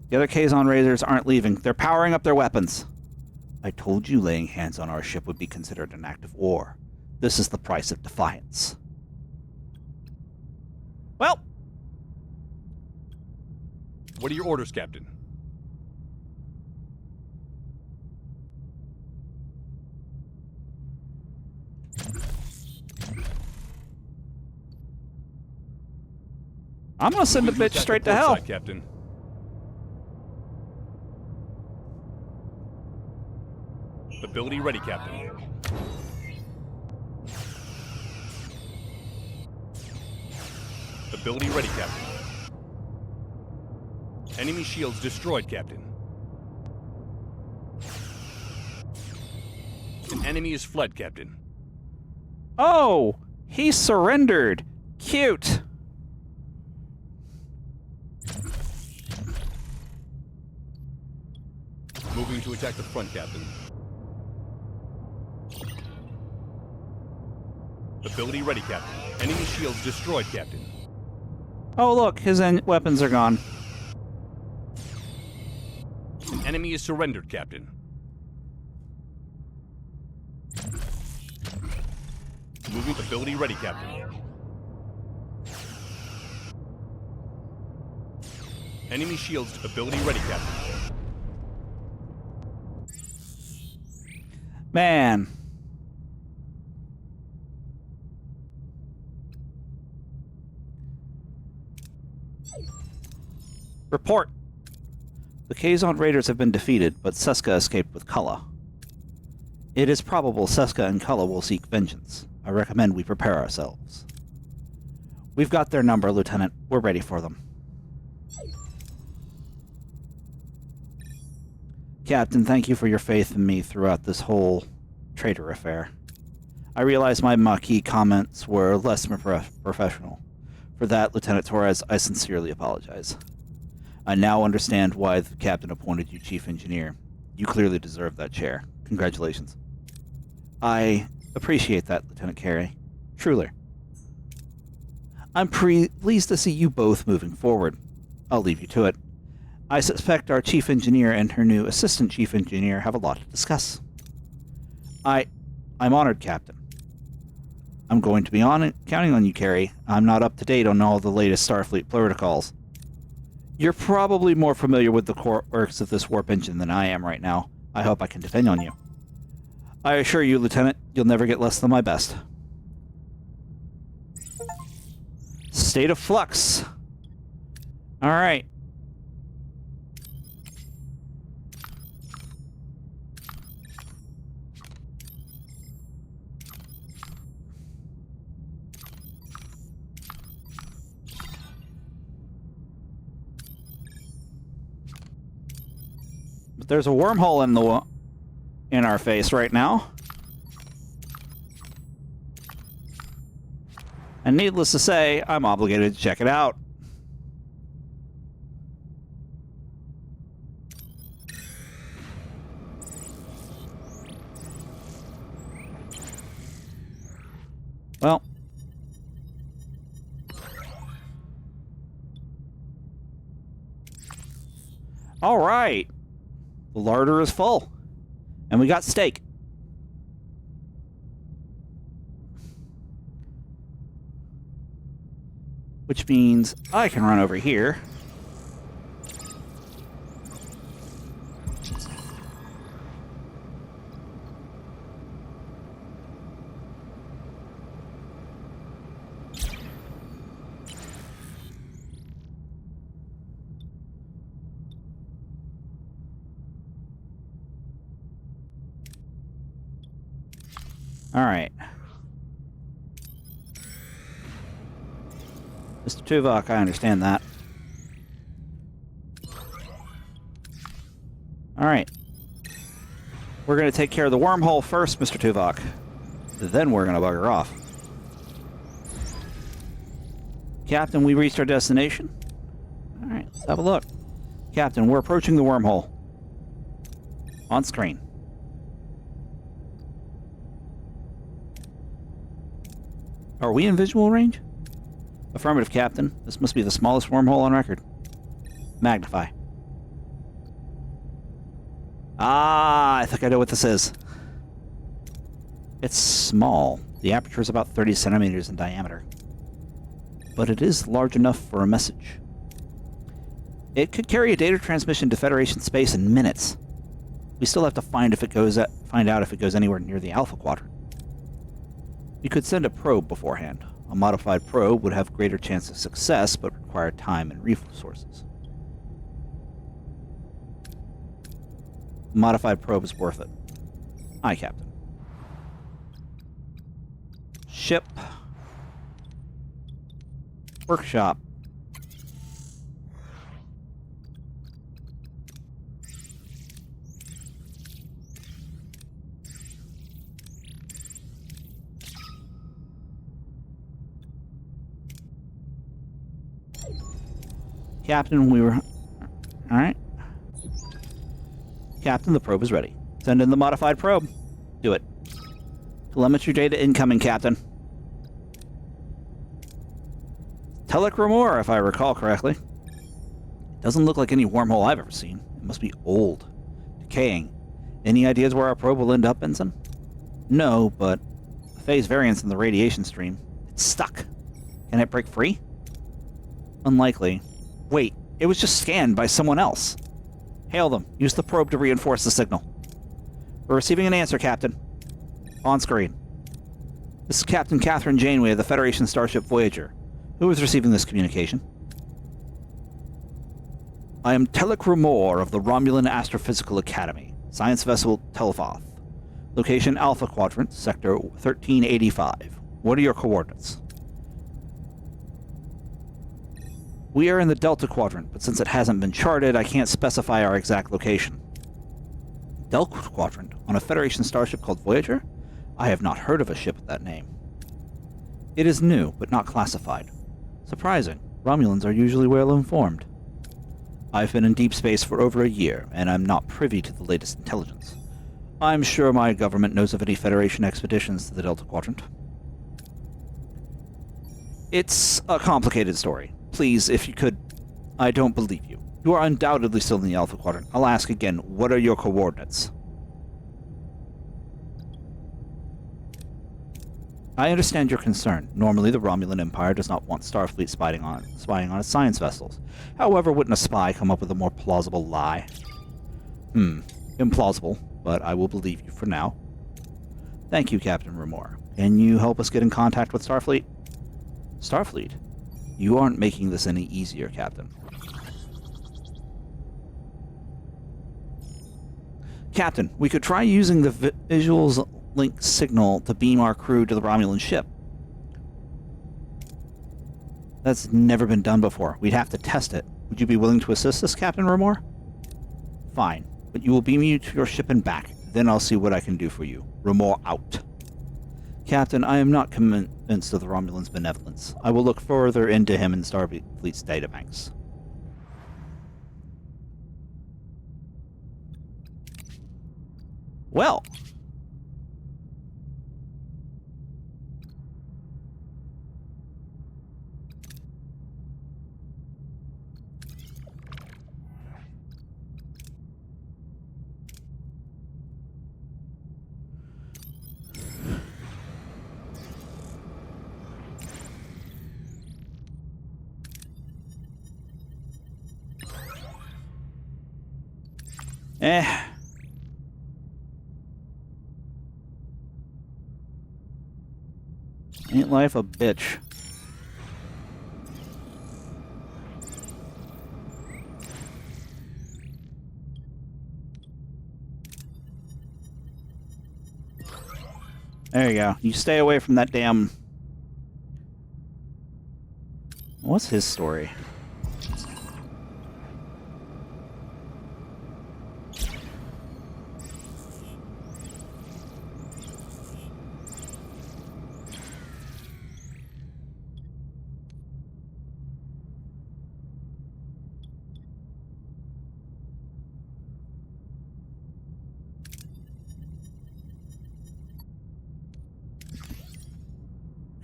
The other Kazon Raiders aren't leaving. They're powering up their weapons. I told you laying hands on our ship would be considered an act of war. This is the price of defiance. Well. What are your orders, Captain? I'm going to send the bitch straight to hell. Side, Captain. Ability ready, Captain. Ability ready, Captain. Enemy shields destroyed, Captain. An enemy is fled, Captain. Oh, he surrendered. Cute. Moving to attack the front, Captain. Ability ready, Captain. Enemy shields destroyed, Captain. Oh, look, his weapons are gone. An enemy is surrendered, Captain. Moving ability ready, Captain. Enemy shields ability ready, Captain. Man. Report. The Kazon raiders have been defeated, but Seska escaped with Kala. It is probable Seska and Kala will seek vengeance. I recommend we prepare ourselves. We've got their number, Lieutenant. We're ready for them. Captain, thank you for your faith in me throughout this whole traitor affair. I realize my Maquis comments were less than professional. For that, Lieutenant Torres, I sincerely apologize. I now understand why the captain appointed you chief engineer. You clearly deserve that chair. Congratulations. I appreciate that, Lieutenant Carey. Truly. I'm pleased to see you both moving forward. I'll leave you to it. I suspect our chief engineer and her new assistant chief engineer have a lot to discuss. I'm honored, Captain. I'm going to be counting on you, Carey. I'm not up to date on all the latest Starfleet protocols. You're probably more familiar with the quirks of this warp engine than I am right now. I hope I can depend on you. I assure you, Lieutenant, you'll never get less than my best. State of flux. All right. But there's a wormhole in our face right now. And needless to say, I'm obligated to check it out. Well. All right. The larder is full. And we got steak. Which means I can run over here. All right. Mr. Tuvok, I understand that. All right. We're going to take care of the wormhole first, Mr. Tuvok. Then we're going to bugger off. Captain, we reached our destination. All right, let's have a look. Captain, we're approaching the wormhole. On screen. Are we in visual range? Affirmative, Captain. This must be the smallest wormhole on record. Magnify. Ah, I think I know what this is. It's small. The aperture is about 30 centimeters in diameter. But it is large enough for a message. It could carry a data transmission to Federation space in minutes. We still have to find out if it goes anywhere near the Alpha Quadrant. We could send a probe beforehand. A modified probe would have greater chance of success, but require time and resources. A modified probe is worth it. Aye, Captain. Ship. Workshop. Captain, we were... Alright. Captain, the probe is ready. Send in the modified probe. Do it. Telemetry data incoming, Captain. Telecromor, if I recall correctly. Doesn't look like any wormhole I've ever seen. It must be old. Decaying. Any ideas where our probe will end up, Ensign? No, but... phase variance in the radiation stream. It's stuck. Can it break free? Unlikely. Wait, It was just scanned by someone else. Hail them. Use the probe to reinforce the signal. We're receiving an answer, Captain. On screen. This is Captain Catherine Janeway of the Federation Starship Voyager. Who is receiving this communication? I am Telek Rumor of the Romulan Astrophysical Academy. Science vessel Telefoth. Location Alpha Quadrant, Sector 1385. What are your coordinates? We are in the Delta Quadrant, but since it hasn't been charted, I can't specify our exact location. Delta Quadrant? On a Federation starship called Voyager? I have not heard of a ship with that name. It is new, but not classified. Surprising. Romulans are usually well informed. I've been in deep space for over a year, and I'm not privy to the latest intelligence. I'm sure my government knows of any Federation expeditions to the Delta Quadrant. It's a complicated story. Please, if you could... I don't believe you. You are undoubtedly still in the Alpha Quadrant. I'll ask again, what are your coordinates? I understand your concern. Normally, the Romulan Empire does not want Starfleet spying on its science vessels. However, wouldn't a spy come up with a more plausible lie? Implausible, but I will believe you for now. Thank you, Captain Rumor. Can you help us get in contact with Starfleet? Starfleet? You aren't making this any easier, Captain. Captain, we could try using the visuals link signal to beam our crew to the Romulan ship. That's never been done before. We'd have to test it. Would you be willing to assist us, Captain Rumor? Fine, but you will beam me to your ship and back. Then I'll see what I can do for you. Rumor out. Captain, I am not convinced of the Romulan's benevolence. I will look further into him in Starfleet's databanks. Well... Ain't life a bitch? There you go. You stay away from that damn... What's his story?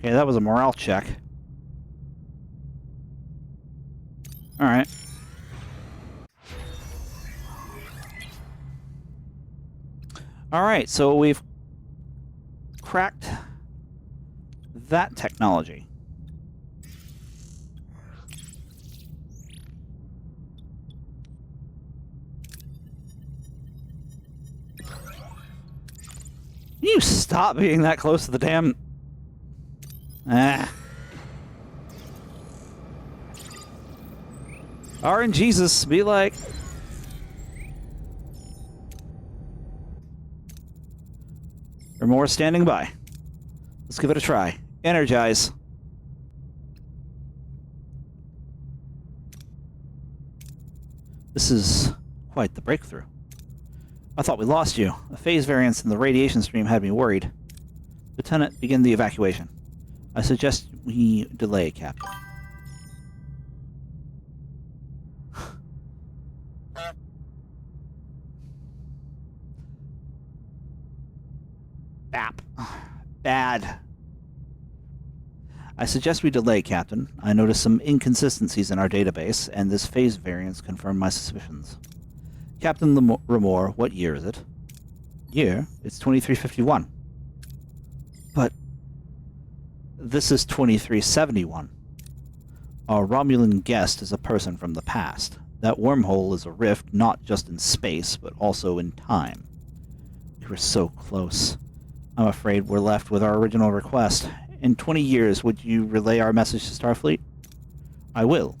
Okay, that was a morale check. Alright. Alright, so we've cracked that technology. Can you stop being that close to the damn... RNGesus, be like... Remore standing by. Let's give it a try. Energize. This is quite the breakthrough. I thought we lost you. The phase variance in the radiation stream had me worried. Lieutenant, begin the evacuation. I suggest we delay, Captain. Bap. Bad. I suggest we delay, Captain. I noticed some inconsistencies in our database, and this phase variance confirmed my suspicions. Captain Rumor, what year is it? Year? It's 2351. But... this is 2371. Our Romulan guest is a person from the past. That wormhole is a rift not just in space, but also in time. We were so close. I'm afraid we're left with our original request. In 20 years, would you relay our message to Starfleet? I will.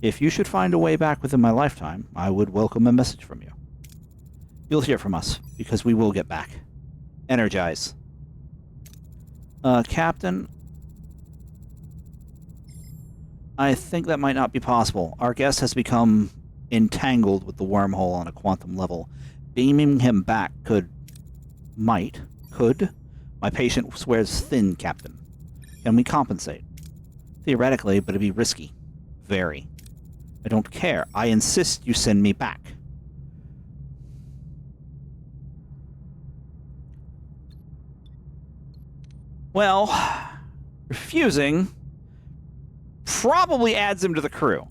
If you should find a way back within my lifetime, I would welcome a message from you. You'll hear from us, because we will get back. Energize. Captain? I think that might not be possible. Our guest has become entangled with the wormhole on a quantum level. Beaming him back could. My patient swears thin, Captain. Can we compensate? Theoretically, but it'd be risky. Very. I don't care. I insist you send me back. Well, refusing probably adds him to the crew.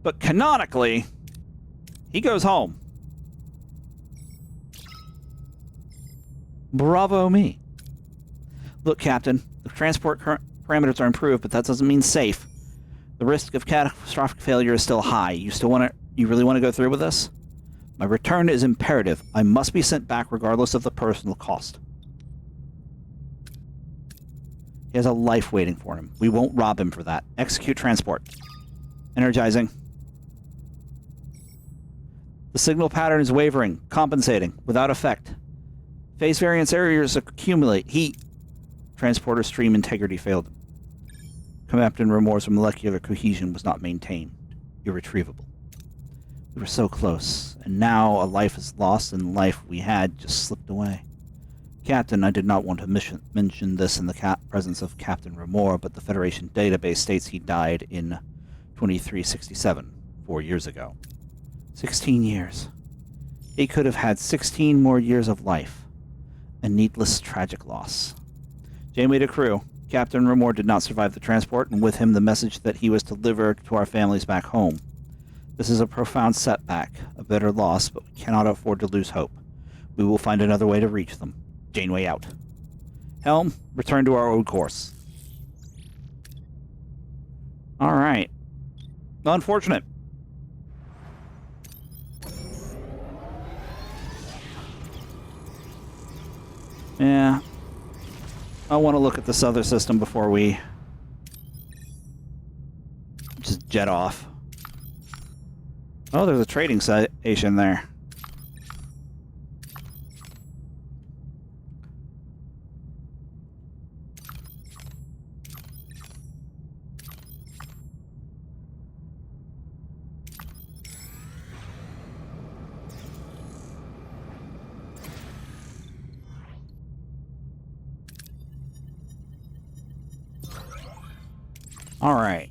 But canonically, he goes home. Bravo me. Look, Captain, the transport parameters are improved, but that doesn't mean safe. The risk of catastrophic failure is still high. You really want to go through with this? My return is imperative. I must be sent back regardless of the personal cost. He has a life waiting for him. We won't rob him for that. Execute transport. Energizing. The signal pattern is wavering, compensating, without effect. Phase variance errors accumulate. Heat. Transporter stream integrity failed. Captain Remor's molecular cohesion was not maintained. Irretrievable. We were so close, and now a life is lost and life we had just slipped away. Captain, I did not want to mention this in the presence of Captain Remor, but the Federation database states he died in 2367, 4 years ago. 16 years. He could have had 16 more years of life. A needless, tragic loss. Janeway to crew. Captain Remor did not survive the transport, and with him the message that he was to deliver to our families back home. This is a profound setback, a bitter loss, but we cannot afford to lose hope. We will find another way to reach them. Janeway out. Helm, return to our old course. Alright. Unfortunate. Yeah. I want to look at this other system before we just jet off. Oh, there's a trading station there. All right.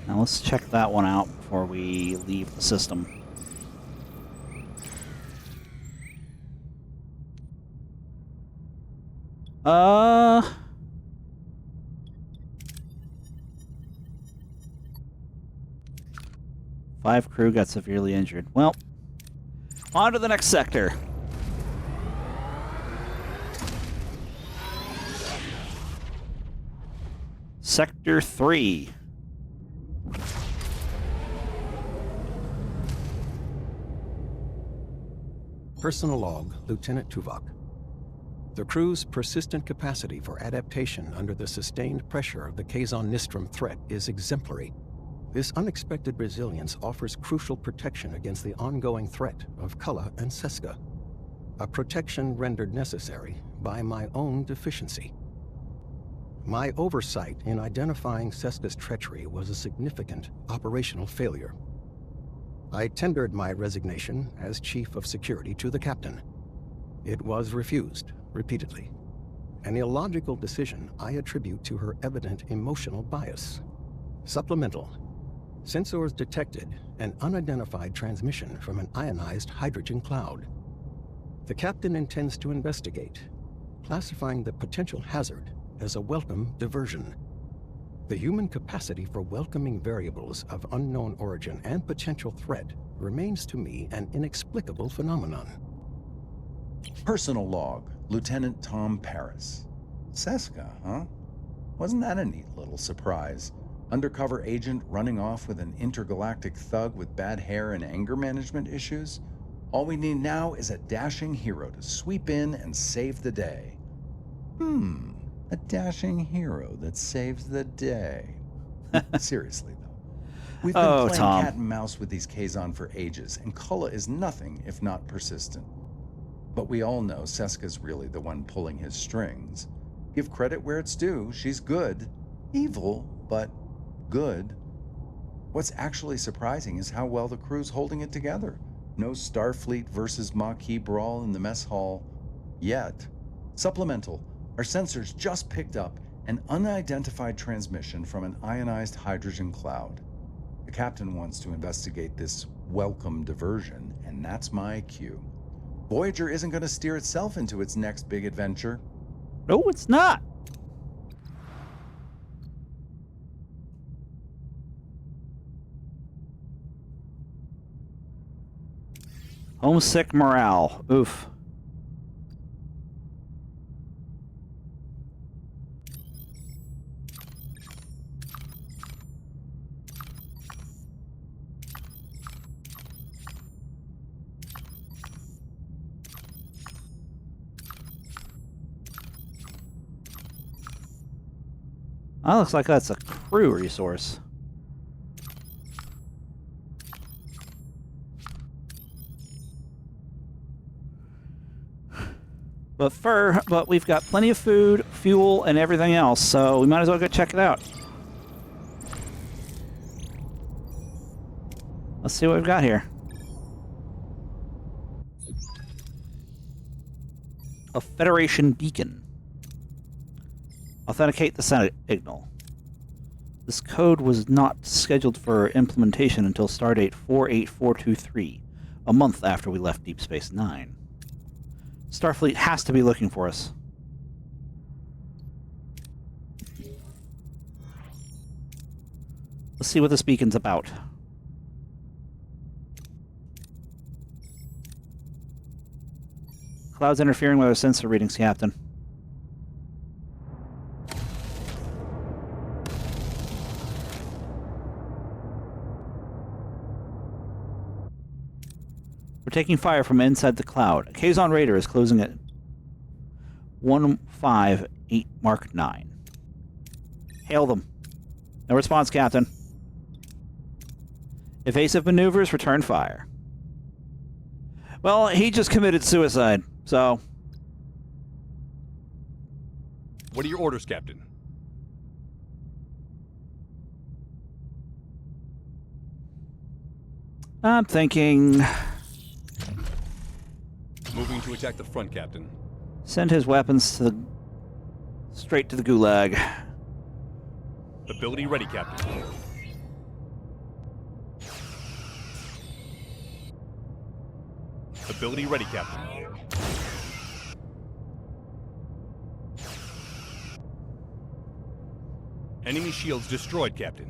Now let's check that one out before we leave the system. Five crew got severely injured. Well, on to the next sector. Sector 3. Personal log, Lieutenant Tuvok. The crew's persistent capacity for adaptation under the sustained pressure of the Kazon Nistrum threat is exemplary. This unexpected resilience offers crucial protection against the ongoing threat of Kulla and Seska, a protection rendered necessary by my own deficiency. My oversight in identifying Seska's treachery was a significant operational failure. I tendered my resignation as Chief of Security to the Captain. It was refused repeatedly, an illogical decision I attribute to her evident emotional bias. Supplemental. Sensors detected an unidentified transmission from an ionized hydrogen cloud. The captain intends to investigate, classifying the potential hazard as a welcome diversion. The human capacity for welcoming variables of unknown origin and potential threat remains to me an inexplicable phenomenon. Personal log, Lieutenant Tom Paris. Seska, huh? Wasn't that a neat little surprise? Undercover agent running off with an intergalactic thug with bad hair and anger management issues? All we need now is a dashing hero to sweep in and save the day. A dashing hero that saves the day. Seriously, though. We've been playing Tom. cat and mouse with these Kazon for ages, and Kulla is nothing if not persistent. But we all know Seska's really the one pulling his strings. Give credit where it's due, she's good. Evil, but good. What's actually surprising is how well the crew's holding it together. No Starfleet versus Maquis brawl in the mess hall yet. Supplemental. Our sensors just picked up an unidentified transmission from an ionized hydrogen cloud. The captain wants to investigate this welcome diversion, and that's my cue. Voyager isn't going to steer itself into its next big adventure. No, it's not. Homesick morale. Oof. That looks like that's a crew resource. But we've got plenty of food, fuel, and everything else, so we might as well go check it out. Let's see what we've got here. A Federation beacon. Authenticate the signal. This code was not scheduled for implementation until stardate 48423, a month after we left Deep Space Nine. Starfleet has to be looking for us. Let's see what this beacon's about. Cloud's interfering with our sensor readings, Captain. We're taking fire from inside the cloud. A Kazon Raider is closing at 158 Mark 9. Hail them. No response, Captain. Evasive maneuvers, return fire. Well, he just committed suicide, so... What are your orders, Captain? I'm thinking... Moving to attack the front, Captain. Send his weapons to straight to the gulag. Ability ready, Captain. Ability ready, Captain. Enemy shields destroyed, Captain.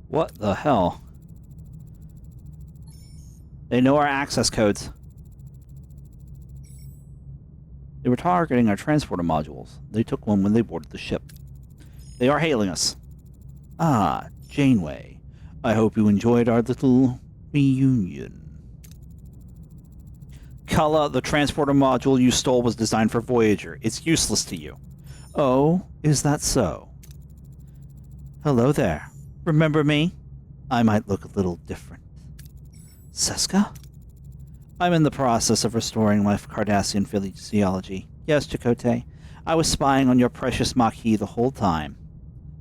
What the hell? They know our access codes. They were targeting our transporter modules. They took one when they boarded the ship. They are hailing us. Ah, Janeway. I hope you enjoyed our little reunion. Kulla, the transporter module you stole was designed for Voyager. It's useless to you. Oh, is that so? Hello there. Remember me? I might look a little different. Seska? I'm in the process of restoring my Cardassian physiology. Yes, Chakotay. I was spying on your precious Maquis the whole time.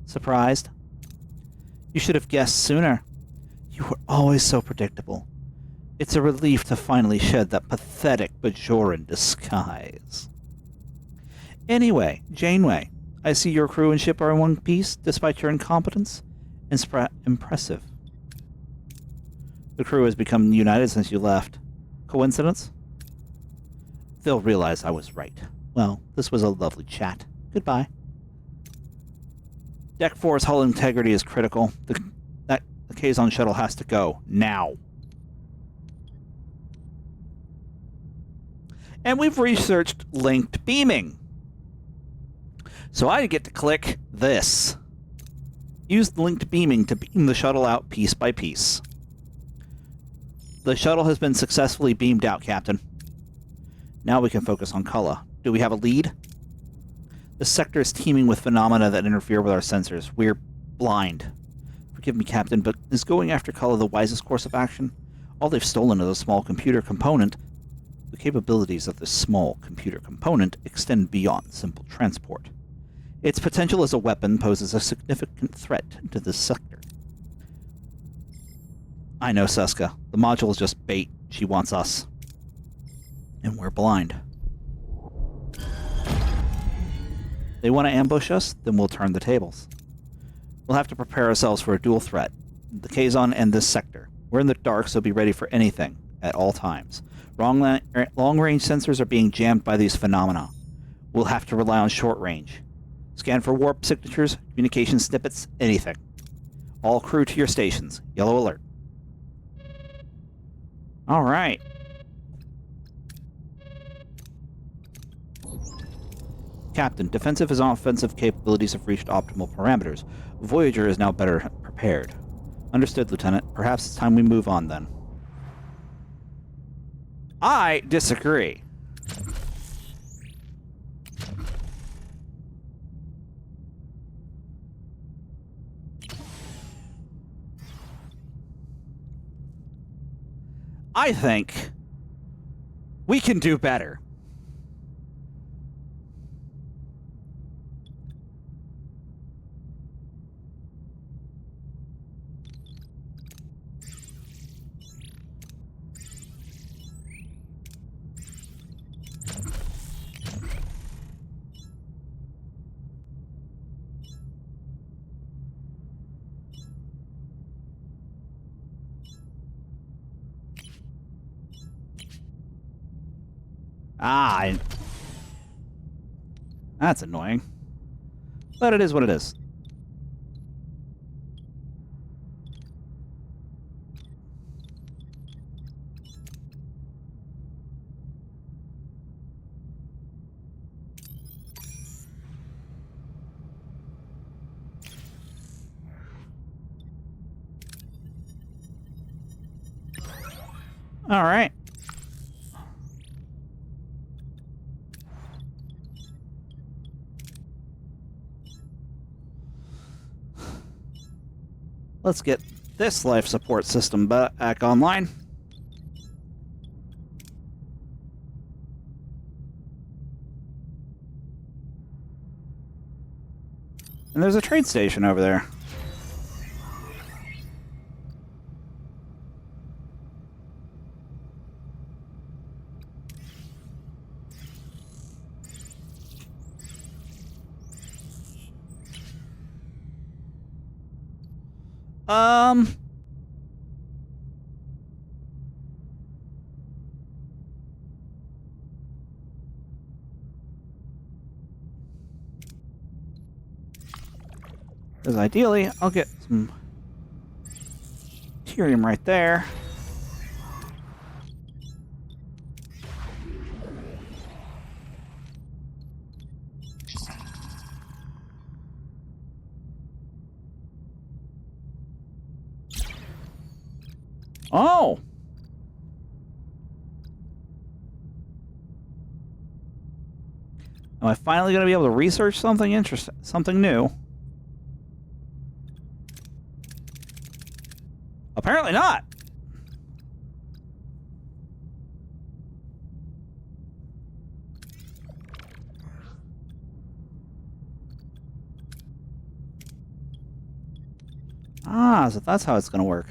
Surprised? You should have guessed sooner. You were always so predictable. It's a relief to finally shed that pathetic Bajoran disguise. Anyway, Janeway, I see your crew and ship are in one piece, despite your incompetence. Impressive. The crew has become united since you left. Coincidence? They'll realize I was right. Well, this was a lovely chat. Goodbye. Deck 4's hull integrity is critical. The Kazon shuttle has to go. Now. And we've researched linked beaming. So I get to click this. Use linked beaming to beam the shuttle out piece by piece. The shuttle has been successfully beamed out, Captain. Now we can focus on Cullen. Do we have a lead? The sector is teeming with phenomena that interfere with our sensors. We're blind. Forgive me, Captain, but is going after Cullen the wisest course of action? All they've stolen is a small computer component. The capabilities of this small computer component extend beyond simple transport. Its potential as a weapon poses a significant threat to this sector. I know, Seska. The module is just bait. She wants us. And we're blind. They want to ambush us? Then we'll turn the tables. We'll have to prepare ourselves for a dual threat. The Kazon and this sector. We're in the dark, so be ready for anything at all times. Long-range sensors are being jammed by these phenomena. We'll have to rely on short-range. Scan for warp signatures, communication snippets, anything. All crew to your stations. Yellow alert. All right. Captain, defensive and offensive capabilities have reached optimal parameters. Voyager is now better prepared. Understood, Lieutenant. Perhaps it's time we move on, then. I disagree. I think we can do better. That's annoying. But it is what it is. All right. Let's get this life support system back online. And there's a train station over there. Because ideally, I'll get some Tyrium right there. Oh! Am I finally going to be able to research something interesting, something new? Apparently not. Ah, so that's how it's going to work.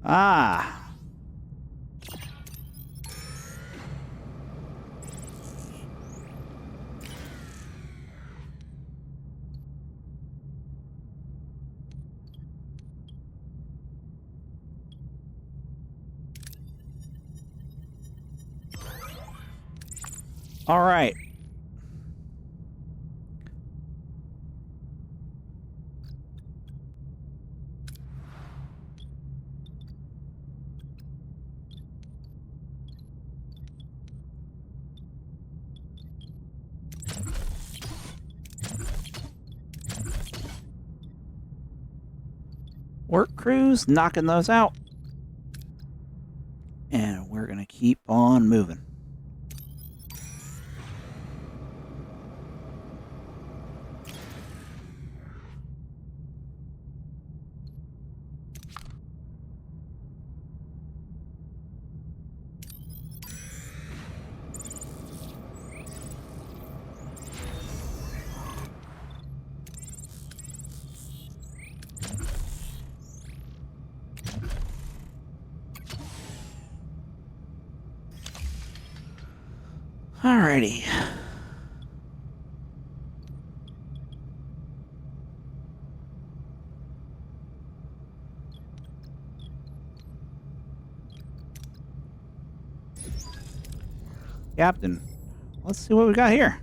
Ah. All right. Work crews, knocking those out. And we're going to keep on moving. Alrighty. Captain, let's see what we got here.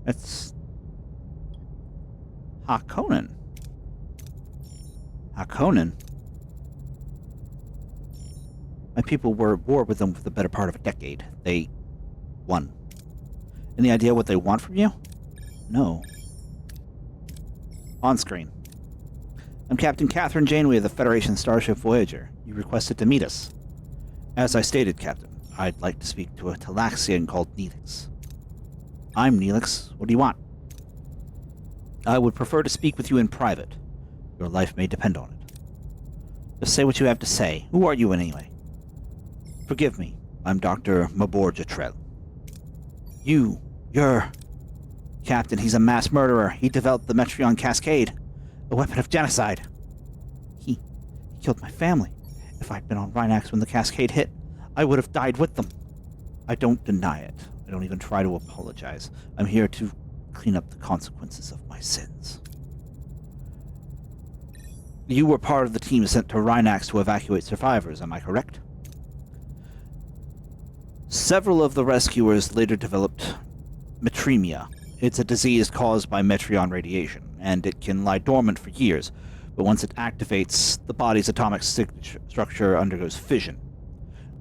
It's Hakonnen. Hakonnen? My people were at war with them for the better part of a decade. They won. Any idea what they want from you? No. On screen. I'm Captain Catherine Janeway of the Federation Starship Voyager. You requested to meet us. As I stated, Captain, I'd like to speak to a Talaxian called Neelix. I'm Neelix. What do you want? I would prefer to speak with you in private. Your life may depend on it. Just say what you have to say. Who are you anyway? Forgive me. I'm Dr. Mabor Jatrell. You're... Captain, he's a mass murderer. He developed the Metreon Cascade. A weapon of genocide. He killed my family. If I'd been on Rhinax when the Cascade hit, I would have died with them. I don't deny it. I don't even try to apologize. I'm here to clean up the consequences of my sins. You were part of the team sent to Rhinax to evacuate survivors, am I correct? Several of the rescuers later developed metremia. It's a disease caused by Metreon radiation, and it can lie dormant for years, but once it activates, the body's atomic structure undergoes fission.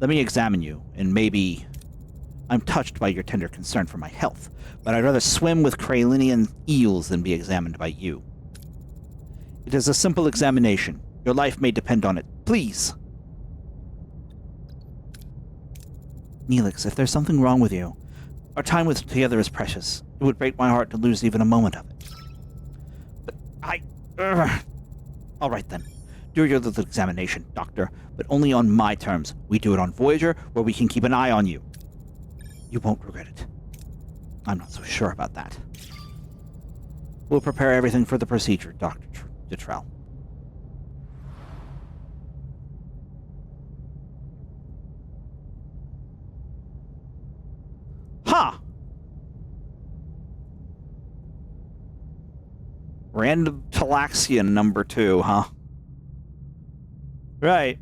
Let me examine you, and maybe... I'm touched by your tender concern for my health, but I'd rather swim with Kralinian eels than be examined by you. It is a simple examination. Your life may depend on it. Please! Neelix, if there's something wrong with you, our time together is precious. It would break my heart to lose even a moment of it. But all right then. Do your little examination, Doctor, but only on my terms. We do it on Voyager, where we can keep an eye on you. You won't regret it. I'm not so sure about that. We'll prepare everything for the procedure, Dr. Jatrell. Ha! Random Talaxian number 2, huh? Right.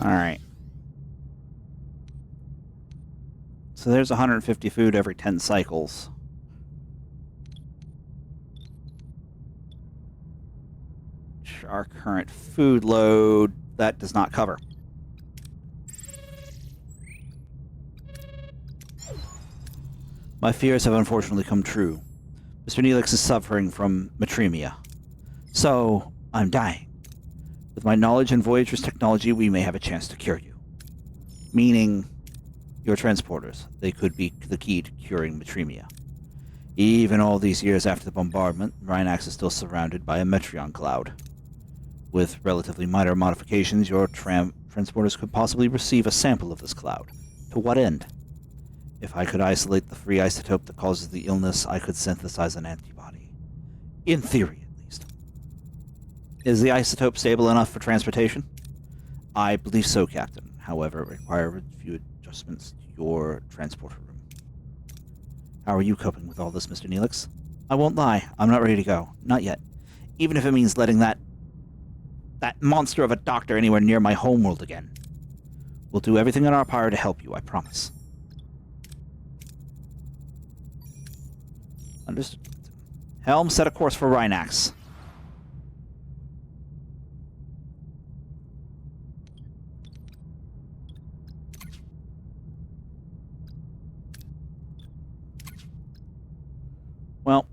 Alright. So there's 150 food every 10 cycles. our current food load, that does not cover. My fears have unfortunately come true. Mr. Neelix is suffering from metremia. So, I'm dying. With my knowledge and Voyager's technology, we may have a chance to cure you. Meaning, your transporters. They could be the key to curing metremia. Even all these years after the bombardment, Rhinax is still surrounded by a Metreon cloud. With relatively minor modifications, your transporters could possibly receive a sample of this cloud. To what end? If I could isolate the free isotope that causes the illness, I could synthesize an antibody. In theory, at least. Is the isotope stable enough for transportation? I believe so, Captain. However, it requires a few adjustments to your transporter room. How are you coping with all this, Mr. Neelix? I won't lie, I'm not ready to go. Not yet. Even if it means letting that monster of a doctor anywhere near my homeworld again. We'll do everything in our power to help you, I promise. Understood. Helm, set a course for Rhinax. Well.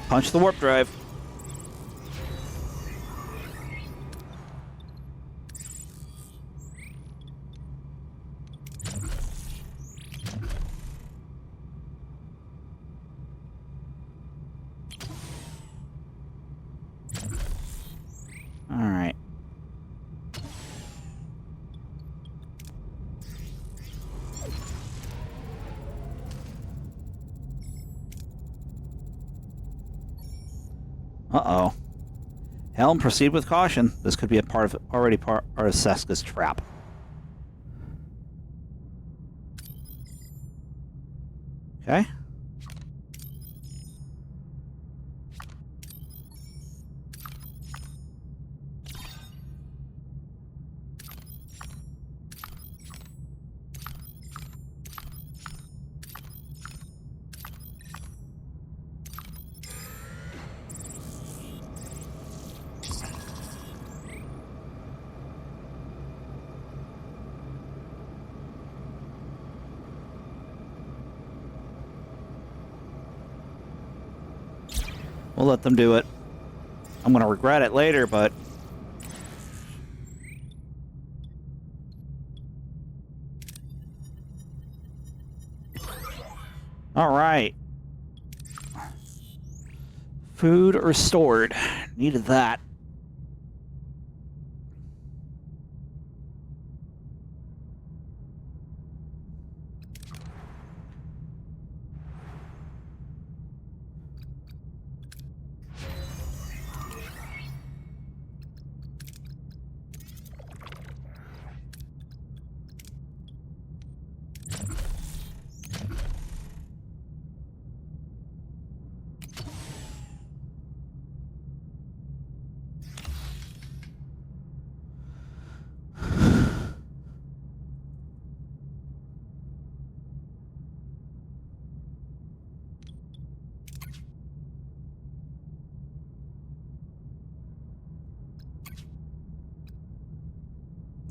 Punch the warp drive. All right. Uh-oh. Helm, proceed with caution. This could be a part of Seska's trap. Okay. We'll let them do it. I'm going to regret it later, but... All right. Food restored. Needed that.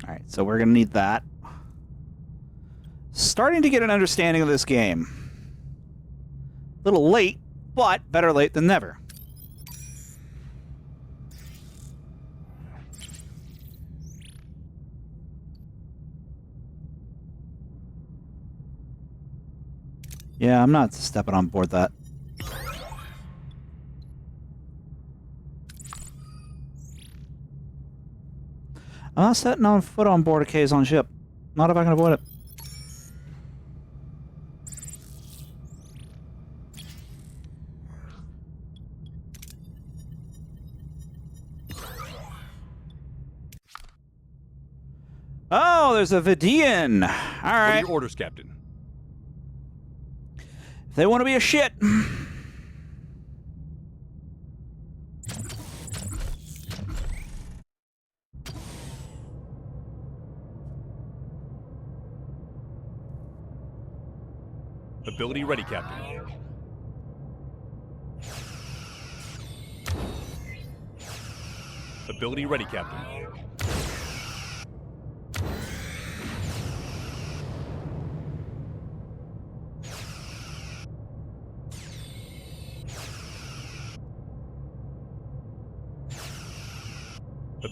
Alright, so we're going to need that. Starting to get an understanding of this game. A little late, but better late than never. Yeah, I'm not stepping on board that. I'm not setting on foot on board a Kazon ship. Not if I can avoid it. Oh, there's a Vidian. All What right. are your orders, Captain? If they want to be a shit. Ability ready, Captain. Ability ready, Captain.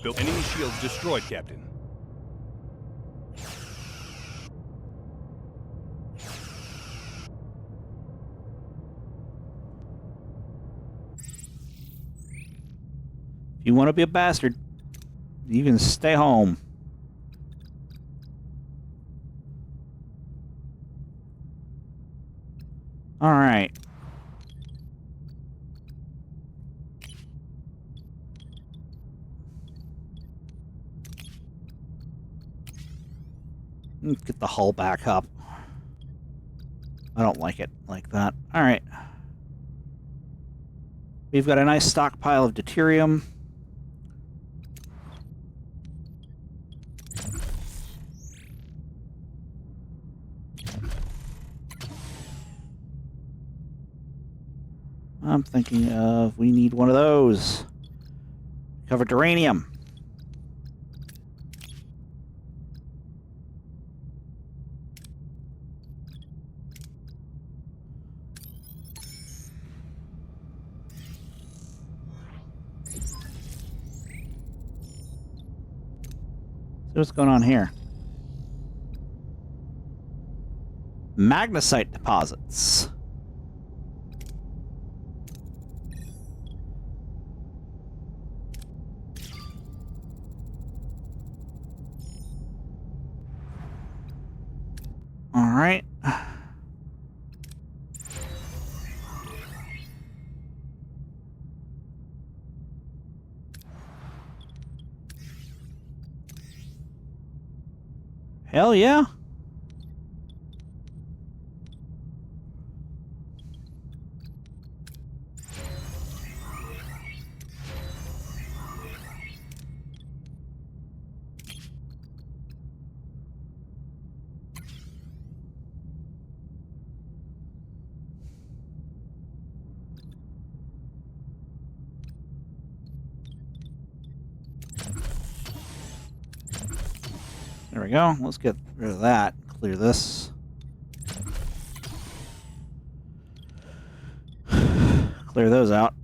Enemy shields destroyed, Captain. If you want to be a bastard, you can stay home. All right. Let's get the hull back up. I don't like it like that. All right. We've got a nice stockpile of deuterium. I'm thinking of, we need one of those. Covered uranium. So what's going on here? Magnesite deposits. All right. Hell yeah. There we go. Let's get rid of that. Clear this. Clear those out.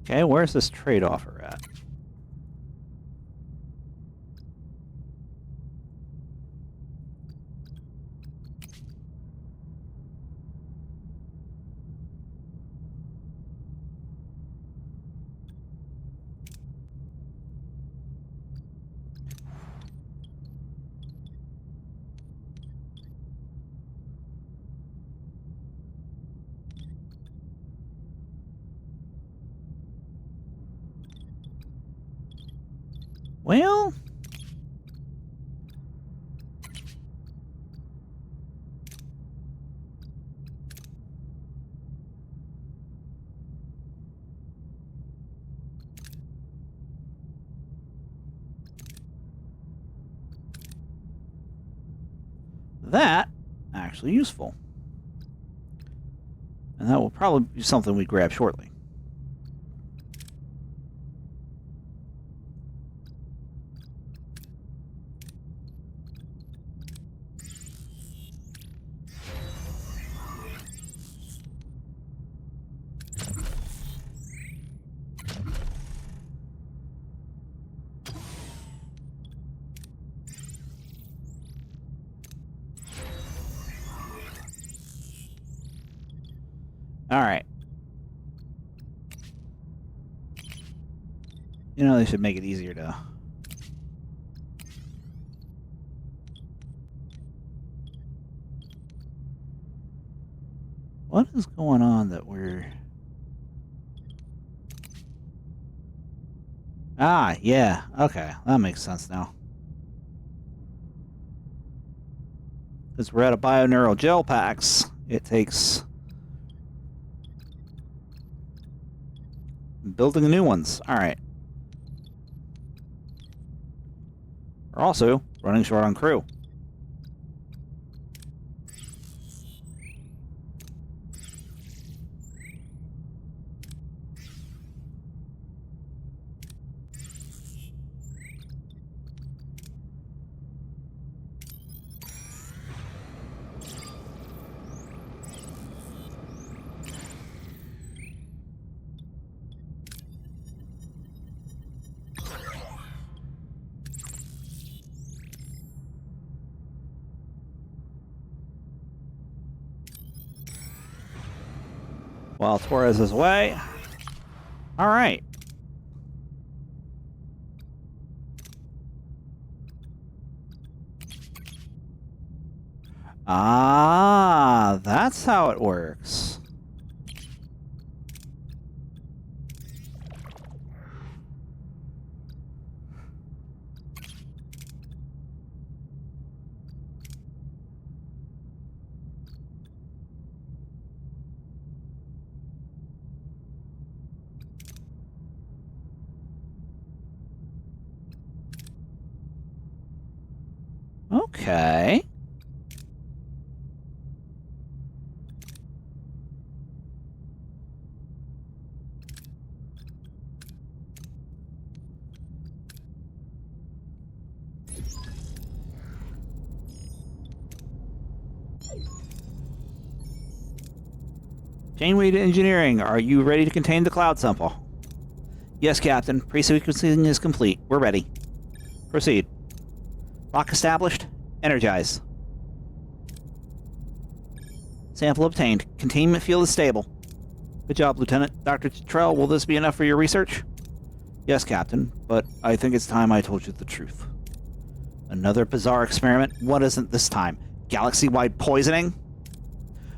Okay, where's this trade offer at? Well, that actually useful. And that will probably be something we grab shortly. All right. You know, they should make it easier to... What is going on that we're... Ah, yeah. Okay, that makes sense now. Because we're out of bioneural gel packs, it takes... building new ones. Alright. We're also running short on crew. While Torres is away. Alright. Ah, that's how it works. Okay. Janeway to engineering, are you ready to contain the cloud sample? Yes, Captain. Pre-sequencing is complete. We're ready. Proceed. Lock established. Energize. Sample obtained. Containment field is stable. Good job, Lieutenant. Dr. Trell, will this be enough for your research? Yes, Captain, but I think it's time I told you the truth. Another bizarre experiment? What isn't this time? Galaxy-wide poisoning?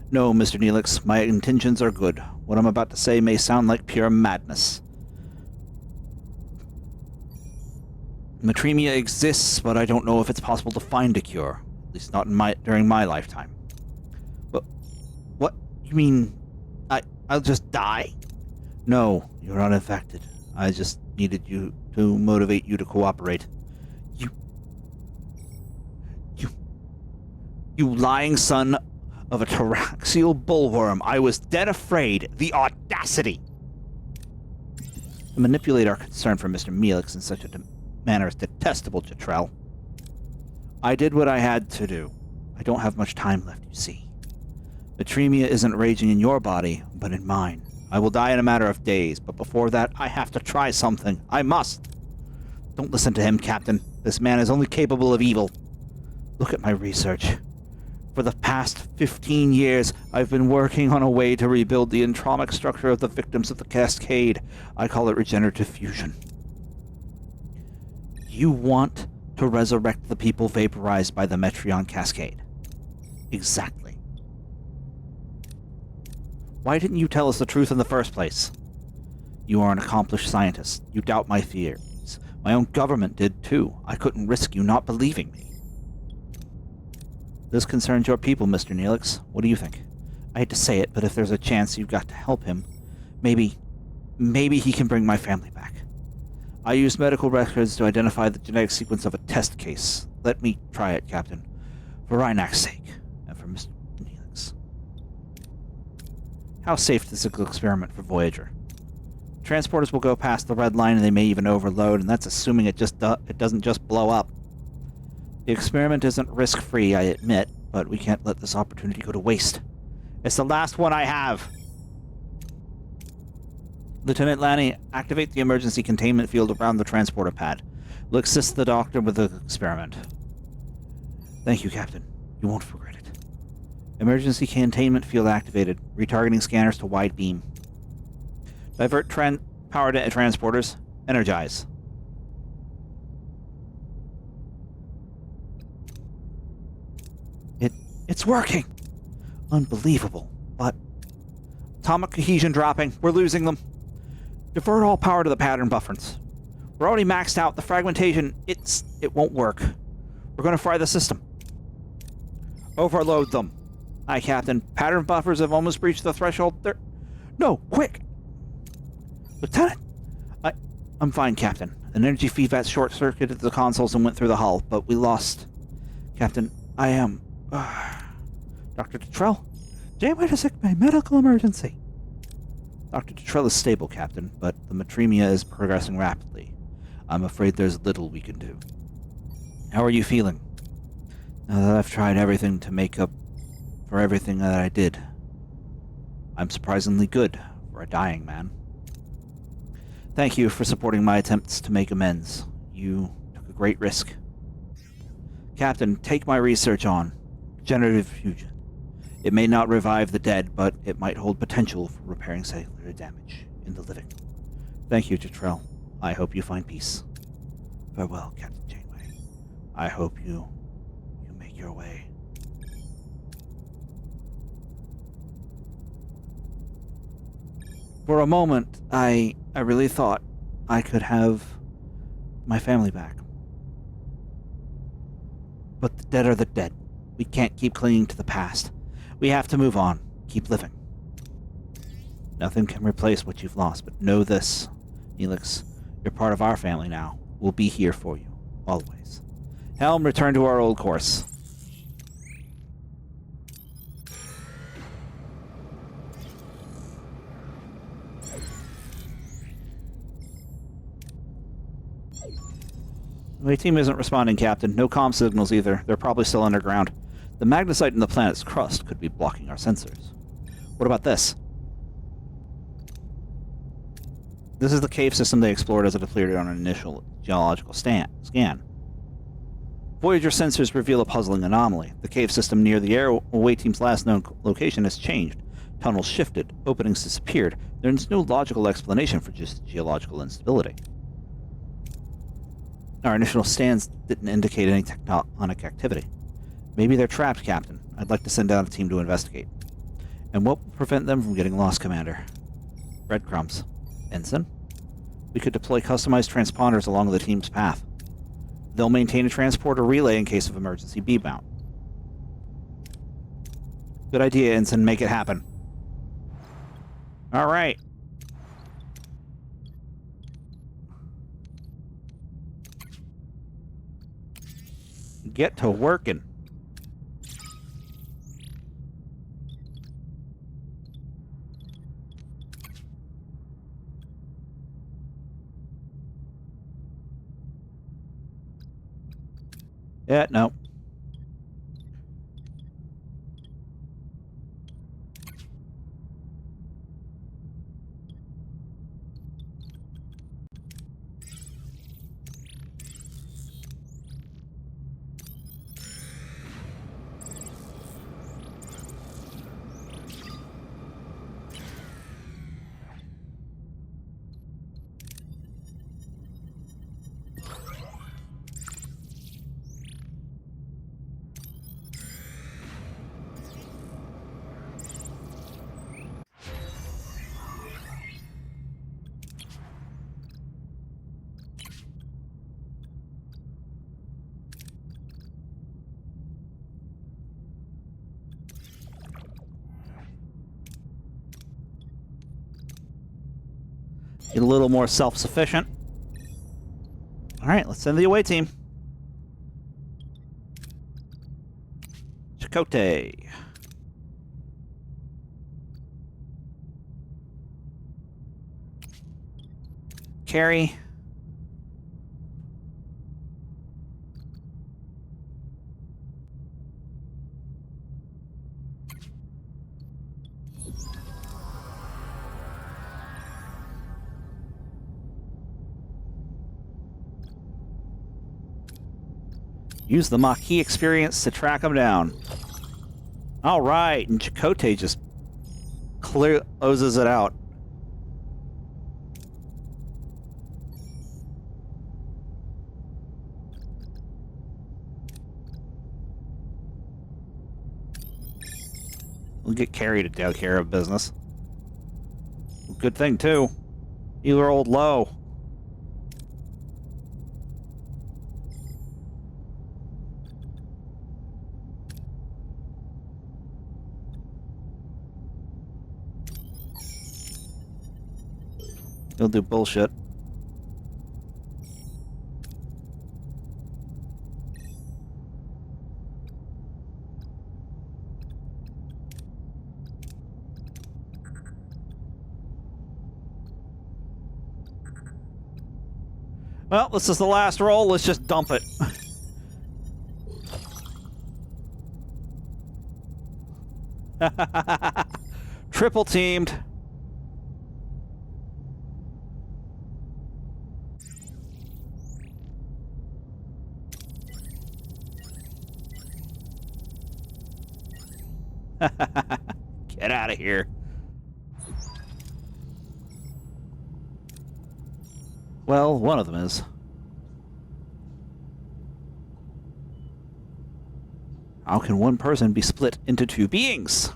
No, Mr. Neelix, my intentions are good. What I'm about to say may sound like pure madness. Matremia exists, but I don't know if it's possible to find a cure. At least not during my lifetime. But what? You mean I'll just die? No, you're not infected. I just needed you to motivate you to cooperate. You lying son of a Tyraxial bullworm. I was dead afraid. The audacity! To manipulate our concern for Mr. Neelix in such a manner is detestable, Jatrell. I did what I had to do. I don't have much time left, you see. Matremia isn't raging in your body, but in mine. I will die in a matter of days, but before that, I have to try something. I must! Don't listen to him, Captain. This man is only capable of evil. Look at my research. For the past 15 years, I've been working on a way to rebuild the intromic structure of the victims of the Cascade. I call it regenerative fusion. You want to resurrect the people vaporized by the Metreon Cascade. Exactly. Why didn't you tell us the truth in the first place? You are an accomplished scientist. You doubt my theories. My own government did too. I couldn't risk you not believing me. This concerns your people, Mr. Neelix. What do you think? I hate to say it, but if there's a chance you've got to help him, maybe he can bring my family back. I used medical records to identify the genetic sequence of a test case. Let me try it, Captain. For Reinak's sake, and for Mr. Neelix. How safe is this experiment for Voyager? Transporters will go past the red line and they may even overload, and that's assuming it doesn't just blow up. The experiment isn't risk-free, I admit, but we can't let this opportunity go to waste. It's the last one I have! Lieutenant Lanny, activate the emergency containment field around the transporter pad. We'll assist the doctor with the experiment. Thank you, Captain. You won't regret it. Emergency containment field activated. Retargeting scanners to wide beam. Divert power to transporters. Energize. It's working! Unbelievable, but Atomic cohesion dropping. We're losing them. Divert all power to the pattern buffers. We're already maxed out. The fragmentation, it won't work. We're going to fry the system. Overload them. Aye, Captain. Pattern buffers have almost breached the threshold. They're... No, quick! Lieutenant! I'm fine, Captain. An energy feedback short-circuited the consoles and went through the hull, but we lost. Captain, I am... Dr. Detrell? Janeway to sick bay. Medical emergency. Dr. Detrell is stable, Captain, but the matremia is progressing rapidly. I'm afraid there's little we can do. How are you feeling? Now that I've tried everything to make up for everything that I did, I'm surprisingly good for a dying man. Thank you for supporting my attempts to make amends. You took a great risk. Captain, take my research on generative fusion. It may not revive the dead, but it might hold potential for repairing cellular damage in the living. Thank you, Detrell. I hope you find peace. Farewell, Captain Janeway. I hope you make your way. For a moment, I really thought I could have my family back. But the dead are the dead. We can't keep clinging to the past. We have to move on. Keep living. Nothing can replace what you've lost, but know this, Neelix. You're part of our family now. We'll be here for you, always. Helm, return to our old course. My team isn't responding, Captain. No comm signals either. They're probably still underground. The magnesite in the planet's crust could be blocking our sensors. What about this? This is the cave system they explored as it appeared on an initial geological scan. Voyager sensors reveal a puzzling anomaly. The cave system near the Airway team's last known location has changed. Tunnels shifted. Openings disappeared. There's no logical explanation for just geological instability. Our initial scans didn't indicate any tectonic activity. Maybe they're trapped, Captain. I'd like to send out a team to investigate. And what will prevent them from getting lost, Commander? Breadcrumbs. Ensign? We could deploy customized transponders along the team's path. They'll maintain a transporter relay in case of emergency beam-out. Good idea, Ensign. Make it happen. All right. Get to working. Yeah, no. Get a little more self-sufficient. All right, let's send the away team. Chakotay. Carry. Use the Maquis experience to track them down. All right, and Chakotay just closes it out. We'll get Carrie to take care of business. Good thing, too. You rolled low. You'll do bullshit. Well, this is the last roll. Let's just dump it. Triple teamed. Get out of here. Well, one of them is. How can one person be split into two beings?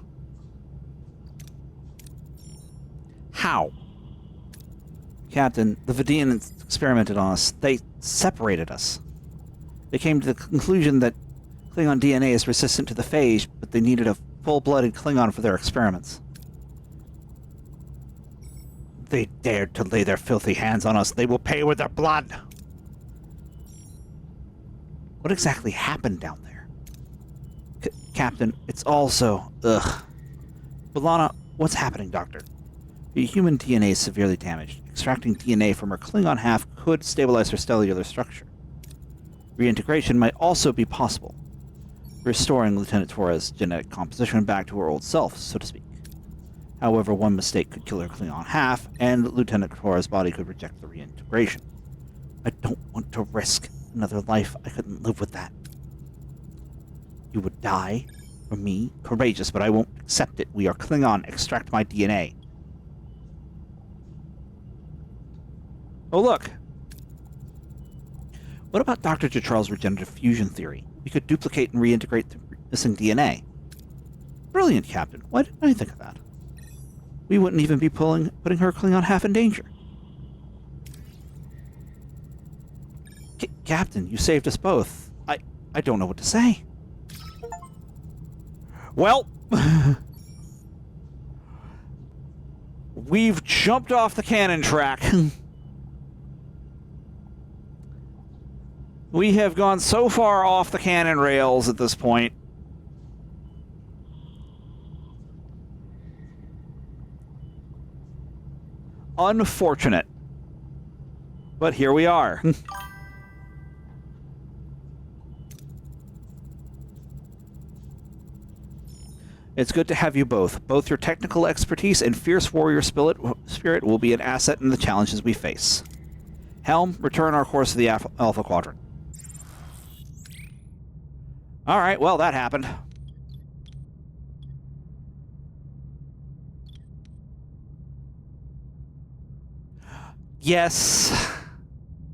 How? Captain, the Vidians experimented on us. They separated us. They came to the conclusion that Klingon DNA is resistant to the phage, but they needed a full-blooded Klingon for their experiments. They dared to lay their filthy hands on us. They will pay with their blood. What exactly happened down there? Captain, it's also... Ugh. B'Elanna, what's happening, Doctor? The human DNA is severely damaged. Extracting DNA from her Klingon half could stabilize her cellular structure. Reintegration might also be possible, restoring Lieutenant Torres' genetic composition back to her old self, so to speak. However, one mistake could kill her Klingon half, and Lieutenant Torres' body could reject the reintegration. I don't want to risk another life. I couldn't live with that. You would die for me? Courageous, but I won't accept it. We are Klingon. Extract my DNA. Oh, look. What about Dr. Jatral's regenerative fusion theory? We could duplicate and reintegrate the missing DNA. Brilliant, Captain. Why didn't I think of that? We wouldn't even be putting her Klingon half in danger. Captain, you saved us both. I don't know what to say. Well, we've jumped off the cannon track. We have gone so far off the cannon rails at this point. Unfortunate. But here we are. It's good to have you both. Both your technical expertise and fierce warrior spirit will be an asset in the challenges we face. Helm, return our course to the Alpha Quadrant. Alright, well, that happened. Yes,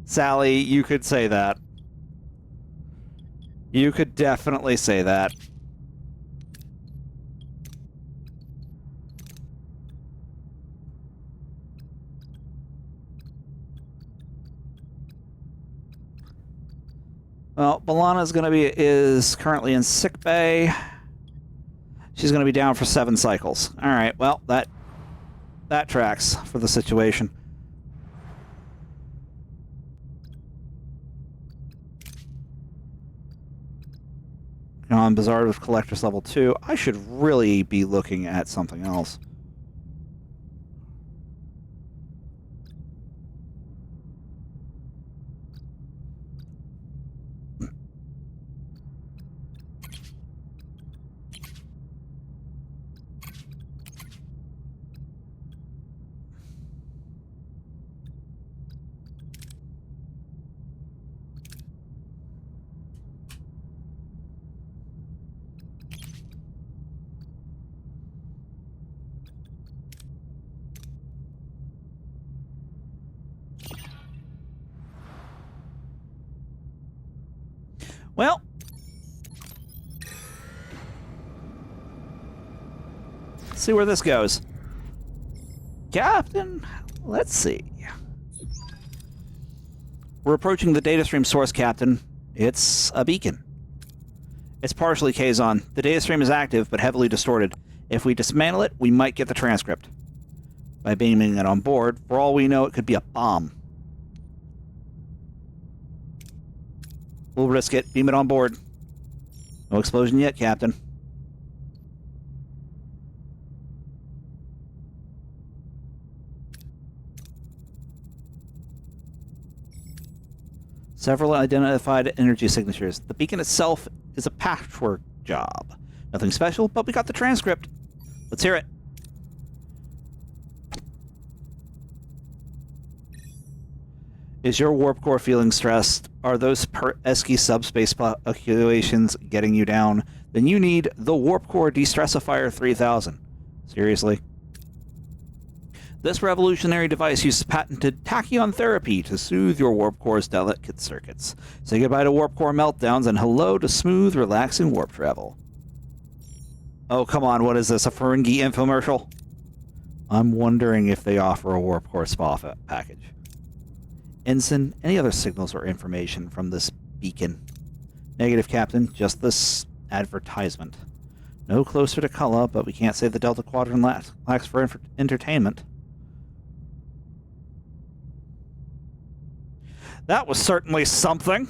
Sally, you could say that. You could definitely say that. Well, B'Elanna is currently in sick bay. She's going to be down for 7 cycles. All right, well, that tracks for the situation. On Bizarre with Collector's Level 2, I should really be looking at something else. Well, let's see where this goes. Captain, let's see. We're approaching the data stream source, Captain. It's a beacon. It's partially Kazon. The data stream is active, but heavily distorted. If we dismantle it, we might get the transcript. By beaming it on board, for all we know, it could be a bomb. We'll risk it. Beam it on board. No explosion yet, Captain. Several identified energy signatures. The beacon itself is a patchwork job. Nothing special, but we got the transcript. Let's hear it. Is your warp core feeling stressed? Are those pesky subspace fluctuations getting you down? Then you need the Warp Core De-Stressifier 3000. Seriously? This revolutionary device uses patented tachyon therapy to soothe your warp core's delicate circuits. Say goodbye to warp core meltdowns and hello to smooth, relaxing warp travel. Oh, come on, what is this, a Ferengi infomercial? I'm wondering if they offer a warp core spa package. Ensign, any other signals or information from this beacon? Negative, Captain, just this advertisement. No closer to Kulla, but we can't say the Delta Quadrant lacks for entertainment. That was certainly something.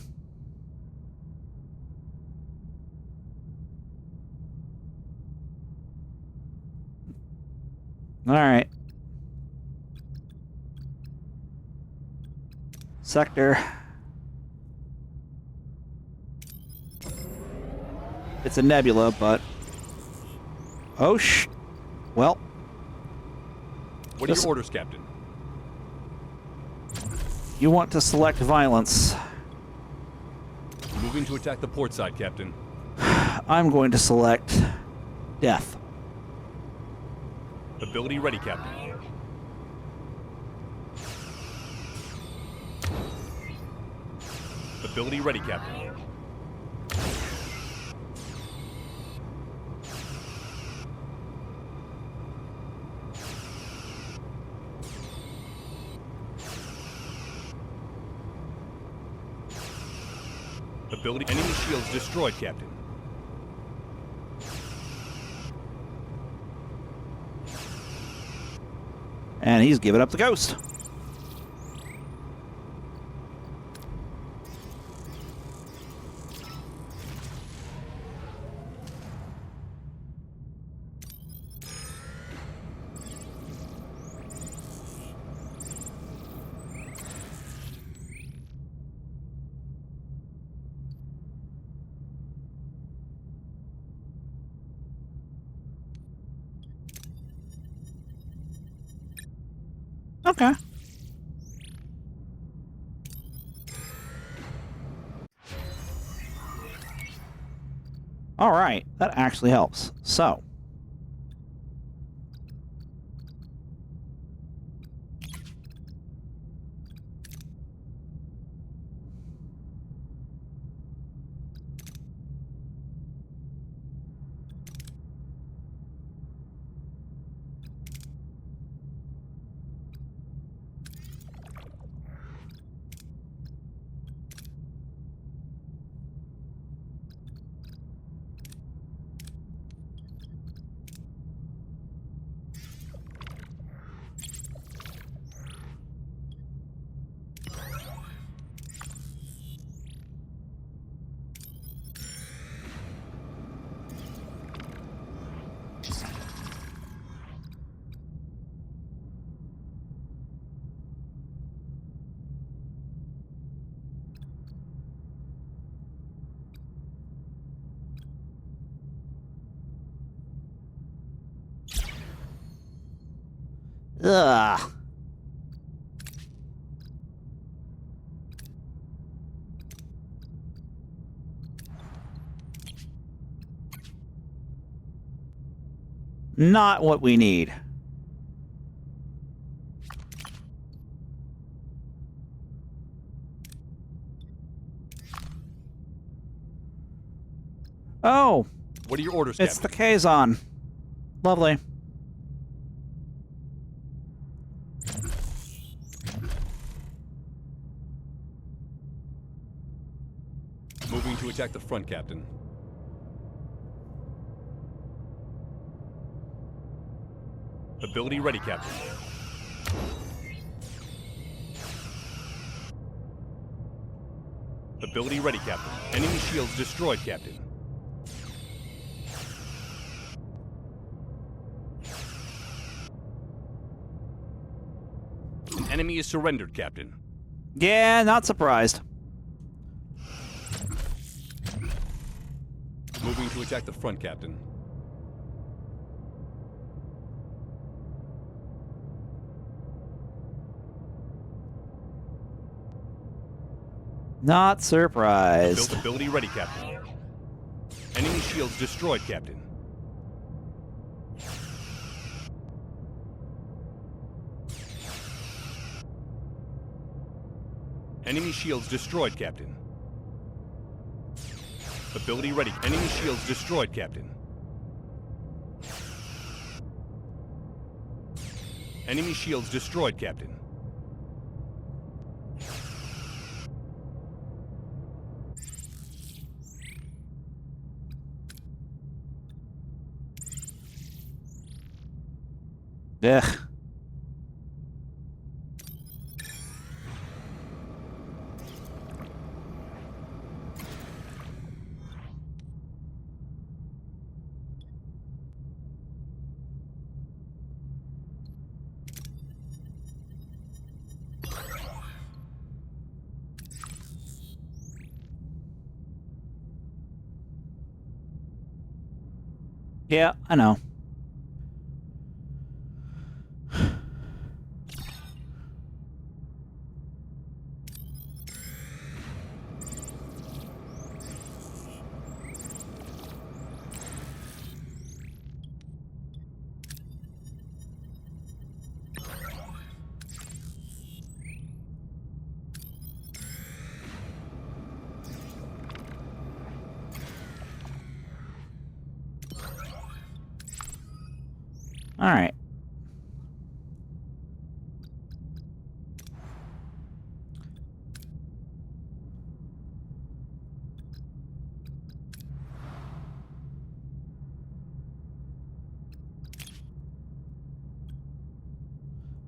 All right. Sector. It's a nebula, but... Oh, well... What are your orders, Captain? You want to select violence. Moving to attack the port side, Captain. I'm going to select death. Ability ready, Captain. Ability ready, Captain. Ability enemy shields destroyed, Captain. And he's giving up the ghost. Okay. All right, that actually helps. So, ugh. Not what we need. Oh, What are your orders, it's Captain? the Kazon. Lovely. to attack the front, Captain. Ability ready, Captain. Ability ready, Captain. Enemy shields destroyed, Captain. An enemy is surrendered, Captain. Yeah, not surprised. Moving to attack the front, Captain. Not surprised. Build ability ready, Captain. Enemy shields destroyed, Captain. Enemy shields destroyed, Captain. Ability ready. Enemy shields destroyed, Captain. Enemy shields destroyed, Captain. Ugh. Yeah, I know. All right.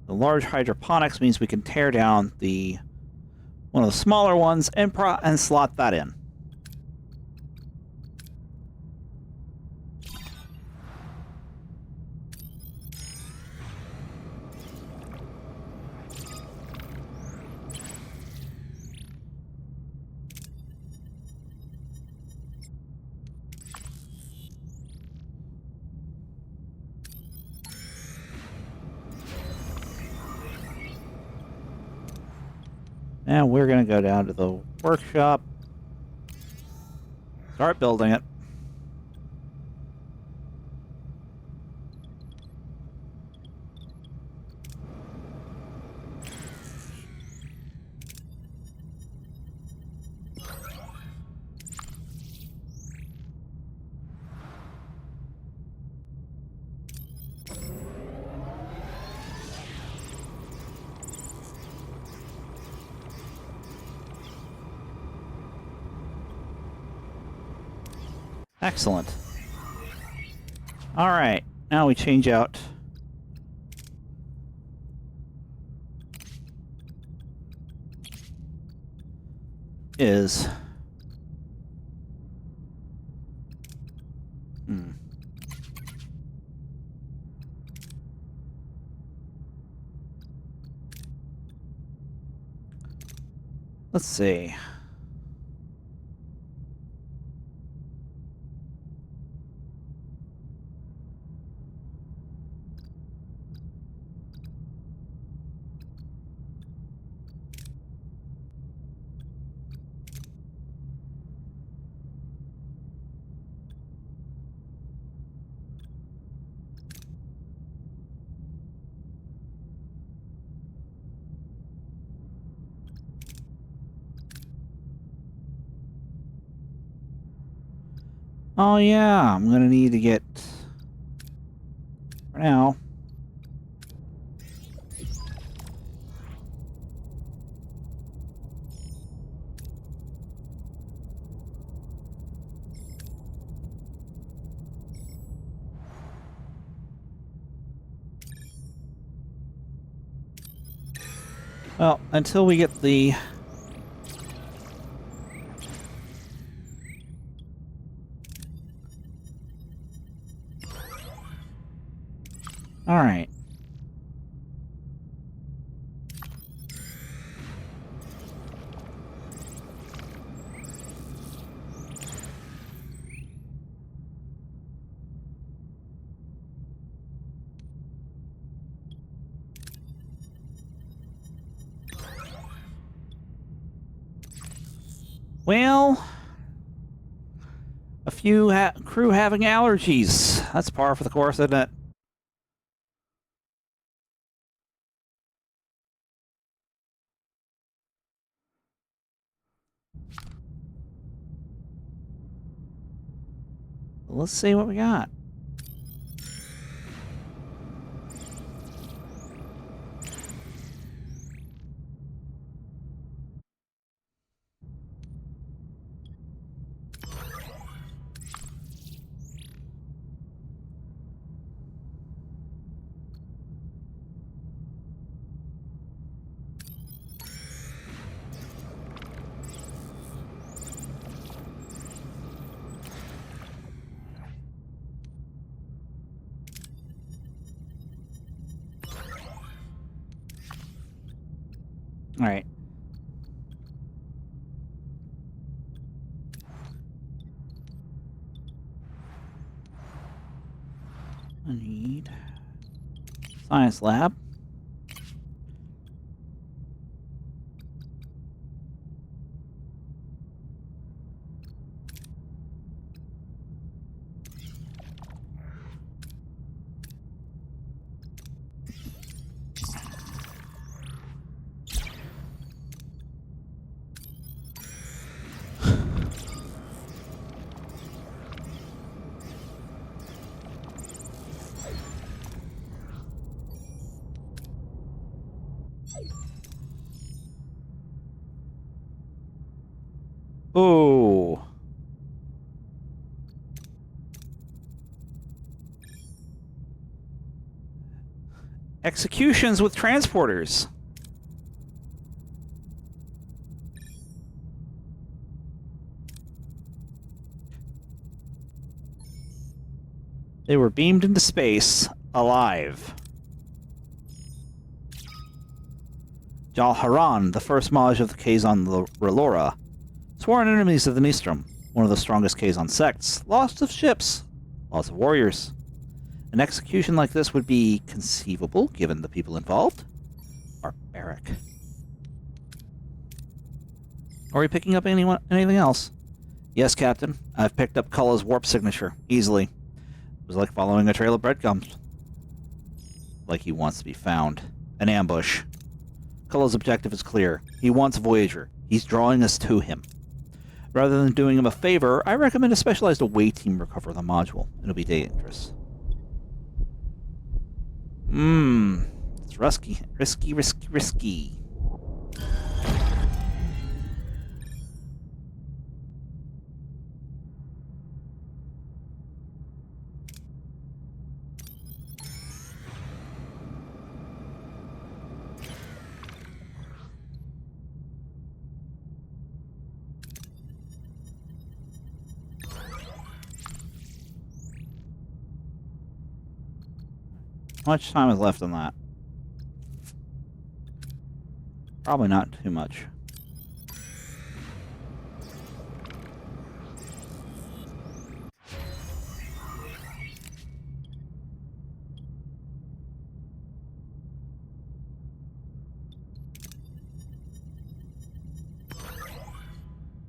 The large hydroponics means we can tear down one of the smaller ones and slot that in. Now we're going to go down to the workshop, start building it. Excellent. All right, now we change out is let's see. Oh yeah, I'm gonna need to get, for now, Well, until we get the... Alright. Well, a few crew having allergies. That's par for the course, isn't it? Let's see what we got. All right. I need science lab. Oh. Executions with transporters. They were beamed into space, alive. Jal Haran, the first Maj of the Kazon Relora, sworn enemies of the Nistrum, one of the strongest Kazon sects, lost of ships, lost of warriors. An execution like this would be conceivable, given the people involved. Barbaric. Are we picking up anything else? Yes, Captain. I've picked up Kulla's warp signature, easily. It was like following a trail of breadcrumbs. Like he wants to be found. An ambush. Kulla's objective is clear. He wants Voyager. He's drawing us to him. Rather than doing him a favor, I recommend a specialized away team recover the module. It'll be dangerous. It's risky. Risky. How much time is left on that? Probably not too much.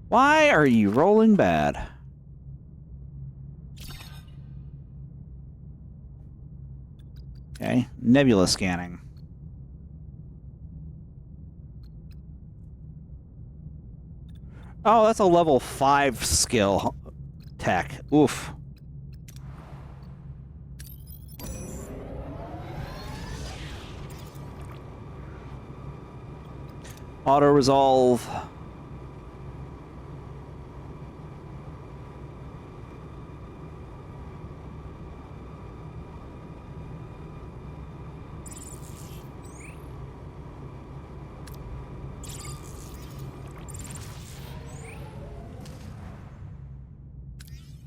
Why are you rolling bad? Okay, nebula scanning. Oh, that's a level 5 skill tech. Oof. Auto resolve.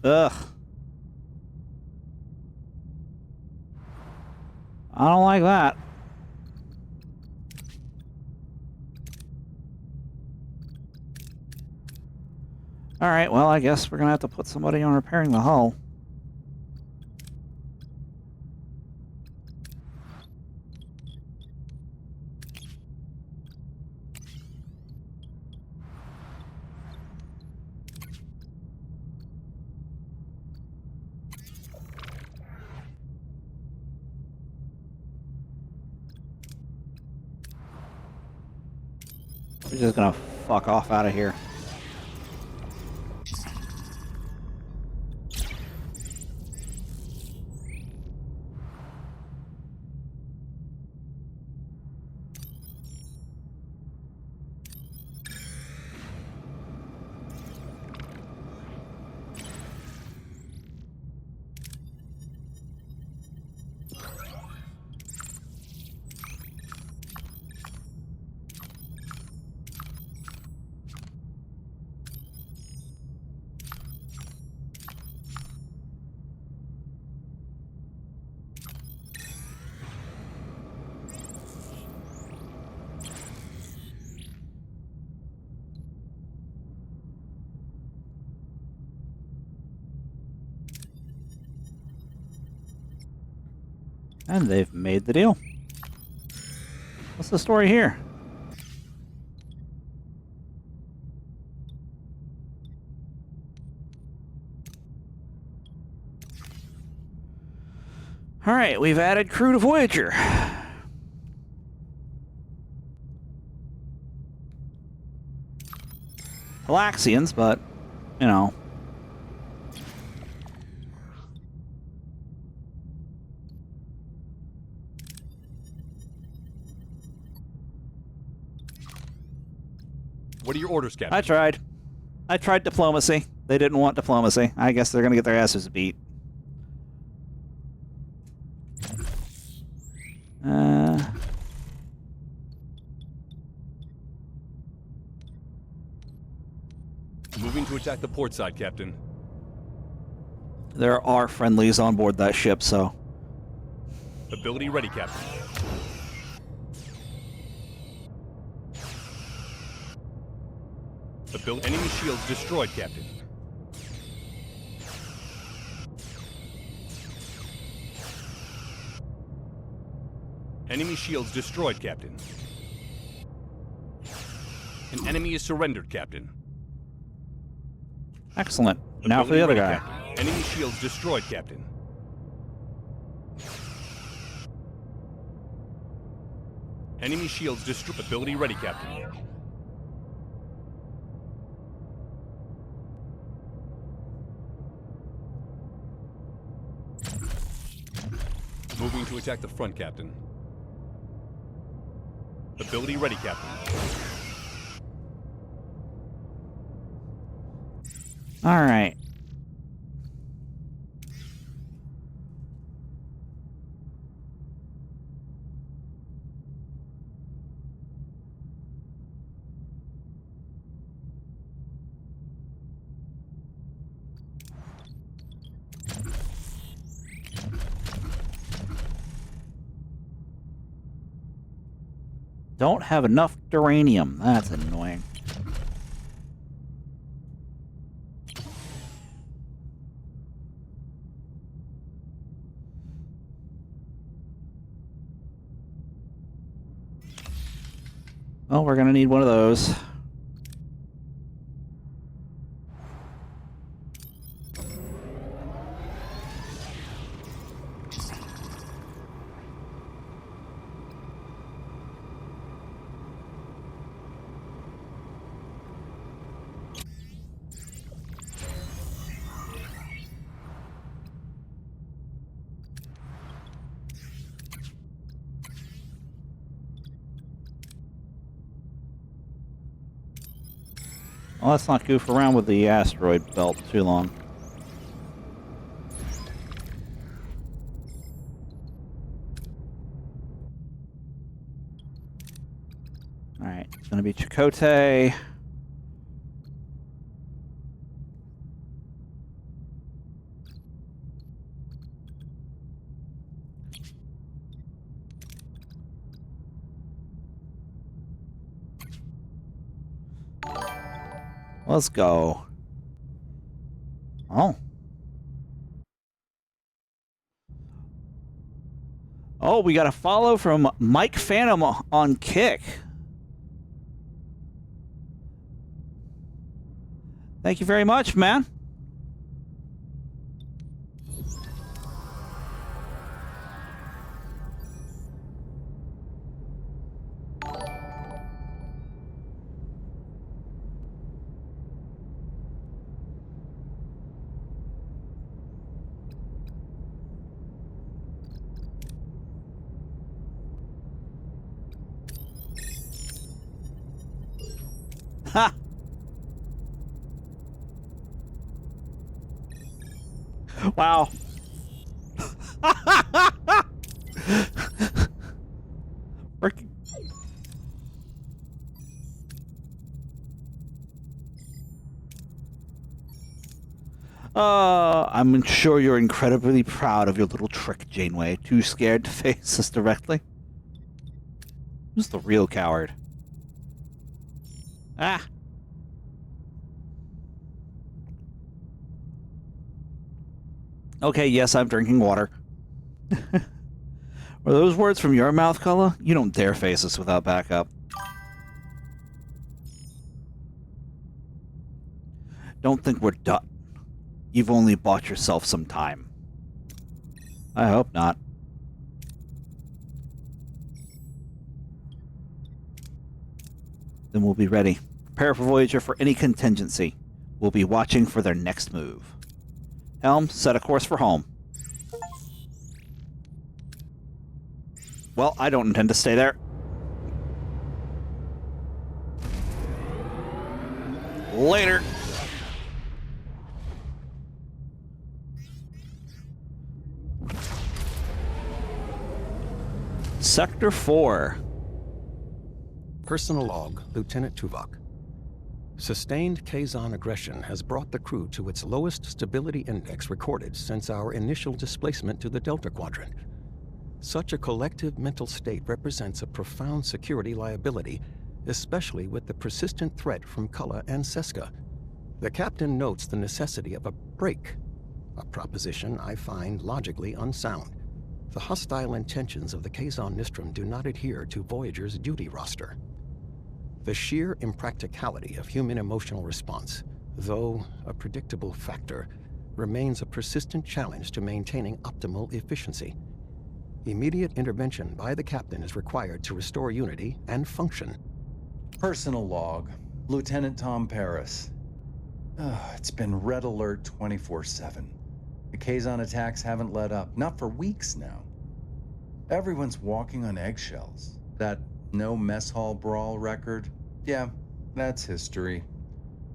Ugh. I don't like that. Alright, well, I guess we're gonna have to put somebody on repairing the hull. We're just gonna fuck off out of here. And they've made the deal. What's the story here? Alright, we've added crew to Voyager. Halaxians, but, you know. What are your orders, Captain? I tried. I tried diplomacy. They didn't want diplomacy. I guess they're gonna get their asses beat. Moving to attack the port side, Captain. There are friendlies on board that ship, so... Ability ready, Captain. Enemy shields destroyed, Captain. Enemy shields destroyed, Captain. An enemy is surrendered, Captain. Excellent. Now for the other guy. Captain. Enemy shields destroyed, Captain. Enemy shields destroyed. Ability ready, Captain. Moving to attack the front, Captain. Ability ready, Captain. Alright. Don't have enough duranium. That's annoying. Well, we're gonna need one of those. Well, let's not goof around with the asteroid belt too long. Alright, it's gonna be Chakotay. Let's go. Oh. Oh, we got a follow from Mike Phantom on Kick. Thank you very much, man. Ha! Wow. Freaking. I'm sure you're incredibly proud of your little trick, Janeway. Too scared to face us directly? Who's the real coward? Ah! Okay, yes, I'm drinking water. Were those words from your mouth, Cullen? You don't dare face us without backup. Don't think we're done. You've only bought yourself some time. I hope not. Then we'll be ready. Prepare for Voyager for any contingency. We'll be watching for their next move. Helm, set a course for home. Well, I don't intend to stay there. Later. Sector 4. Personal log, Lieutenant Tuvok. Sustained Kazon aggression has brought the crew to its lowest stability index recorded since our initial displacement to the Delta Quadrant. Such a collective mental state represents a profound security liability, especially with the persistent threat from Cullen and Seska. The captain notes the necessity of a break, a proposition I find logically unsound. The hostile intentions of the Kazon Nistrum do not adhere to Voyager's duty roster. The sheer impracticality of human emotional response, though a predictable factor, remains a persistent challenge to maintaining optimal efficiency. Immediate intervention by the captain is required to restore unity and function. Personal log, Lieutenant Tom Paris. It's been red alert 24/7. The Kazon attacks haven't let up, not for weeks now. Everyone's walking on eggshells. That no mess hall brawl record? Yeah, that's history.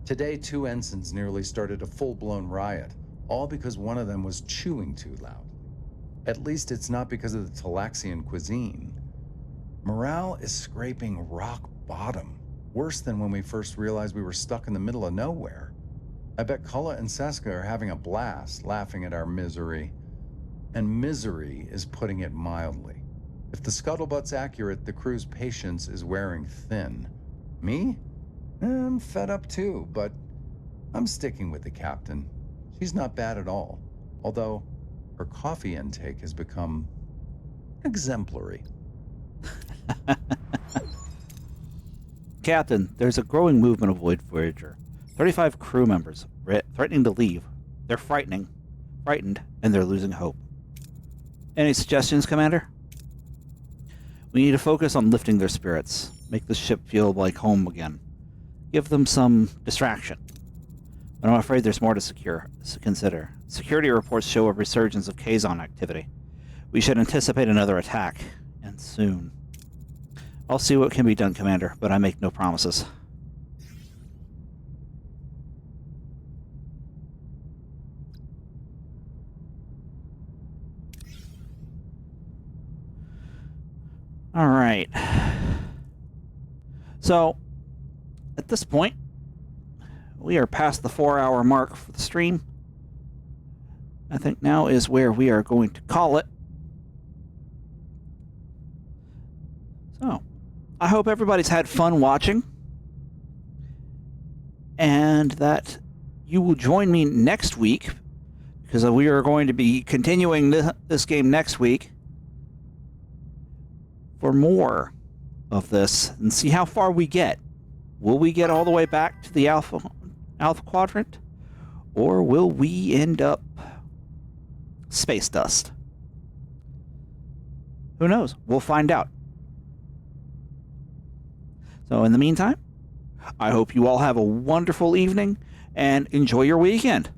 Today, 2 ensigns nearly started a full-blown riot, all because one of them was chewing too loud. At least it's not because of the Talaxian cuisine. Morale is scraping rock bottom, worse than when we first realized we were stuck in the middle of nowhere. I bet Cullen and Seska are having a blast, laughing at our misery. And misery is putting it mildly. If the scuttlebutt's accurate, the crew's patience is wearing thin. Me? I'm fed up too, but I'm sticking with the captain. She's not bad at all, although her coffee intake has become exemplary. Captain, there's a growing movement of Voyager. 35 crew members threatening to leave. They're frightened, and they're losing hope. Any suggestions, Commander? We need to focus on lifting their spirits. Make the ship feel like home again. Give them some distraction. But I'm afraid there's more to consider. Security reports show a resurgence of Kazon activity. We should anticipate another attack, and soon. I'll see what can be done, Commander, but I make no promises. All right. So, at this point, we are past the 4-hour mark for the stream. I think now is where we are going to call it. So, I hope everybody's had fun watching. and that you will join me next week, because we are going to be continuing this game next week for more of this and see how far we get. Will we get all the way back to the Alpha Quadrant, or will we end up space dust? Who knows? We'll find out. So in the meantime, I hope you all have a wonderful evening and enjoy your weekend.